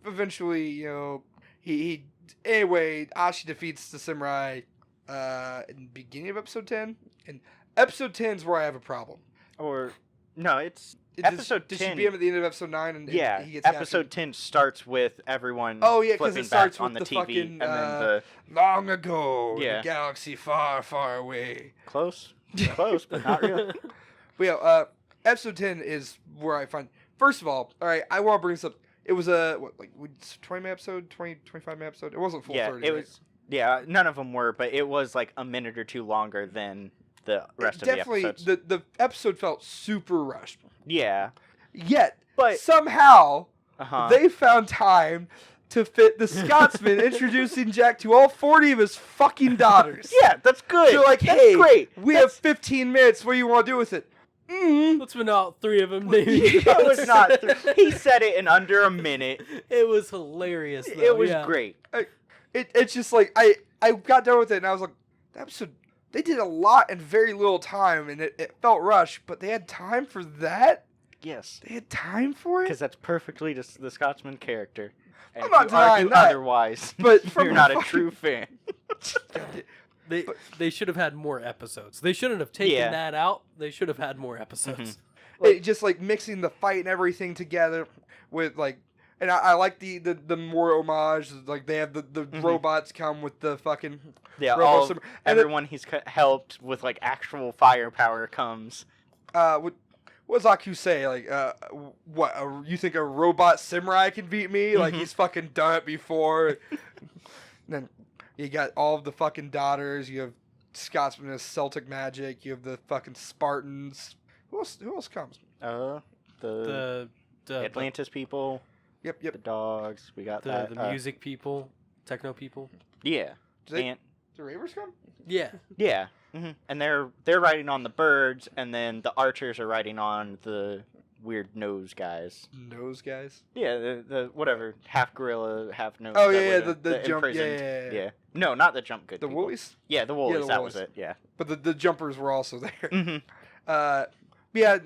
Eventually, you know, he anyway. Ashi defeats the samurai in the beginning of episode 10, and episode 10 is where I have a problem. Or no, it's episode 10. Did she beat him at the end of episode 9? And yeah, he gets episode 10 starts with everyone. Oh yeah, because flipping it starts back on with the the TV, fucking and then long ago, in Yeah. a galaxy far, far away. close, but not really. But yeah, episode 10 is where I find. First of all right, I want to bring this up. It was a 20-minute episode, 25-minute episode. It wasn't full 30. It right? was. Yeah, none of them were, but it was like a minute or two longer than the rest of the episodes. The episode felt super rushed. Yeah, Yet, but somehow uh-huh. they found time to fit the Scotsman introducing Jack to all 40 of his fucking daughters. Yeah, that's good. They're like, That's hey, great. we have 15 minutes. What do you want to do with it? Let's win out 3 of them. Maybe. It was not. He said it in under a minute. It was hilarious. Though. It was yeah. great. It's just like I got done with it and I was like, that episode, they did a lot in very little time and it felt rushed, but they had time for that? Yes, They had time for it? because that's perfectly the Scotsman character. And I'm not if you argue denying that, otherwise, but from you're a not a fucking- true fan. They should have had more episodes. They shouldn't have taken Yeah. that out. They should have had more episodes. It just like mixing the fight and everything together with like, and I like the more homage, like they have the robots come with the fucking Yeah, robots. all And then, everyone he's helped with like actual firepower comes. what does Aku say? Like, what? You think a robot samurai can beat me? Like he's fucking done it before. And then you got all of the fucking daughters. You have Scotsman as Celtic magic. You have the fucking Spartans. Who else comes? The Atlantis people, Yep. the dogs. We got the that. music people, techno people. Yeah, Do they- and The Ravers come? Yeah. yeah, and they're riding on the birds, and then the archers are riding on the weird nose guys. Nose guys. Yeah, the whatever, half gorilla, half nose. Oh, that yeah, were the jump- imprisoned. yeah. No, not the jump good. The people. Woolies? Yeah, the woolies. the That woolies. was it. Yeah. But the jumpers were also there. Mm-hmm. Yeah,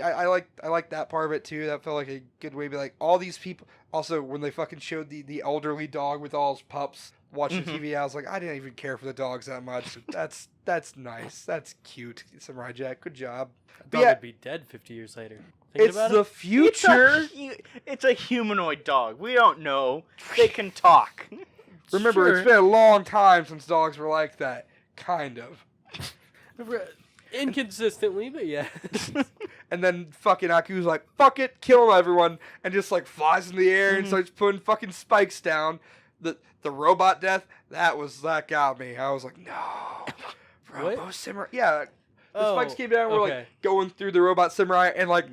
I like that part of it too. That felt like a good way to be like all these people. Also, when they fucking showed the elderly dog with all his pups watching TV, I was like, I didn't even care for the dogs that much. That's That's nice. That's cute, Samurai Jack. Good job. I But thought yeah, it'd be dead 50 years later. Thinking it's about the it? future. It's a humanoid dog. We don't know. They can talk. Remember, Sure. it's been a long time since dogs were like that. Kind of. Inconsistently, but yeah. And then fucking Aku's like, fuck it, kill everyone, and just like flies in the air and starts putting fucking spikes down. The robot death, that got me. I was like, no. What? Robo Samurai. Yeah. The Oh, spikes came down, we're okay. like going through the robot samurai, and like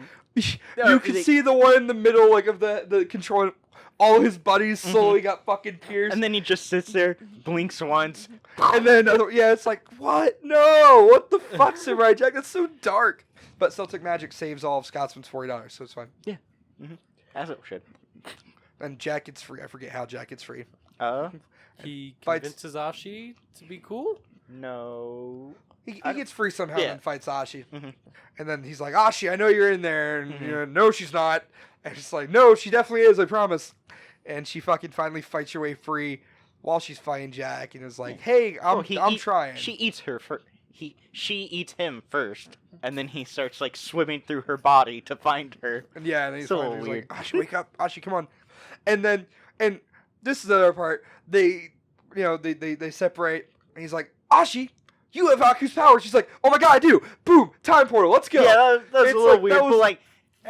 No, you can see the one in the middle, like of the control. All his buddies slowly got fucking pierced, And then he just sits there, blinks once. and then it's like, what? No, what the fuck, Samurai Jack? That's so dark. But Celtic Magic saves all of Scotsman's $40, so it's fine. As it should. And Jack gets free. I forget how Jack gets free. He Fights- convinces Ashi to be cool? No. He gets free somehow and fights Ashi. Mhm. And then he's like, Ashi, I know you're in there. And you know, no, she's not. And she's like, no, she definitely is, I promise. And she fucking finally fights her way free while she's fighting Jack and is like, hey, I'm trying. She eats her first. She eats him first, and then he starts like swimming through her body to find her. And yeah, and then he's So finally weird. like, Ashi, wake up. Ashi, come on. And this is the other part. They separate. And he's like, Ashi, you have Aku's power. She's like, oh my god, I do. Boom, time portal. Let's go. Yeah, that was It's a little like, weird, that was- but like,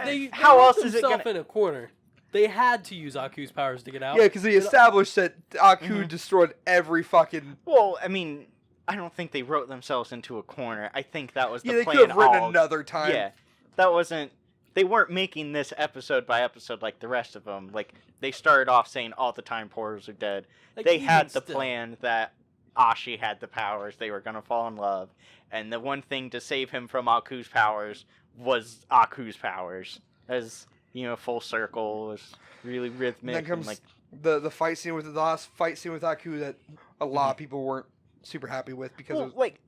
They how locked else is it themselves gonna? in a corner. They had to use Aku's powers to get out. Yeah, because he established that Aku destroyed every fucking. Well, I mean, I don't think they wrote themselves into a corner. I think that was the Yeah, they plan. could have written all- another time. Yeah, that wasn't. They weren't making this episode by episode like the rest of them. Like they started off saying all the time portals are dead. Like, They even had the still. plan that Ashi had the powers. They were gonna fall in love, and the one thing to save him from Aku's powers was Aku's powers. As you know, full circle was really rhythmic. And then comes and, like, the fight scene with the last fight scene with Aku that a lot of people weren't super happy with because well, of, like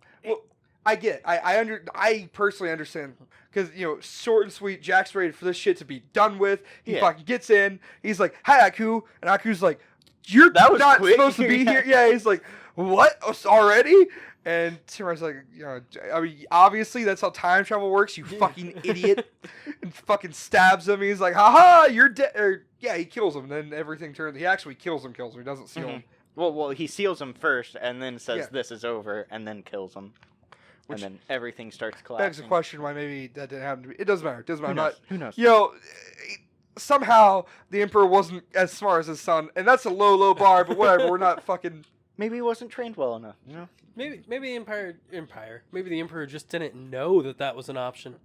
I get it. I personally understand because short and sweet. Jack's ready for this shit to be done with. He Yeah. fucking gets in. He's like, "Hi, Aku," and Aku's like, "You're That was not quick." supposed to be here." Yeah, he's like, "What already?" And Samurai's like, I mean, obviously that's how time travel works. You fucking idiot, and fucking stabs him. He's like, "Haha, you're dead." Or yeah, he kills him. Then everything turns. He actually kills him. He doesn't seal him. well, he seals him first, and then says Yeah. this is over, and then kills him. Which and then everything starts Begs collapsing. the question why maybe that didn't happen to me. It doesn't matter. It doesn't matter. Who knows? You know, somehow the Emperor wasn't as smart as his son, and that's a low bar. But whatever. We're not fucking. Maybe he wasn't trained well enough. You know. Maybe the Empire. Maybe the Emperor just didn't know that was an option.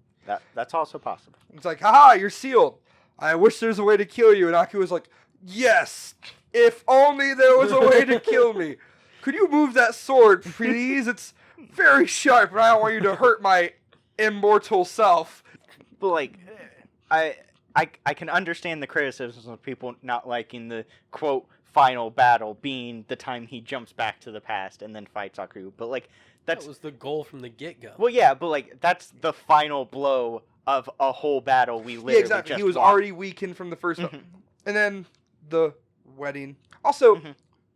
That's also possible. It's like, haha, you're sealed. I wish there was a way to kill you. And Aku was like, yes, if only there was a way to kill me. Could you move that sword, please? It's very sharp, and I don't want you to hurt my immortal self. But like, I can understand the criticisms of people not liking the quote final battle being the time he jumps back to the past and then fights Aku. But like, That was the goal from the get-go. well, yeah, but like that's the final blow of a whole battle we literally Yeah, exactly. just He was watched. already weakened from the first one. And then the wedding. Also,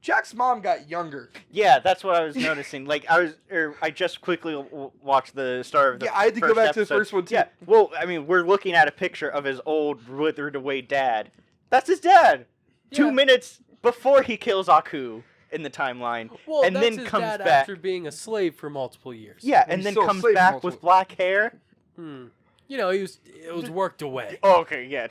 Jack's mom got younger. Yeah, that's what I was noticing. Like I just quickly watched the start of the Yeah, I had to go first back to the episode. first one, too. Yeah, well, I mean, we're looking at a picture of his old withered away dad. That's his dad. Yeah. 2 minutes before he kills Aku in the timeline, Well, and that's then his comes dad back. after being a slave for multiple years. Yeah, Well, and he's then still a comes slave back multiple- with black hair. You know, it was worked away. Oh, okay, yeah.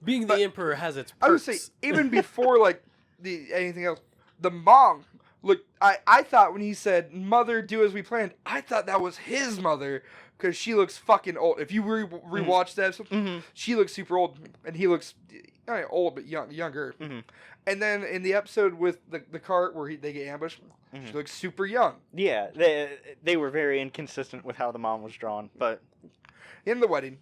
Being the Emperor has its I would perks. say, even before, like, anything else, the mom, look, I thought when he said, "Mother, do as we planned," I thought that was his mother, because she looks fucking old. If you rewatch that episode, she looks super old, and he looks old, but younger. And then in the episode with the cart where they get ambushed, she looks super young. Yeah, they were very inconsistent with how the mom was drawn, but In the wedding,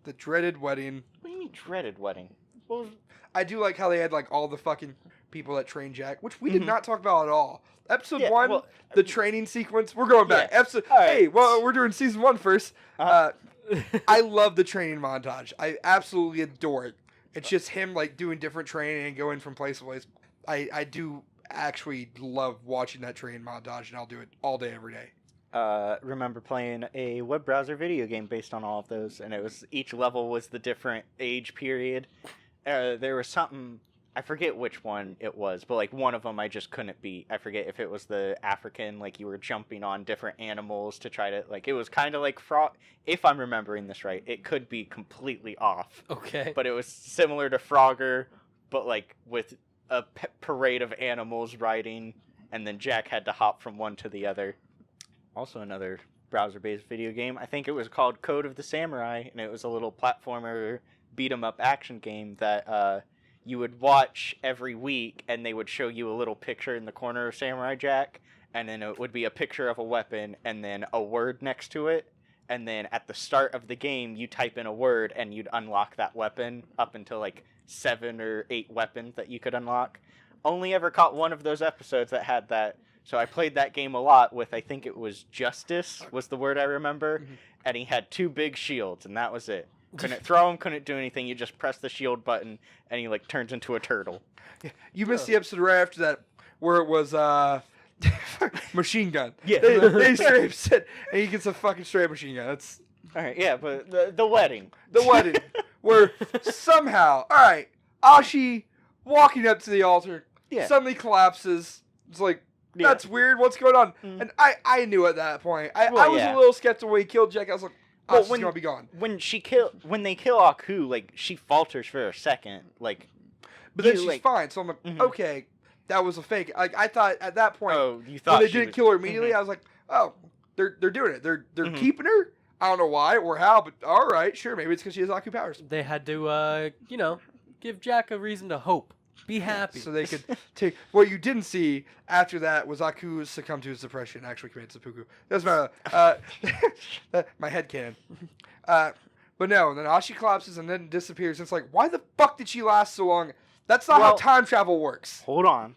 the dreaded wedding, what do you mean dreaded wedding? Well, I do like how they had, like, all the fucking people that train Jack, which we did not talk about at all. Episode Yeah, 1, well, the training sequence, we're going back. Yeah. Episode, All right. hey, well, we're doing season 1 first. Uh-huh. I love the training montage. I absolutely adore it. It's just him, like, doing different training and going from place to place. I do actually love watching that train montage, and I'll do it all day, every day. Remember playing a web browser video game based on all of those, and it was each level was the different age period. There was something, I forget which one it was, but like one of them I just couldn't beat. I forget if it was the African, like you were jumping on different animals to try to, like, it was kind of like Frog. If I'm remembering this right, it could be completely off. Okay. But it was similar to Frogger, but like with a parade of animals riding, and then Jack had to hop from one to the other. Also another browser-based video game. I think it was called Code of the Samurai, and it was a little platformer beat-em-up action game that you would watch every week, and they would show you a little picture in the corner of Samurai Jack, and then it would be a picture of a weapon, and then a word next to it, and then at the start of the game, you type in a word, and you'd unlock that weapon up until, like, 7 or 8 weapons that you could unlock. Only ever caught one of those episodes that had that, so I played that game a lot with, I think it was Justice, was the word I remember, and he had 2 big shields, and that was it. Couldn't throw him, couldn't do anything. You just press the shield button, and he like turns into a turtle. Yeah. You missed the episode right after that where it was machine gun. Yeah. They straight up said, and he gets a fucking straight machine gun. That's all right. Yeah, but the wedding. The wedding, where somehow, all right, Ashi walking up to the altar, suddenly collapses. It's like, that's weird. What's going on? And I knew at that point. I was a little skeptical when he killed Jack. I was like, well, she's gonna be gone. When they kill Aku, like, she falters for a second, like, but then she's fine. So I'm like, okay, that was a fake. Like, I thought at that point, you thought when they didn't kill her immediately, I was like, oh, they're doing it. They're keeping her. I don't know why or how, but all right, sure, maybe it's because she has Aku powers. They had to, give Jack a reason to hope. Be happy. So they could take... What you didn't see after that was Aku succumbed to his depression and actually committed seppuku. Doesn't matter. My head canon. But no, then Ashi collapses and then disappears. It's like, why the fuck did she last so long? That's not how time travel works. Hold on.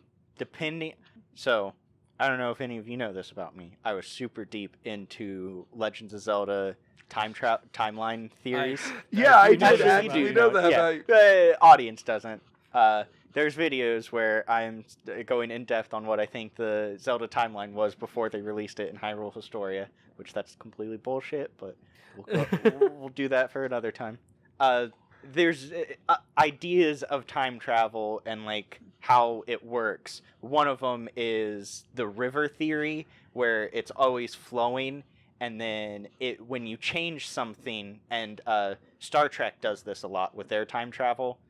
So, I don't know if any of you know this about me. I was super deep into Legends of Zelda timeline theories. I did actually know that about you. Audience doesn't. There's videos where I'm going in depth on what I think the Zelda timeline was before they released it in Hyrule Historia, which that's completely bullshit, but we'll do that for another time. There's ideas of time travel and like how it works. One of them is the river theory, where it's always flowing, and then when you change something, and Star Trek does this a lot with their time travel.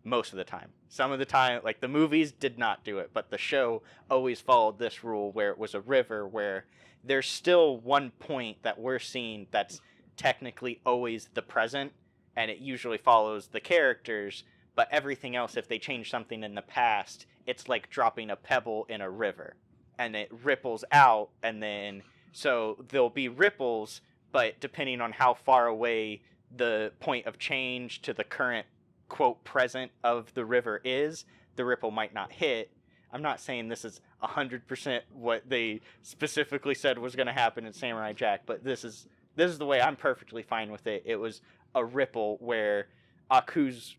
Most of the time. Some of the time, like the movies did not do it, but the show always followed this rule where it was a river where there's still one point that we're seeing that's technically always the present, and it usually follows the characters, but everything else, if they change something in the past, it's like dropping a pebble in a river, and it ripples out, and then, so there'll be ripples, but depending on how far away the point of change to the current quote present of the river is, the ripple might not hit. I'm not saying this is 100% what they specifically said was going to happen in Samurai Jack, but this is the way I'm perfectly fine with it. It was a ripple where Aku's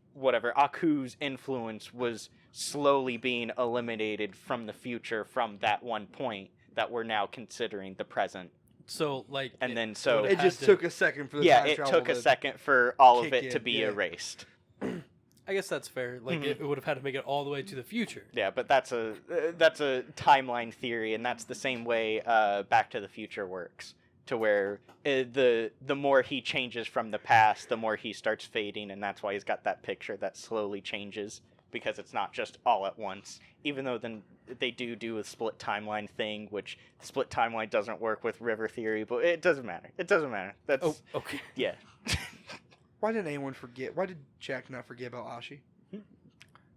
influence was slowly being eliminated from the future from that one point that we're now considering the present. So, like... And then so... It just took a second for the time travel. Yeah, it took a second for all of it to be erased. I guess that's fair. Like, it would have had to make it all the way to the future. Yeah, but that's a timeline theory, and that's the same way Back to the Future works. To where the more he changes from the past, the more he starts fading, and that's why he's got that picture that slowly changes, because it's not just all at once. Even though then they do a split timeline thing, which split timeline doesn't work with river theory, but it doesn't matter. It doesn't matter. That's okay. Yeah. Why didn't anyone forget? Why did Jack not forget about Ashi?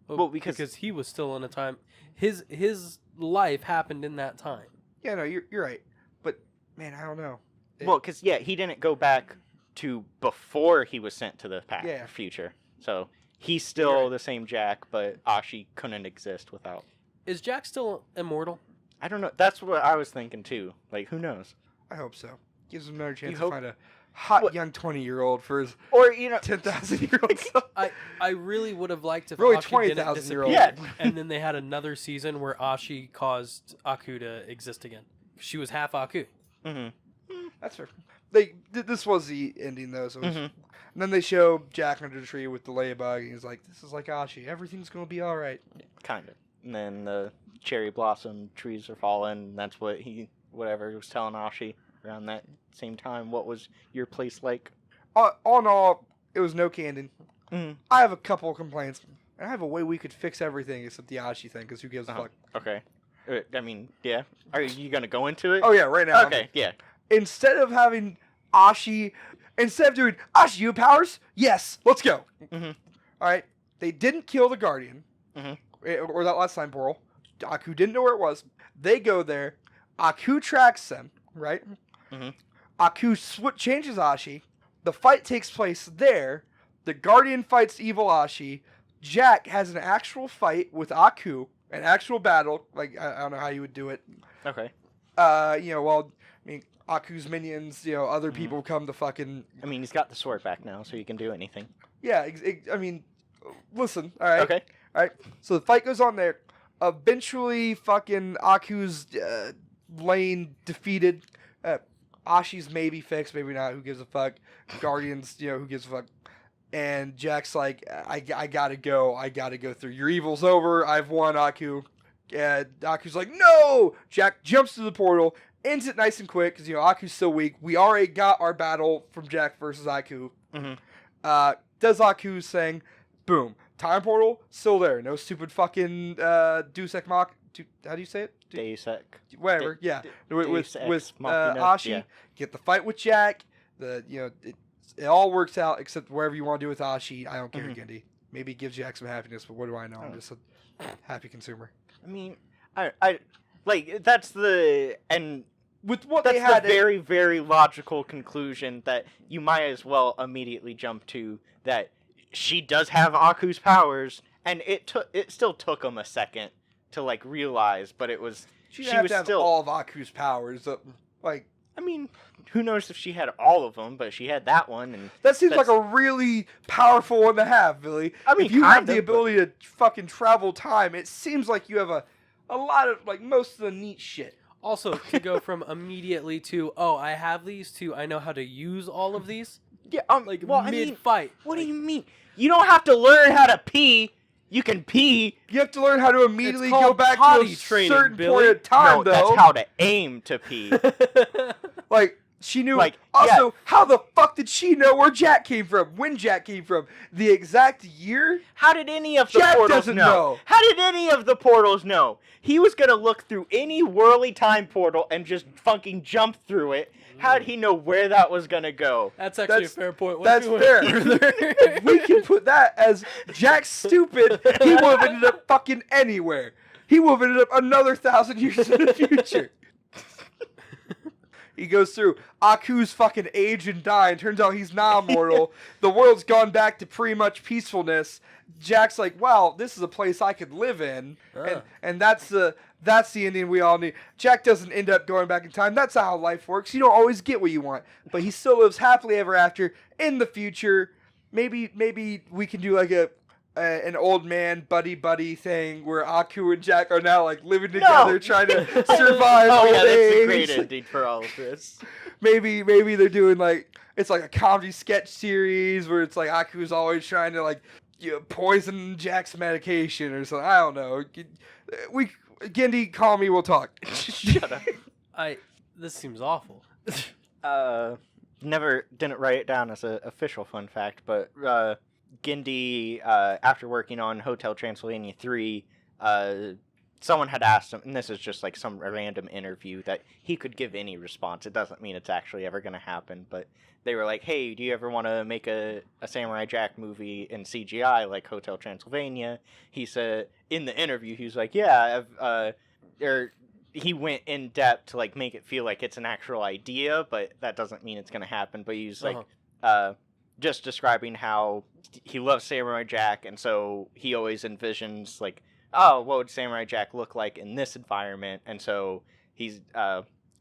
Well, because he was still in a time. His life happened in that time. Yeah, no, you're right. But man, I don't know. Because he didn't go back to before he was sent to the future. So he's still the same Jack, but Ashi couldn't exist without. Is Jack still immortal? I don't know. That's what I was thinking too. Like, who knows? I hope so. Gives him another chance to hot What? young 20-year-old for his Or 10,000-year-old son. I really would have liked if Really, Ashi didn't 20,000-year-old. disappear, Yeah. and then they had another season where Ashi caused Aku to exist again. She was half Aku. That's fair. This was the ending though, so. And then they show Jack under the tree with the ladybug, and he's like, "This is like Ashi. Everything's gonna be all right." Kind of. And then the cherry blossom trees are falling. And that's what he was telling Ashi around that same time. What was your place like? All in all, it was no canon. Mhm. I have a couple of complaints. And I have a way we could fix everything except the Ashi thing, because who gives a fuck? Okay. I mean, yeah. Are you gonna go into it? Oh yeah, right now. Okay. Yeah. Instead of having Ashi, instead of doing Ashi, you have powers? Yes, let's go. Mhm. All right. They didn't kill the Guardian, Mhm. or that last time portal. Aku didn't know where it was. They go there. Aku tracks them. Right. Mhm. Aku changes Ashi. The fight takes place there. The Guardian fights evil Ashi. Jack has an actual fight with Aku, an actual battle. Like I don't know how you would do it. Okay. Aku's minions, other Mhm. people come to fucking. I mean, he's got the sword back now, so he can do anything. Yeah, listen, all right. Okay. All right. So the fight goes on there. Eventually, fucking Aku's lane defeated. Ashi's maybe fixed, maybe not. Who gives a fuck? Guardians, who gives a fuck? And Jack's like, I gotta go. I gotta go through. Your evil's over. I've won, Aku. And Aku's like, no! Jack jumps to the portal, ends it nice and quick, because, Aku's so weak. We already got our battle from Jack versus Aku. Mhm. Does Aku's thing. Boom. Time portal, still there. No stupid fucking Deus Ex Mach. How do you say it? Deus Ex. Whatever, yeah. With Deus Ex with Machina, Ashi, yeah. get the fight with Jack. It all works out except wherever you want to do with Ashi. I don't care, Mhm. Gendy. Maybe it gives Jack some happiness, but what do I know? I'm Oh. just a happy consumer. I mean, I like that's the and With what that's they had, the very very logical conclusion that you might as well immediately jump to, that she does have Aku's powers, and it still took him a second to like realize, but she she have was to have still all of Aku's powers. Like I mean, who knows if she had all of them, but she had that one, and that seems like that's- a really powerful one to have, Billy. I mean, if you have kind the of, but- ability to fucking travel time, it seems like you have a lot of like most of the neat shit. Also, to go from immediately to, oh, I have these, to I know how to use all of these, yeah, like well, I mean, mid-fight. what do you mean? You don't have to learn how to pee. You can pee. You have to learn how to immediately go called back to potty a training, certain Billy. point of time, No, though. that's how to aim to pee. Like, she knew. Like, also, how the fuck did she know where Jack came from? When Jack came from? The exact year? How did any of the Jack portals doesn't know? know. How did any of the portals know? He was gonna look through any whirly time portal and just fucking jump through it. How did he know where that was gonna go? That's actually That's- a fair point. What That's if we went fair. further? If we can put that as Jack's stupid, he would have ended up fucking anywhere. He would have ended up another 1,000 years in the future. He goes through Aku's fucking age and dying. Turns out he's not immortal. The world's gone back to pretty much peacefulness. Jack's like, wow, this is a place I could live in. And that's the ending we all need. Jack doesn't end up going back in time. That's how life works. You don't always get what you want. But he still lives happily ever after in the future. Maybe we can do like an old man buddy thing where Aku and Jack are now like living together, trying to survive Oh old yeah, that's a age. great ending for all of this. Maybe they're doing like it's like a comedy sketch series where it's like Aku's always trying to like poison Jack's medication or something. I don't know. Gendy, call me. We'll talk. Shut up. This seems awful. Didn't write it down as an official fun fact, but Gindi, after working on Hotel Transylvania 3, someone had asked him, and this is just like some random interview, that he could give any response. It doesn't mean it's actually ever going to happen, but they were like, hey, do you ever want to make a Samurai Jack movie in CGI like Hotel Transylvania? He said, in the interview, he was like, yeah, he went in depth to like make it feel like it's an actual idea, but that doesn't mean it's going to happen. But he was like, just describing how he loves Samurai Jack, and so he always envisions like, oh, what would Samurai Jack look like in this environment? And so he's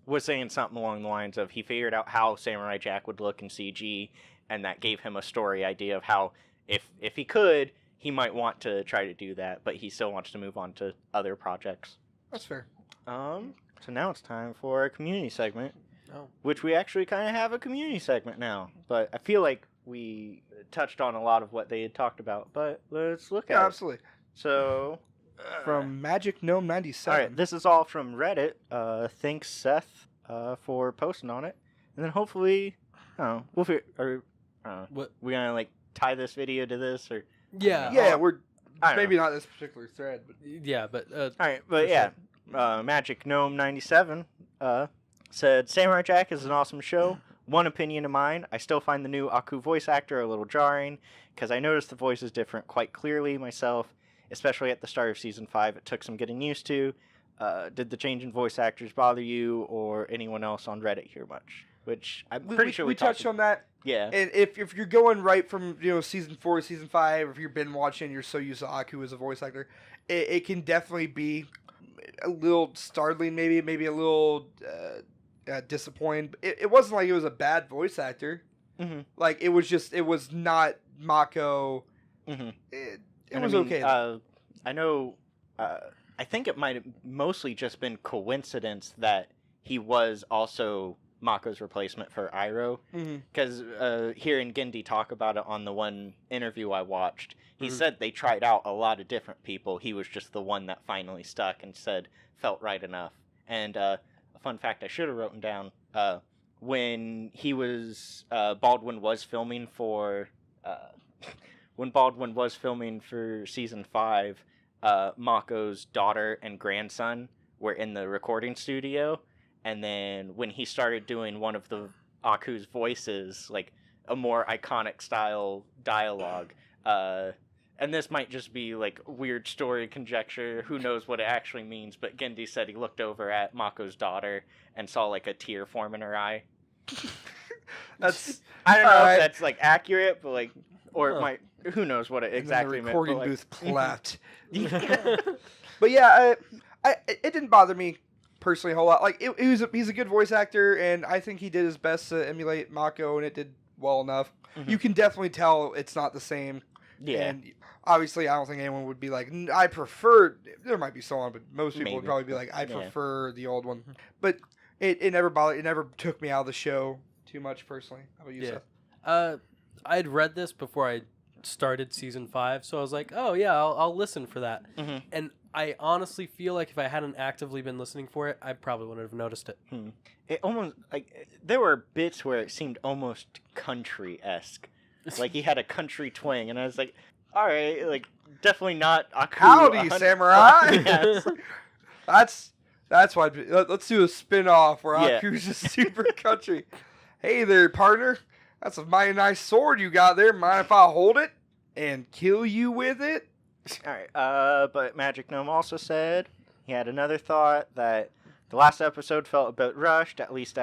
was saying something along the lines of he figured out how Samurai Jack would look in CG, and that gave him a story idea of how if he could, he might want to try to do that, but he still wants to move on to other projects. That's fair. So now it's time for a community segment, Oh. which we actually kind of have a community segment now, but I feel like we touched on a lot of what they had talked about, but let's look at Yeah, it. absolutely. So, From Magic Gnome 97. all right, this is all from Reddit. Thanks, Seth, for posting on it, and then hopefully, we'll figure. Or What? we gonna like tie this video to this, or Yeah. Yeah, we're I don't maybe not this particular thread, but Yeah, but all right, but For yeah, Magic Gnome 97 said Samurai Jack is an awesome show. One opinion of mine, I still find the new Aku voice actor a little jarring because I noticed the voice is different quite clearly myself, especially at the start of season 5. It took some getting used to. Did the change in voice actors bother you or anyone else on Reddit here much? Which I'm pretty sure we touched on that. Yeah. And if you're going right from season 4 to season 5, if you've been watching, you're so used to Aku as a voice actor, it can definitely be a little startling, maybe a little disappointing. But it wasn't like it was a bad voice actor. Mm-hmm. Like it was not Mako. Mm-hmm. It was okay. I know. I think it might have mostly just been coincidence that he was also Mako's replacement for Iroh. Because hearing Gindi talk about it on the one interview I watched, he said they tried out a lot of different people. He was just the one that finally stuck and said felt right enough. And a fun fact I should have written down, when he was Baldwin was filming for season 5, Mako's daughter and grandson were in the recording studio, and then when he started doing one of the Aku's voices, like a more iconic style dialogue, and this might just be like weird story conjecture, who knows what it actually means, but Gindi said he looked over at Mako's daughter and saw like a tear form in her eye. That's I don't know Alright. if that's like accurate, but like, or it Huh. might, who knows what it exactly the meant. recording but, like, booth clapped. But yeah, it didn't bother me personally a whole lot. Like he's a good voice actor, and I think he did his best to emulate Mako, and it did well enough. Mhm. You can definitely tell it's not the same. Yeah. And obviously, I don't think anyone would be like, I prefer. There might be someone, but most people would Maybe. probably be like, I Yeah. prefer the old one. But it never bothered. It never took me out of the show too much personally. How about you, Yeah. Seth? I'd read this before I started season 5, so I was like, oh yeah, I'll listen for that. Mhm. And I honestly feel like if I hadn't actively been listening for it, I probably wouldn't have noticed it. It almost like there were bits where it seemed almost country-esque, like he had a country twang, and I was like, all right, like definitely not Aku. Howdy, 100 samurai. Yes. That's why. Let's do a spin-off where Yeah. Aku's just super country. Hey there, partner. That's a mighty nice sword you got there. Mind if I hold it and kill you with it? All right. But Magic Gnome also said he had another thought that the last episode felt a bit rushed, at least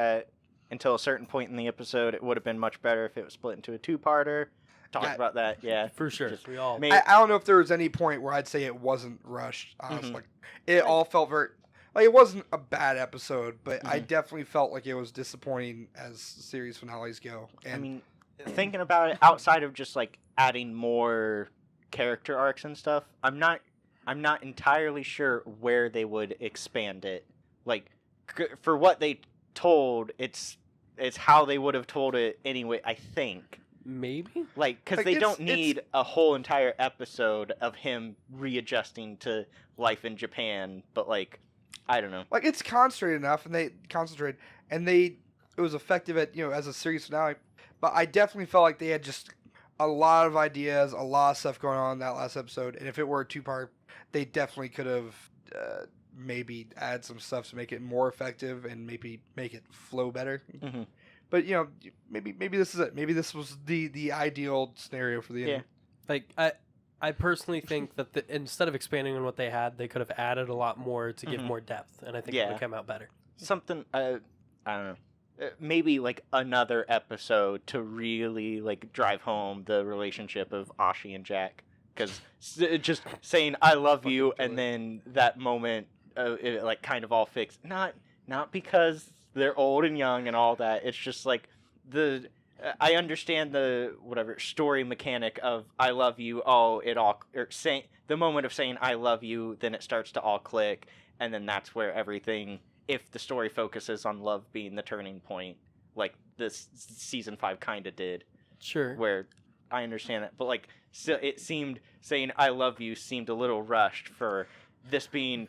until a certain point in the episode. It would have been much better if it was split into a two-parter. Talked Yeah. about that, yeah. For sure. Just We all. made- I don't know if there was any point where I'd say it wasn't rushed. Honestly, Mhm. like, it all felt very like it wasn't a bad episode, but I Mhm. definitely felt like it was disappointing as series finales go. And I mean, thinking about it, outside of just like adding more character arcs and stuff, I'm not entirely sure where they would expand it. Like for what they told, it's how they would have told it anyway, I think. Maybe? Like, because Like, they it's- don't need a whole entire episode of him readjusting to life in Japan, but like, I don't know. like it's concentrated enough, and it was effective at as a series finale. But I definitely felt like they had just a lot of ideas, a lot of stuff going on in that last episode. And if it were a 2-part, they definitely could have maybe add some stuff to make it more effective and maybe make it flow better. Mhm. But maybe this is it. Maybe this was the ideal scenario for the Yeah. end. Like, I personally think that instead of expanding on what they had, they could have added a lot more to give Mhm. more depth, and I think it Yeah. would come out better. Something, I don't know. Maybe like another episode to really like drive home the relationship of Ashi and Jack, because just saying I love you Fucking and then that moment it like kind of all fixed, not because they're old and young and all that. It's just like I understand the whatever story mechanic of I love you. Oh, it all or saying the moment of saying I love you, then it starts to all click, and then that's where everything. If the story focuses on love being the turning point, like this season 5 kind of did. Sure. Where I understand that, but like, so it seemed saying "I love you" seemed a little rushed for this being,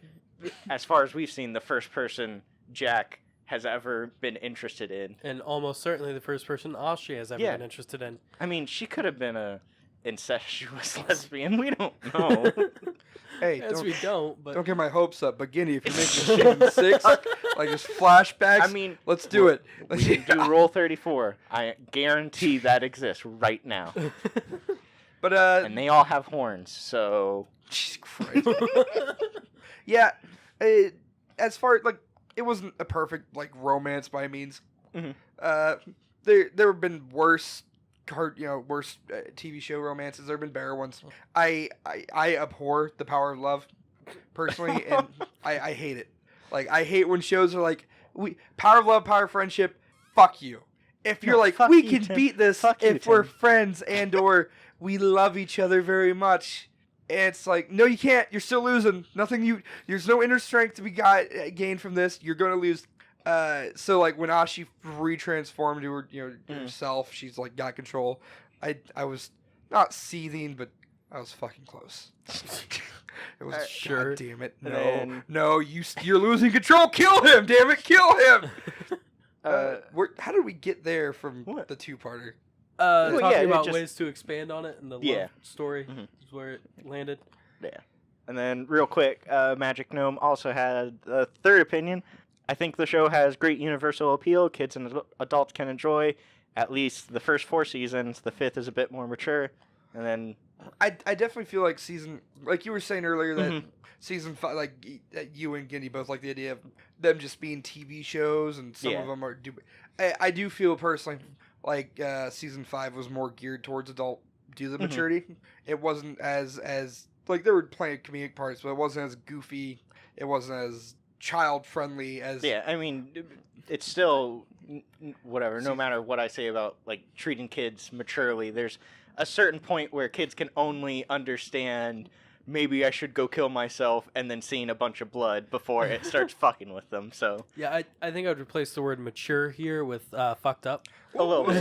as far as we've seen, the first person Jack has ever been interested in, and almost certainly the first person Austria has ever been interested in. I mean, she could have been a incestuous lesbian. We don't know. Hey, don't get my hopes up. But Guinea, if you're making season 6, like just flashbacks, I mean, let's do it. We can do Rule 34. I guarantee that exists right now. But and they all have horns, so Jesus Christ. Yeah, as far as like it wasn't a perfect like romance by means. Mm-hmm. There have been worse TV show romances. There have been better ones. I abhor the power of love, personally, and I hate it. Like I hate when shows are like power of love, power of friendship. Fuck you. If you're like we can beat this if we're friends and or we love each other very much. And it's like, no, you can't. You're still losing. There's no inner strength to be gained from this. You're going to lose. So like when Ashi retransformed to her, herself, she's like got control. I was not seething, but I was fucking close. It was sure. God damn it. No, you're losing control. Kill him, damn it. Kill him. How did we get there from the two-parter? Talking about ways to expand on it and the love story is where it landed. Yeah. And then real quick, Magic Gnome also had a third opinion. I think the show has great universal appeal. Kids and adults can enjoy at least the first 4 seasons. The 5th is a bit more mature. And then I definitely feel like like you were saying earlier that season 5, like you and Guinea both like the idea of them just being TV shows, and some of them are. I do feel personally like season 5 was more geared towards adult due to the maturity. It wasn't as like there were plenty of comedic parts, but it wasn't as goofy. It wasn't as child friendly as I mean, it's still whatever. No matter what I say about like treating kids maturely, there's a certain point where kids can only understand maybe I should go kill myself, and then seeing a bunch of blood before it starts fucking with them. So yeah, I think I would replace the word mature here with fucked up. What was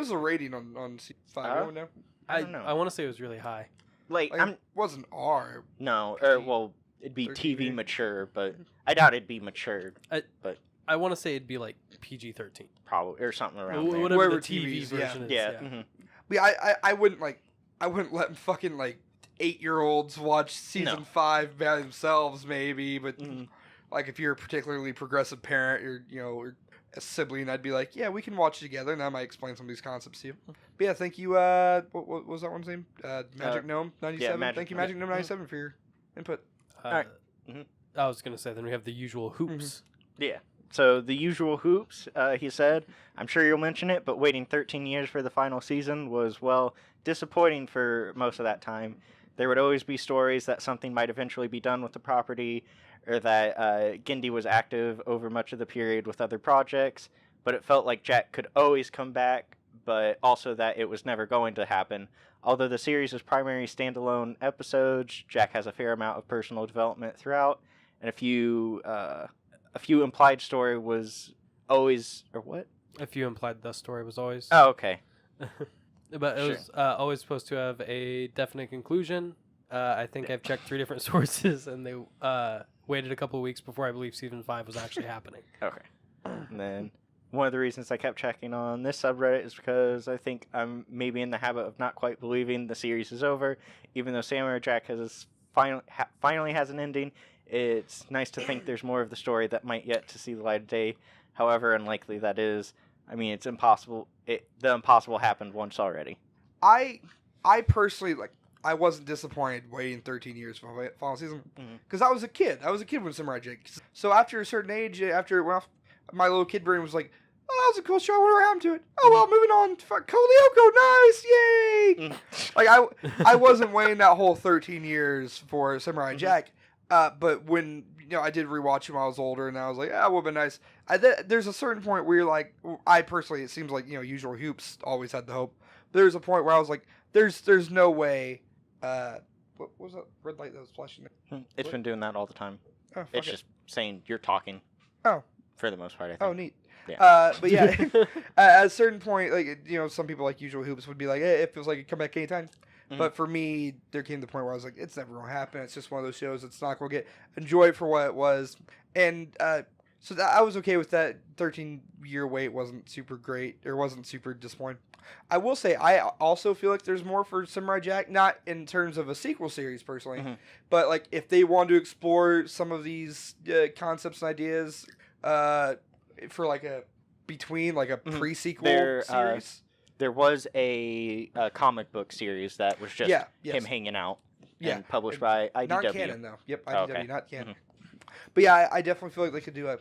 the rating on season 5? I don't know. I don't know. I want to say it was really high. Like it wasn't R. No, well, it'd be TV mature, but I doubt it'd be mature. But I want to say it'd be like PG-13, probably, or something around there. Whatever the TV version is. Yeah. Mm-hmm. But I wouldn't let fucking like 8-year-olds watch season 5 by themselves, maybe. But like if you're a particularly progressive parent, or a sibling, I'd be like, yeah, we can watch it together, and I might explain some of these concepts to you. But yeah, thank you. What was that one's name? Magic Gnome 97. Yeah, thank you, Magic Gnome 97, for your input. All right. I was gonna say then we have the usual hoops. Yeah. So the usual hoops, he said. I'm sure you'll mention it, but waiting 13 years for the final season was, well, disappointing for most of that time. There would always be stories that something might eventually be done with the property, or that Gindi was active over much of the period with other projects, but it felt like Jack could always come back, but also that it was never going to happen. Although the series is primarily standalone episodes, Jack has a fair amount of personal development throughout, and a few implied story was always, or what? A few implied the story was always. Oh, okay. But it was always supposed to have a definite conclusion. I think I've checked 3 different sources, and they waited a couple of weeks before I believe season 5 was actually happening. Okay. And then one of the reasons I kept checking on this subreddit is because I think I'm maybe in the habit of not quite believing the series is over, even though Samurai Jack has finally has an ending. It's nice to think there's more of the story that might yet to see the light of day, however unlikely that is. I mean, it's impossible. The impossible happened once already. I personally, I wasn't disappointed waiting 13 years for the final season, because I was a kid. I was a kid when Samurai Jack. So after a certain age, after it went off, my little kid brain was like, oh, that was a cool show. Whatever happened to it? Oh, well, moving on. Code Lyoko, nice, yay! I wasn't waiting that whole 13 years for Samurai Jack. But when I did rewatch him when I was older, and I was like, would have been nice. there's a certain point where you're like, I personally, it seems like Usual Hoops always had the hope. There's a point where I was like, there's no way. What was that red light that was flashing? It's been doing that all the time. Oh, fuck It's it. just saying you're talking. Oh. For the most part, I think. Oh, neat. Yeah. But yeah, at a certain point, like some people like Usual Hoops would be like, hey, it feels like it come back anytime. Mhm. But for me, there came the point where I was like, it's never gonna happen. It's just one of those shows. It's not gonna get enjoy it for what it was. And so I was okay with that. 13-year wait wasn't super great or wasn't super disappointing. I will say I also feel like there's more for Samurai Jack, not in terms of a sequel series personally, but like if they want to explore some of these concepts and ideas for like a pre-sequel series. There was a comic book series that was just him hanging out and published by IDW. Not canon, though. Yep, IDW, okay. not canon. But yeah, I definitely feel like they could do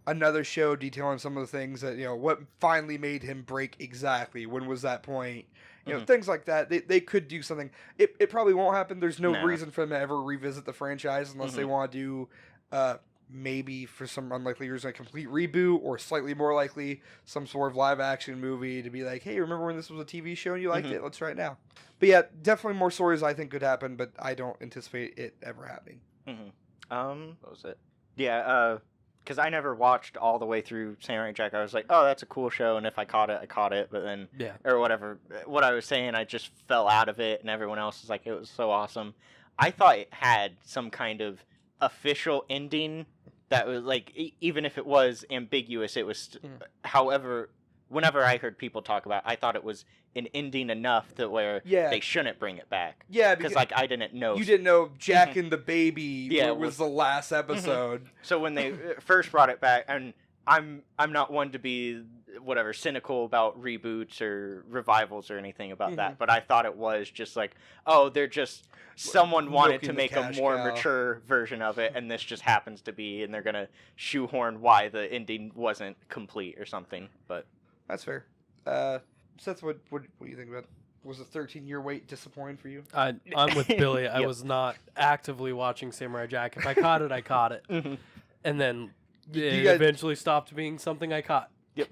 another show detailing some of the things that, what finally made him break exactly. When was that point? Things like that. They could do something. It probably won't happen. There's no reason for them to ever revisit the franchise unless they want to do, maybe for some unlikely reason, a complete reboot, or slightly more likely, some sort of live action movie to be like, hey, remember when this was a TV show and you liked it? Let's try it now. But yeah, definitely more stories I think could happen, but I don't anticipate it ever happening. What was it? Yeah, because I never watched all the way through Samurai Jack. I was like, oh, that's a cool show, and if I caught it, I caught it. But then, or whatever, what I was saying, I just fell out of it, and everyone else was like, it was so awesome. I thought it had some kind of official ending that was like, even if it was ambiguous, it was, however, whenever I heard people talk about it, I thought it was an ending enough that where they shouldn't bring it back. Yeah, because like I didn't know. You didn't know Jack and the Baby was the last episode. So when they first brought it back, and I'm not one to be whatever cynical about reboots or revivals or anything about that, but I thought it was just like, oh, they're just someone wanted to make a more mature version of it, and this just happens to be, and they're gonna shoehorn why the ending wasn't complete or something. But that's fair. Seth, what do you think about it? Was a 13-year wait disappointing for you? I'm with Billy. I was not actively watching Samurai Jack. If I caught it, I caught it. And then it eventually stopped being something I caught. Yep.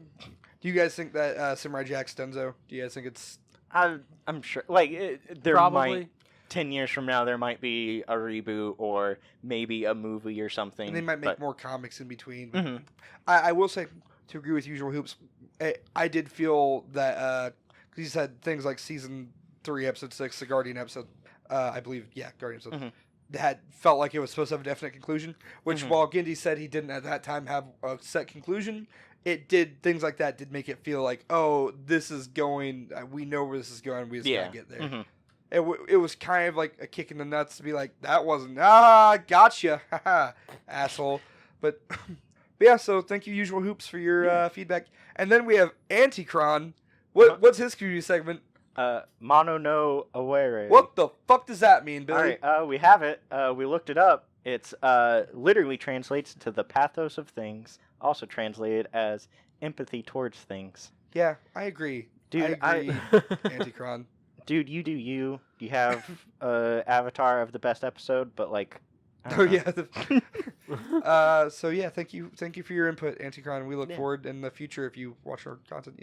Do you guys think that Samurai Jack's Dunzo? Do you guys think it's... I'm sure. Like, there Probably. might... 10 years from now, there might be a reboot or maybe a movie or something. And they might make more comics in between. I will say, to agree with Usual Hoops, I did feel that because he said things like season 3, episode 6, the Guardian episode, I believe, Guardian episode, that felt like it was supposed to have a definite conclusion. Which, while Gindi said he didn't at that time have a set conclusion, it did things like that did make it feel like, oh, this is going. We know where this is going. We just gotta get there. It was kind of like a kick in the nuts to be like, that wasn't gotcha, asshole. But. But yeah, so thank you, Usual Hoops, for your feedback. And then we have Anticron. What's his community segment? Mono no aware. What the fuck does that mean, Billy? All right, we have it. We looked it up. It's literally translates to the pathos of things, also translated as empathy towards things. Yeah, I agree. Dude, I agree, Anticron. Dude, you do you. You have avatar of the best episode, but like... Oh yeah. So yeah, thank you for your input, Anticron. We look forward in the future if you watch our content.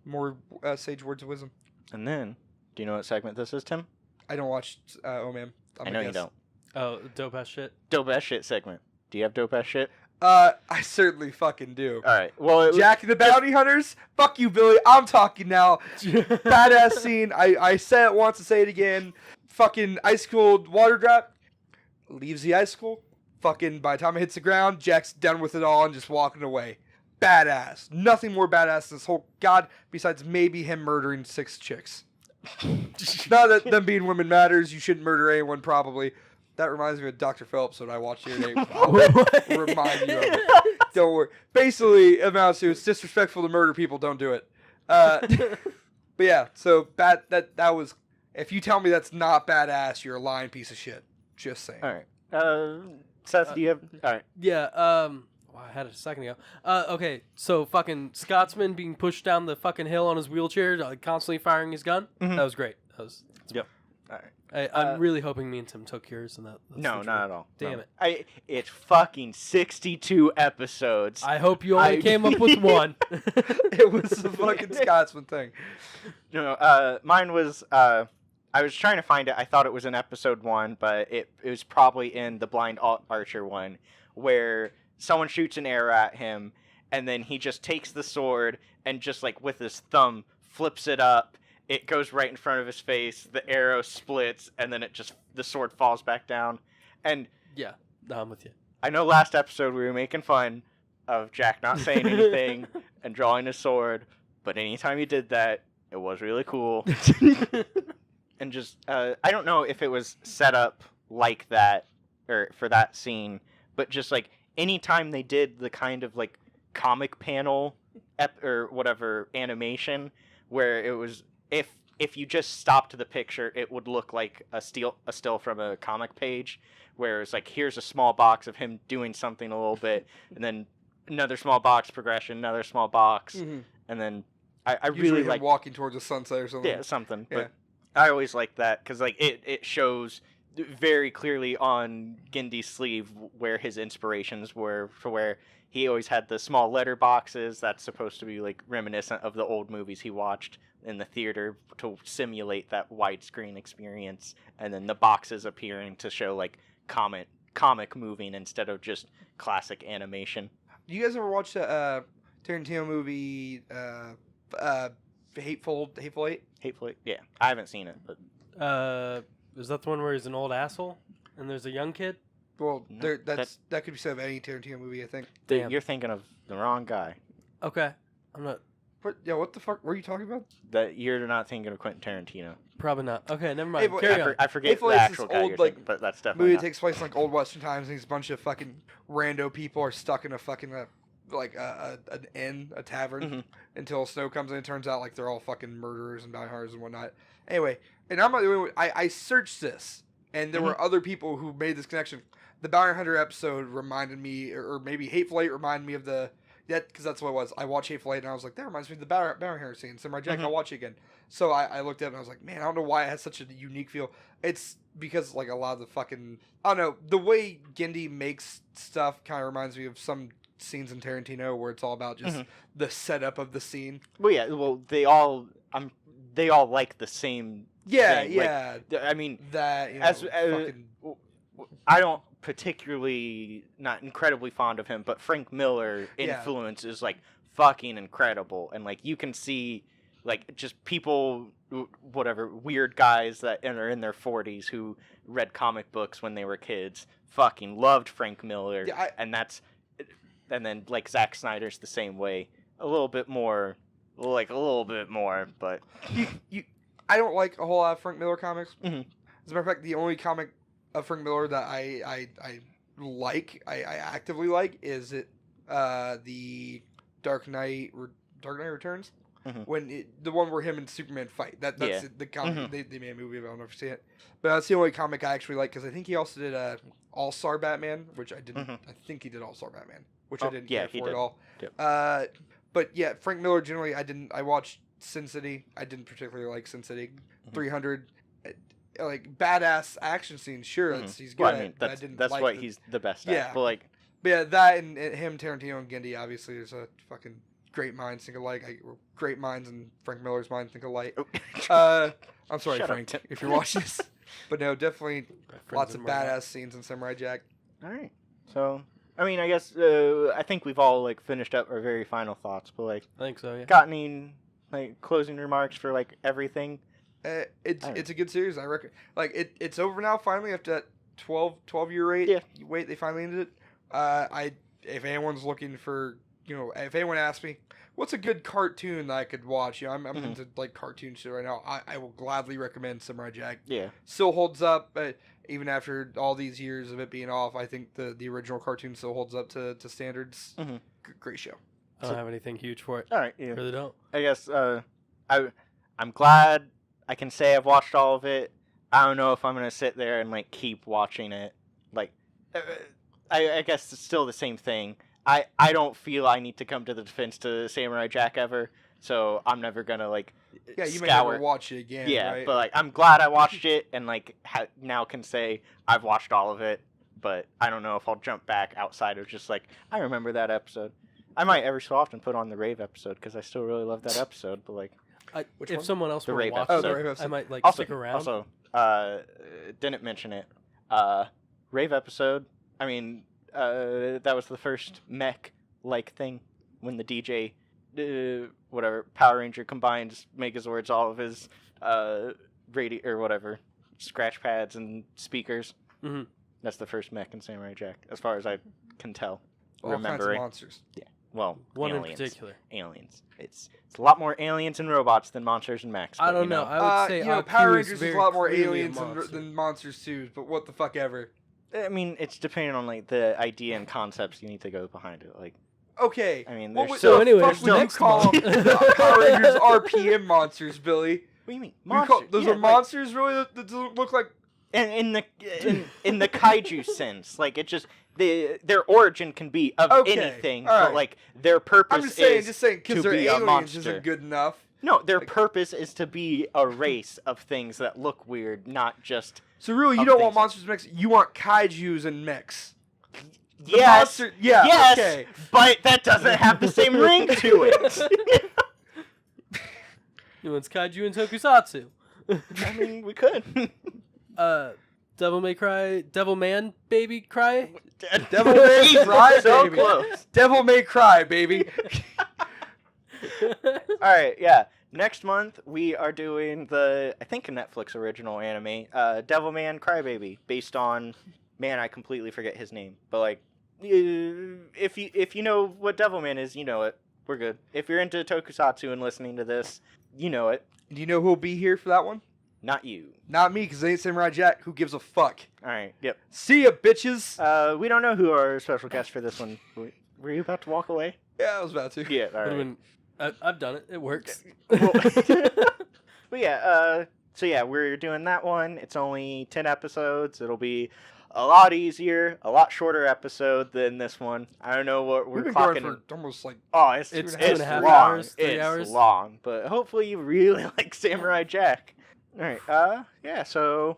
More sage words of wisdom. And then, do you know what segment this is, Tim? I don't watch. Oh man, I know you don't. Oh, dope ass shit. Dope ass shit segment. Do you have dope ass shit? I certainly fucking do. All right. Well, Jack and the Bounty Hunters. Fuck you, Billy. I'm talking now. Badass scene. I said it once to say it again. Fucking ice cold water drop. Leaves the icicle. Fucking by the time it hits the ground, Jack's done with it all and just walking away. Badass. Nothing more badass than this whole god besides maybe him murdering 6 chicks. Not that them being women matters. You shouldn't murder anyone, probably. That reminds me of Dr. Phillips that I watched the other day. I'll remind you of it. Don't worry. Basically, it amounts to it's disrespectful to murder people. Don't do it. But yeah, so that was. If you tell me that's not badass, you're a lying piece of shit. Just saying. All right. Seth, do you have... All right. Yeah, well, I had it a second ago. Okay, so fucking Scotsman being pushed down the fucking hill on his wheelchair, constantly firing his gun. That was great. Yep. All I'm really hoping me and Tim took yours and that's No, the not truth. at all. Damn No. it. It's fucking 62 episodes. I hope you only came up with one. It was a fucking Scotsman thing. No, mine was. I was trying to find it. I thought it was in episode 1, but it was probably in the Blind Archer one, where someone shoots an arrow at him, and then he just takes the sword and just like with his thumb flips it up. It goes right in front of his face. The arrow splits, and then the sword falls back down. And Yeah, no, I'm with you. I know last episode we were making fun of Jack not saying anything and drawing his sword, but anytime he did that, it was really cool. And just, I don't know if it was set up like that, or for that scene, but just like anytime they did the kind of like comic panel or whatever animation, where it was, if you just stopped the picture, it would look like a still from a comic page, where it's like, here's a small box of him doing something a little bit, and then another small box progression, another small box, and then I Usually really him like walking towards the sunset or something. yeah, something. Yeah. But I always like that because like it shows very clearly on Gindy's sleeve where his inspirations were, for where he always had the small letter boxes that's supposed to be like reminiscent of the old movies he watched in the theater to simulate that widescreen experience, and then the boxes appearing to show like comic moving instead of just classic animation. You guys ever watch the Tarantino movie Hateful Eight? Hateful Eight? Yeah, I haven't seen it, but Is that the one where he's an old asshole and there's a young kid? Well, No, that could be said of any Tarantino movie, I think. Damn. you're thinking of the wrong guy. Okay, I'm not. What the fuck were you talking about? That you're not thinking of Quentin Tarantino. Probably not. Okay, never mind. Hey, Carry on. I forget Hateful the Eight's actual this guy old, you're like, thinking, but that's Movie definitely that takes place in like old Western times, and these bunch of fucking rando people are stuck in a fucking an inn, a tavern, until snow comes in. It turns out like they're all fucking murderers and bounty hunters and whatnot. Anyway, and I'm not doing. I searched this, and there were other people who made this connection. The bounty hunter episode reminded me, or maybe Hateful Eight reminded me of because that's what it was. I watched Hateful Eight and I was like, that reminds me of the bounty hunter scene. Samurai Jack, I'll watch it again. So I looked at it and I was like, man, I don't know why it has such a unique feel. It's because like a lot of the fucking, I don't know, the way Gindy makes stuff kind of reminds me of some scenes in Tarantino where it's all about just the setup of the scene. Well, yeah. Well, they all like the same. Yeah, thing. yeah. Like, I mean, That fucking. I don't particularly not incredibly fond of him, but Frank Miller influence is like fucking incredible, and like you can see like just people, whatever, weird guys that are in their 40s who read comic books when they were kids, fucking loved Frank Miller, and then like Zack Snyder's the same way, a little bit more, but I don't like a whole lot of Frank Miller comics. Mhm. As a matter of fact, the only comic of Frank Miller that I actively like is the Dark Knight Returns. When the one where him and Superman fight. That's the comic. They made a movie about it. I'll never see it. But that's the only comic I actually like because I think he also did All-Star Batman, which I didn't. I think he did All-Star Batman, which I didn't care for at all. Yep. But yeah, Frank Miller generally I didn't. I watched Sin City. I didn't particularly like Sin City. 300. Like badass action scenes, sure, he's good. Well, I mean, but I didn't that's like what he's the best at. Yeah. But like, But yeah, that and him, Tarantino, and Gindy obviously is a fucking great minds think alike. Great minds and Frank Miller's mind think alike. I'm sorry, Shut up, Frank, Tim. if you're watching this. But no, definitely lots of in Murdoch. badass scenes in Samurai Jack. all right. So, I mean, I guess I think we've all like finished up our very final thoughts. But like, I think so, yeah. got any like closing remarks for like everything? It's a good series, I reckon. Like it's over now finally after that 12 year wait they finally ended it. If anyone's looking for, if anyone asks me what's a good cartoon that I could watch, I'm into like cartoon shit right now. I will gladly recommend Samurai Jack. Yeah. Still holds up, even after all these years of it being off. I think the original cartoon still holds up to standards. Great show. I don't have anything huge for it. All right. I Yeah. really don't. I guess I'm glad I can say I've watched all of it. I don't know if I'm gonna sit there and like keep watching it. Like, I guess it's still the same thing. I don't feel I need to come to the defense to Samurai Jack ever, so I'm never gonna like Yeah, you may scour. never watch it again. Yeah, right? but like I'm glad I watched it and like now can say I've watched all of it. But I don't know if I'll jump back outside of just like I remember that episode. I might every so often put on the rave episode because I still really love that episode. But like, Which if one? someone else The were to rave watch episode. Oh, the it, rave episode. I might like also, stick around. also, didn't mention it. Rave episode. I mean, that was the first mech like thing when the DJ, whatever Power Ranger combines Megazords, all of his radio or whatever scratch pads and speakers. Mhm. That's the first mech in Samurai Jack, as far as I can tell. All kinds of Remembering. monsters. Well, One aliens. in particular. Aliens. It's a lot more aliens and robots than monsters and mechs. I but, don't you know. I would say Power Aku Rangers is very a lot more clearly a aliens monster. than monsters too. But what the fuck ever. I mean, it's depending on like the idea and concepts you need to go behind it. Like, Okay. I mean, What there's would- So the anyway, fuck would you next call month. Power Rangers RPM monsters, Billy? what do you mean? We call- Monsters? those Yeah, are like, monsters, really? That don't look like. in the kaiju sense, like it just their origin can be of Okay, anything, alright. but like their purpose I'm just saying, is because to they're be a aliens monster. isn't good enough. No, their like- purpose is to be a race of things that look weird, not just So really, you Of don't want things. monsters mechs. You want kaiju's and mechs. The yes, monster- yeah. yes, Okay. but that doesn't have the same ring to it. You want Kaiju and Tokusatsu. I mean, we could. Devil May Cry, Devil Man Baby Cry. Devil May Jesus, Cry, so baby. close. Devil May Cry, baby. All right, yeah. Next month we are doing the I think a Netflix original anime, Devilman Crybaby, based on I completely forget his name, but like if you know what Devilman is, you know it. We're good. If you're into Tokusatsu and listening to this, you know it. Do you know who'll be here for that one? Not you. Not me, because it ain't Samurai Jack. Who gives a fuck? All right. Yep. See ya, bitches. We don't know who our special guest for this one. Were you about to walk away? Yeah, I was about to. Yeah. All right. I've done it. It works. But yeah, so yeah, we're doing that one. It's only 10 episodes. It'll be a lot easier, a lot shorter episode than this one. I don't know what we're We've been clocking. going for almost like. Oh, it's 2.5 long. hours, 3 it's hours. long, but hopefully you really like Samurai Jack. All right. Yeah. So,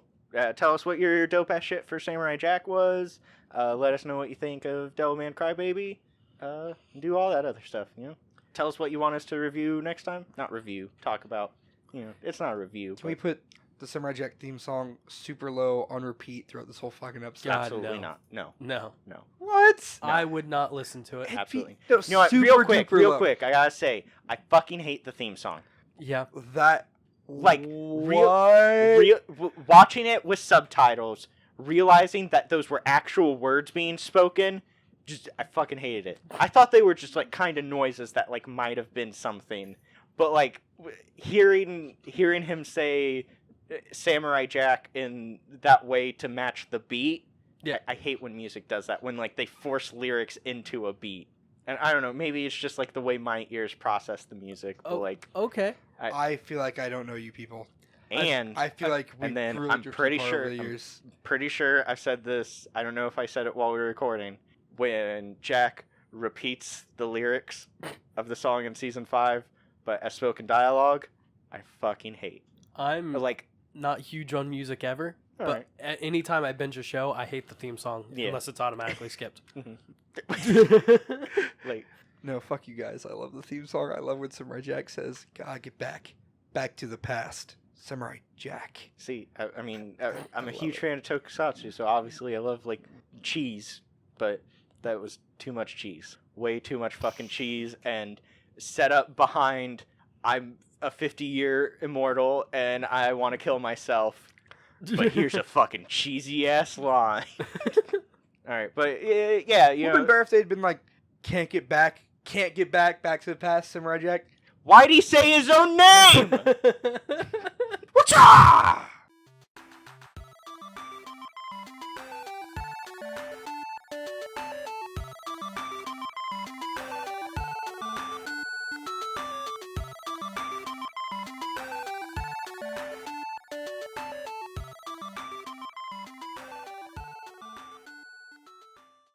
tell us what your dope ass shit for Samurai Jack was. Let us know what you think of Devilman Crybaby. Do all that other stuff. You know. Tell us what you want us to review next time. Not review. Talk about. You know, it's not a review. Can we put the Samurai Jack theme song super low on repeat throughout this whole fucking episode? God, Absolutely no. not. No. No, What? No. I would not listen to it. It'd be- Absolutely. no, You know what? super duper low. Real quick. I gotta say, I fucking hate the theme song. Yeah, That. Like, what? Watching it with subtitles, realizing that those were actual words being spoken, I fucking hated it. I thought they were just like kind of noises that like might have been something, but like hearing him say Samurai Jack in that way to match the beat. Yeah. I hate when music does that, when like they force lyrics into a beat. And I don't know, maybe it's just like the way my ears process the music, but like okay. I feel like I don't know you people. and I feel like we and then really I'm drifted pretty apart sure over the I'm years. pretty sure I said this. I don't know if I said it while we were recording. When Jack repeats the lyrics of the song in season 5, but as spoken dialogue, I fucking hate. I'm Like, not huge on music ever, but alright. at any time I binge a show, I hate the theme song Yeah. unless it's automatically skipped. Like, No, fuck you guys. I love the theme song. I love when Samurai Jack says, "God, get back to the past." Samurai Jack. see, I mean, I'm a love huge it. fan of Tokusatsu, so obviously I love like cheese, but that was too much cheese, way too much fucking cheese, and set up behind I'm a 50-year immortal and I want to kill myself. But here's a fucking cheesy ass line. All right, but yeah, you What would know, better if they'd been like, can't get back to the past, Samurai Jack? why'd he say his own name? Whatcha?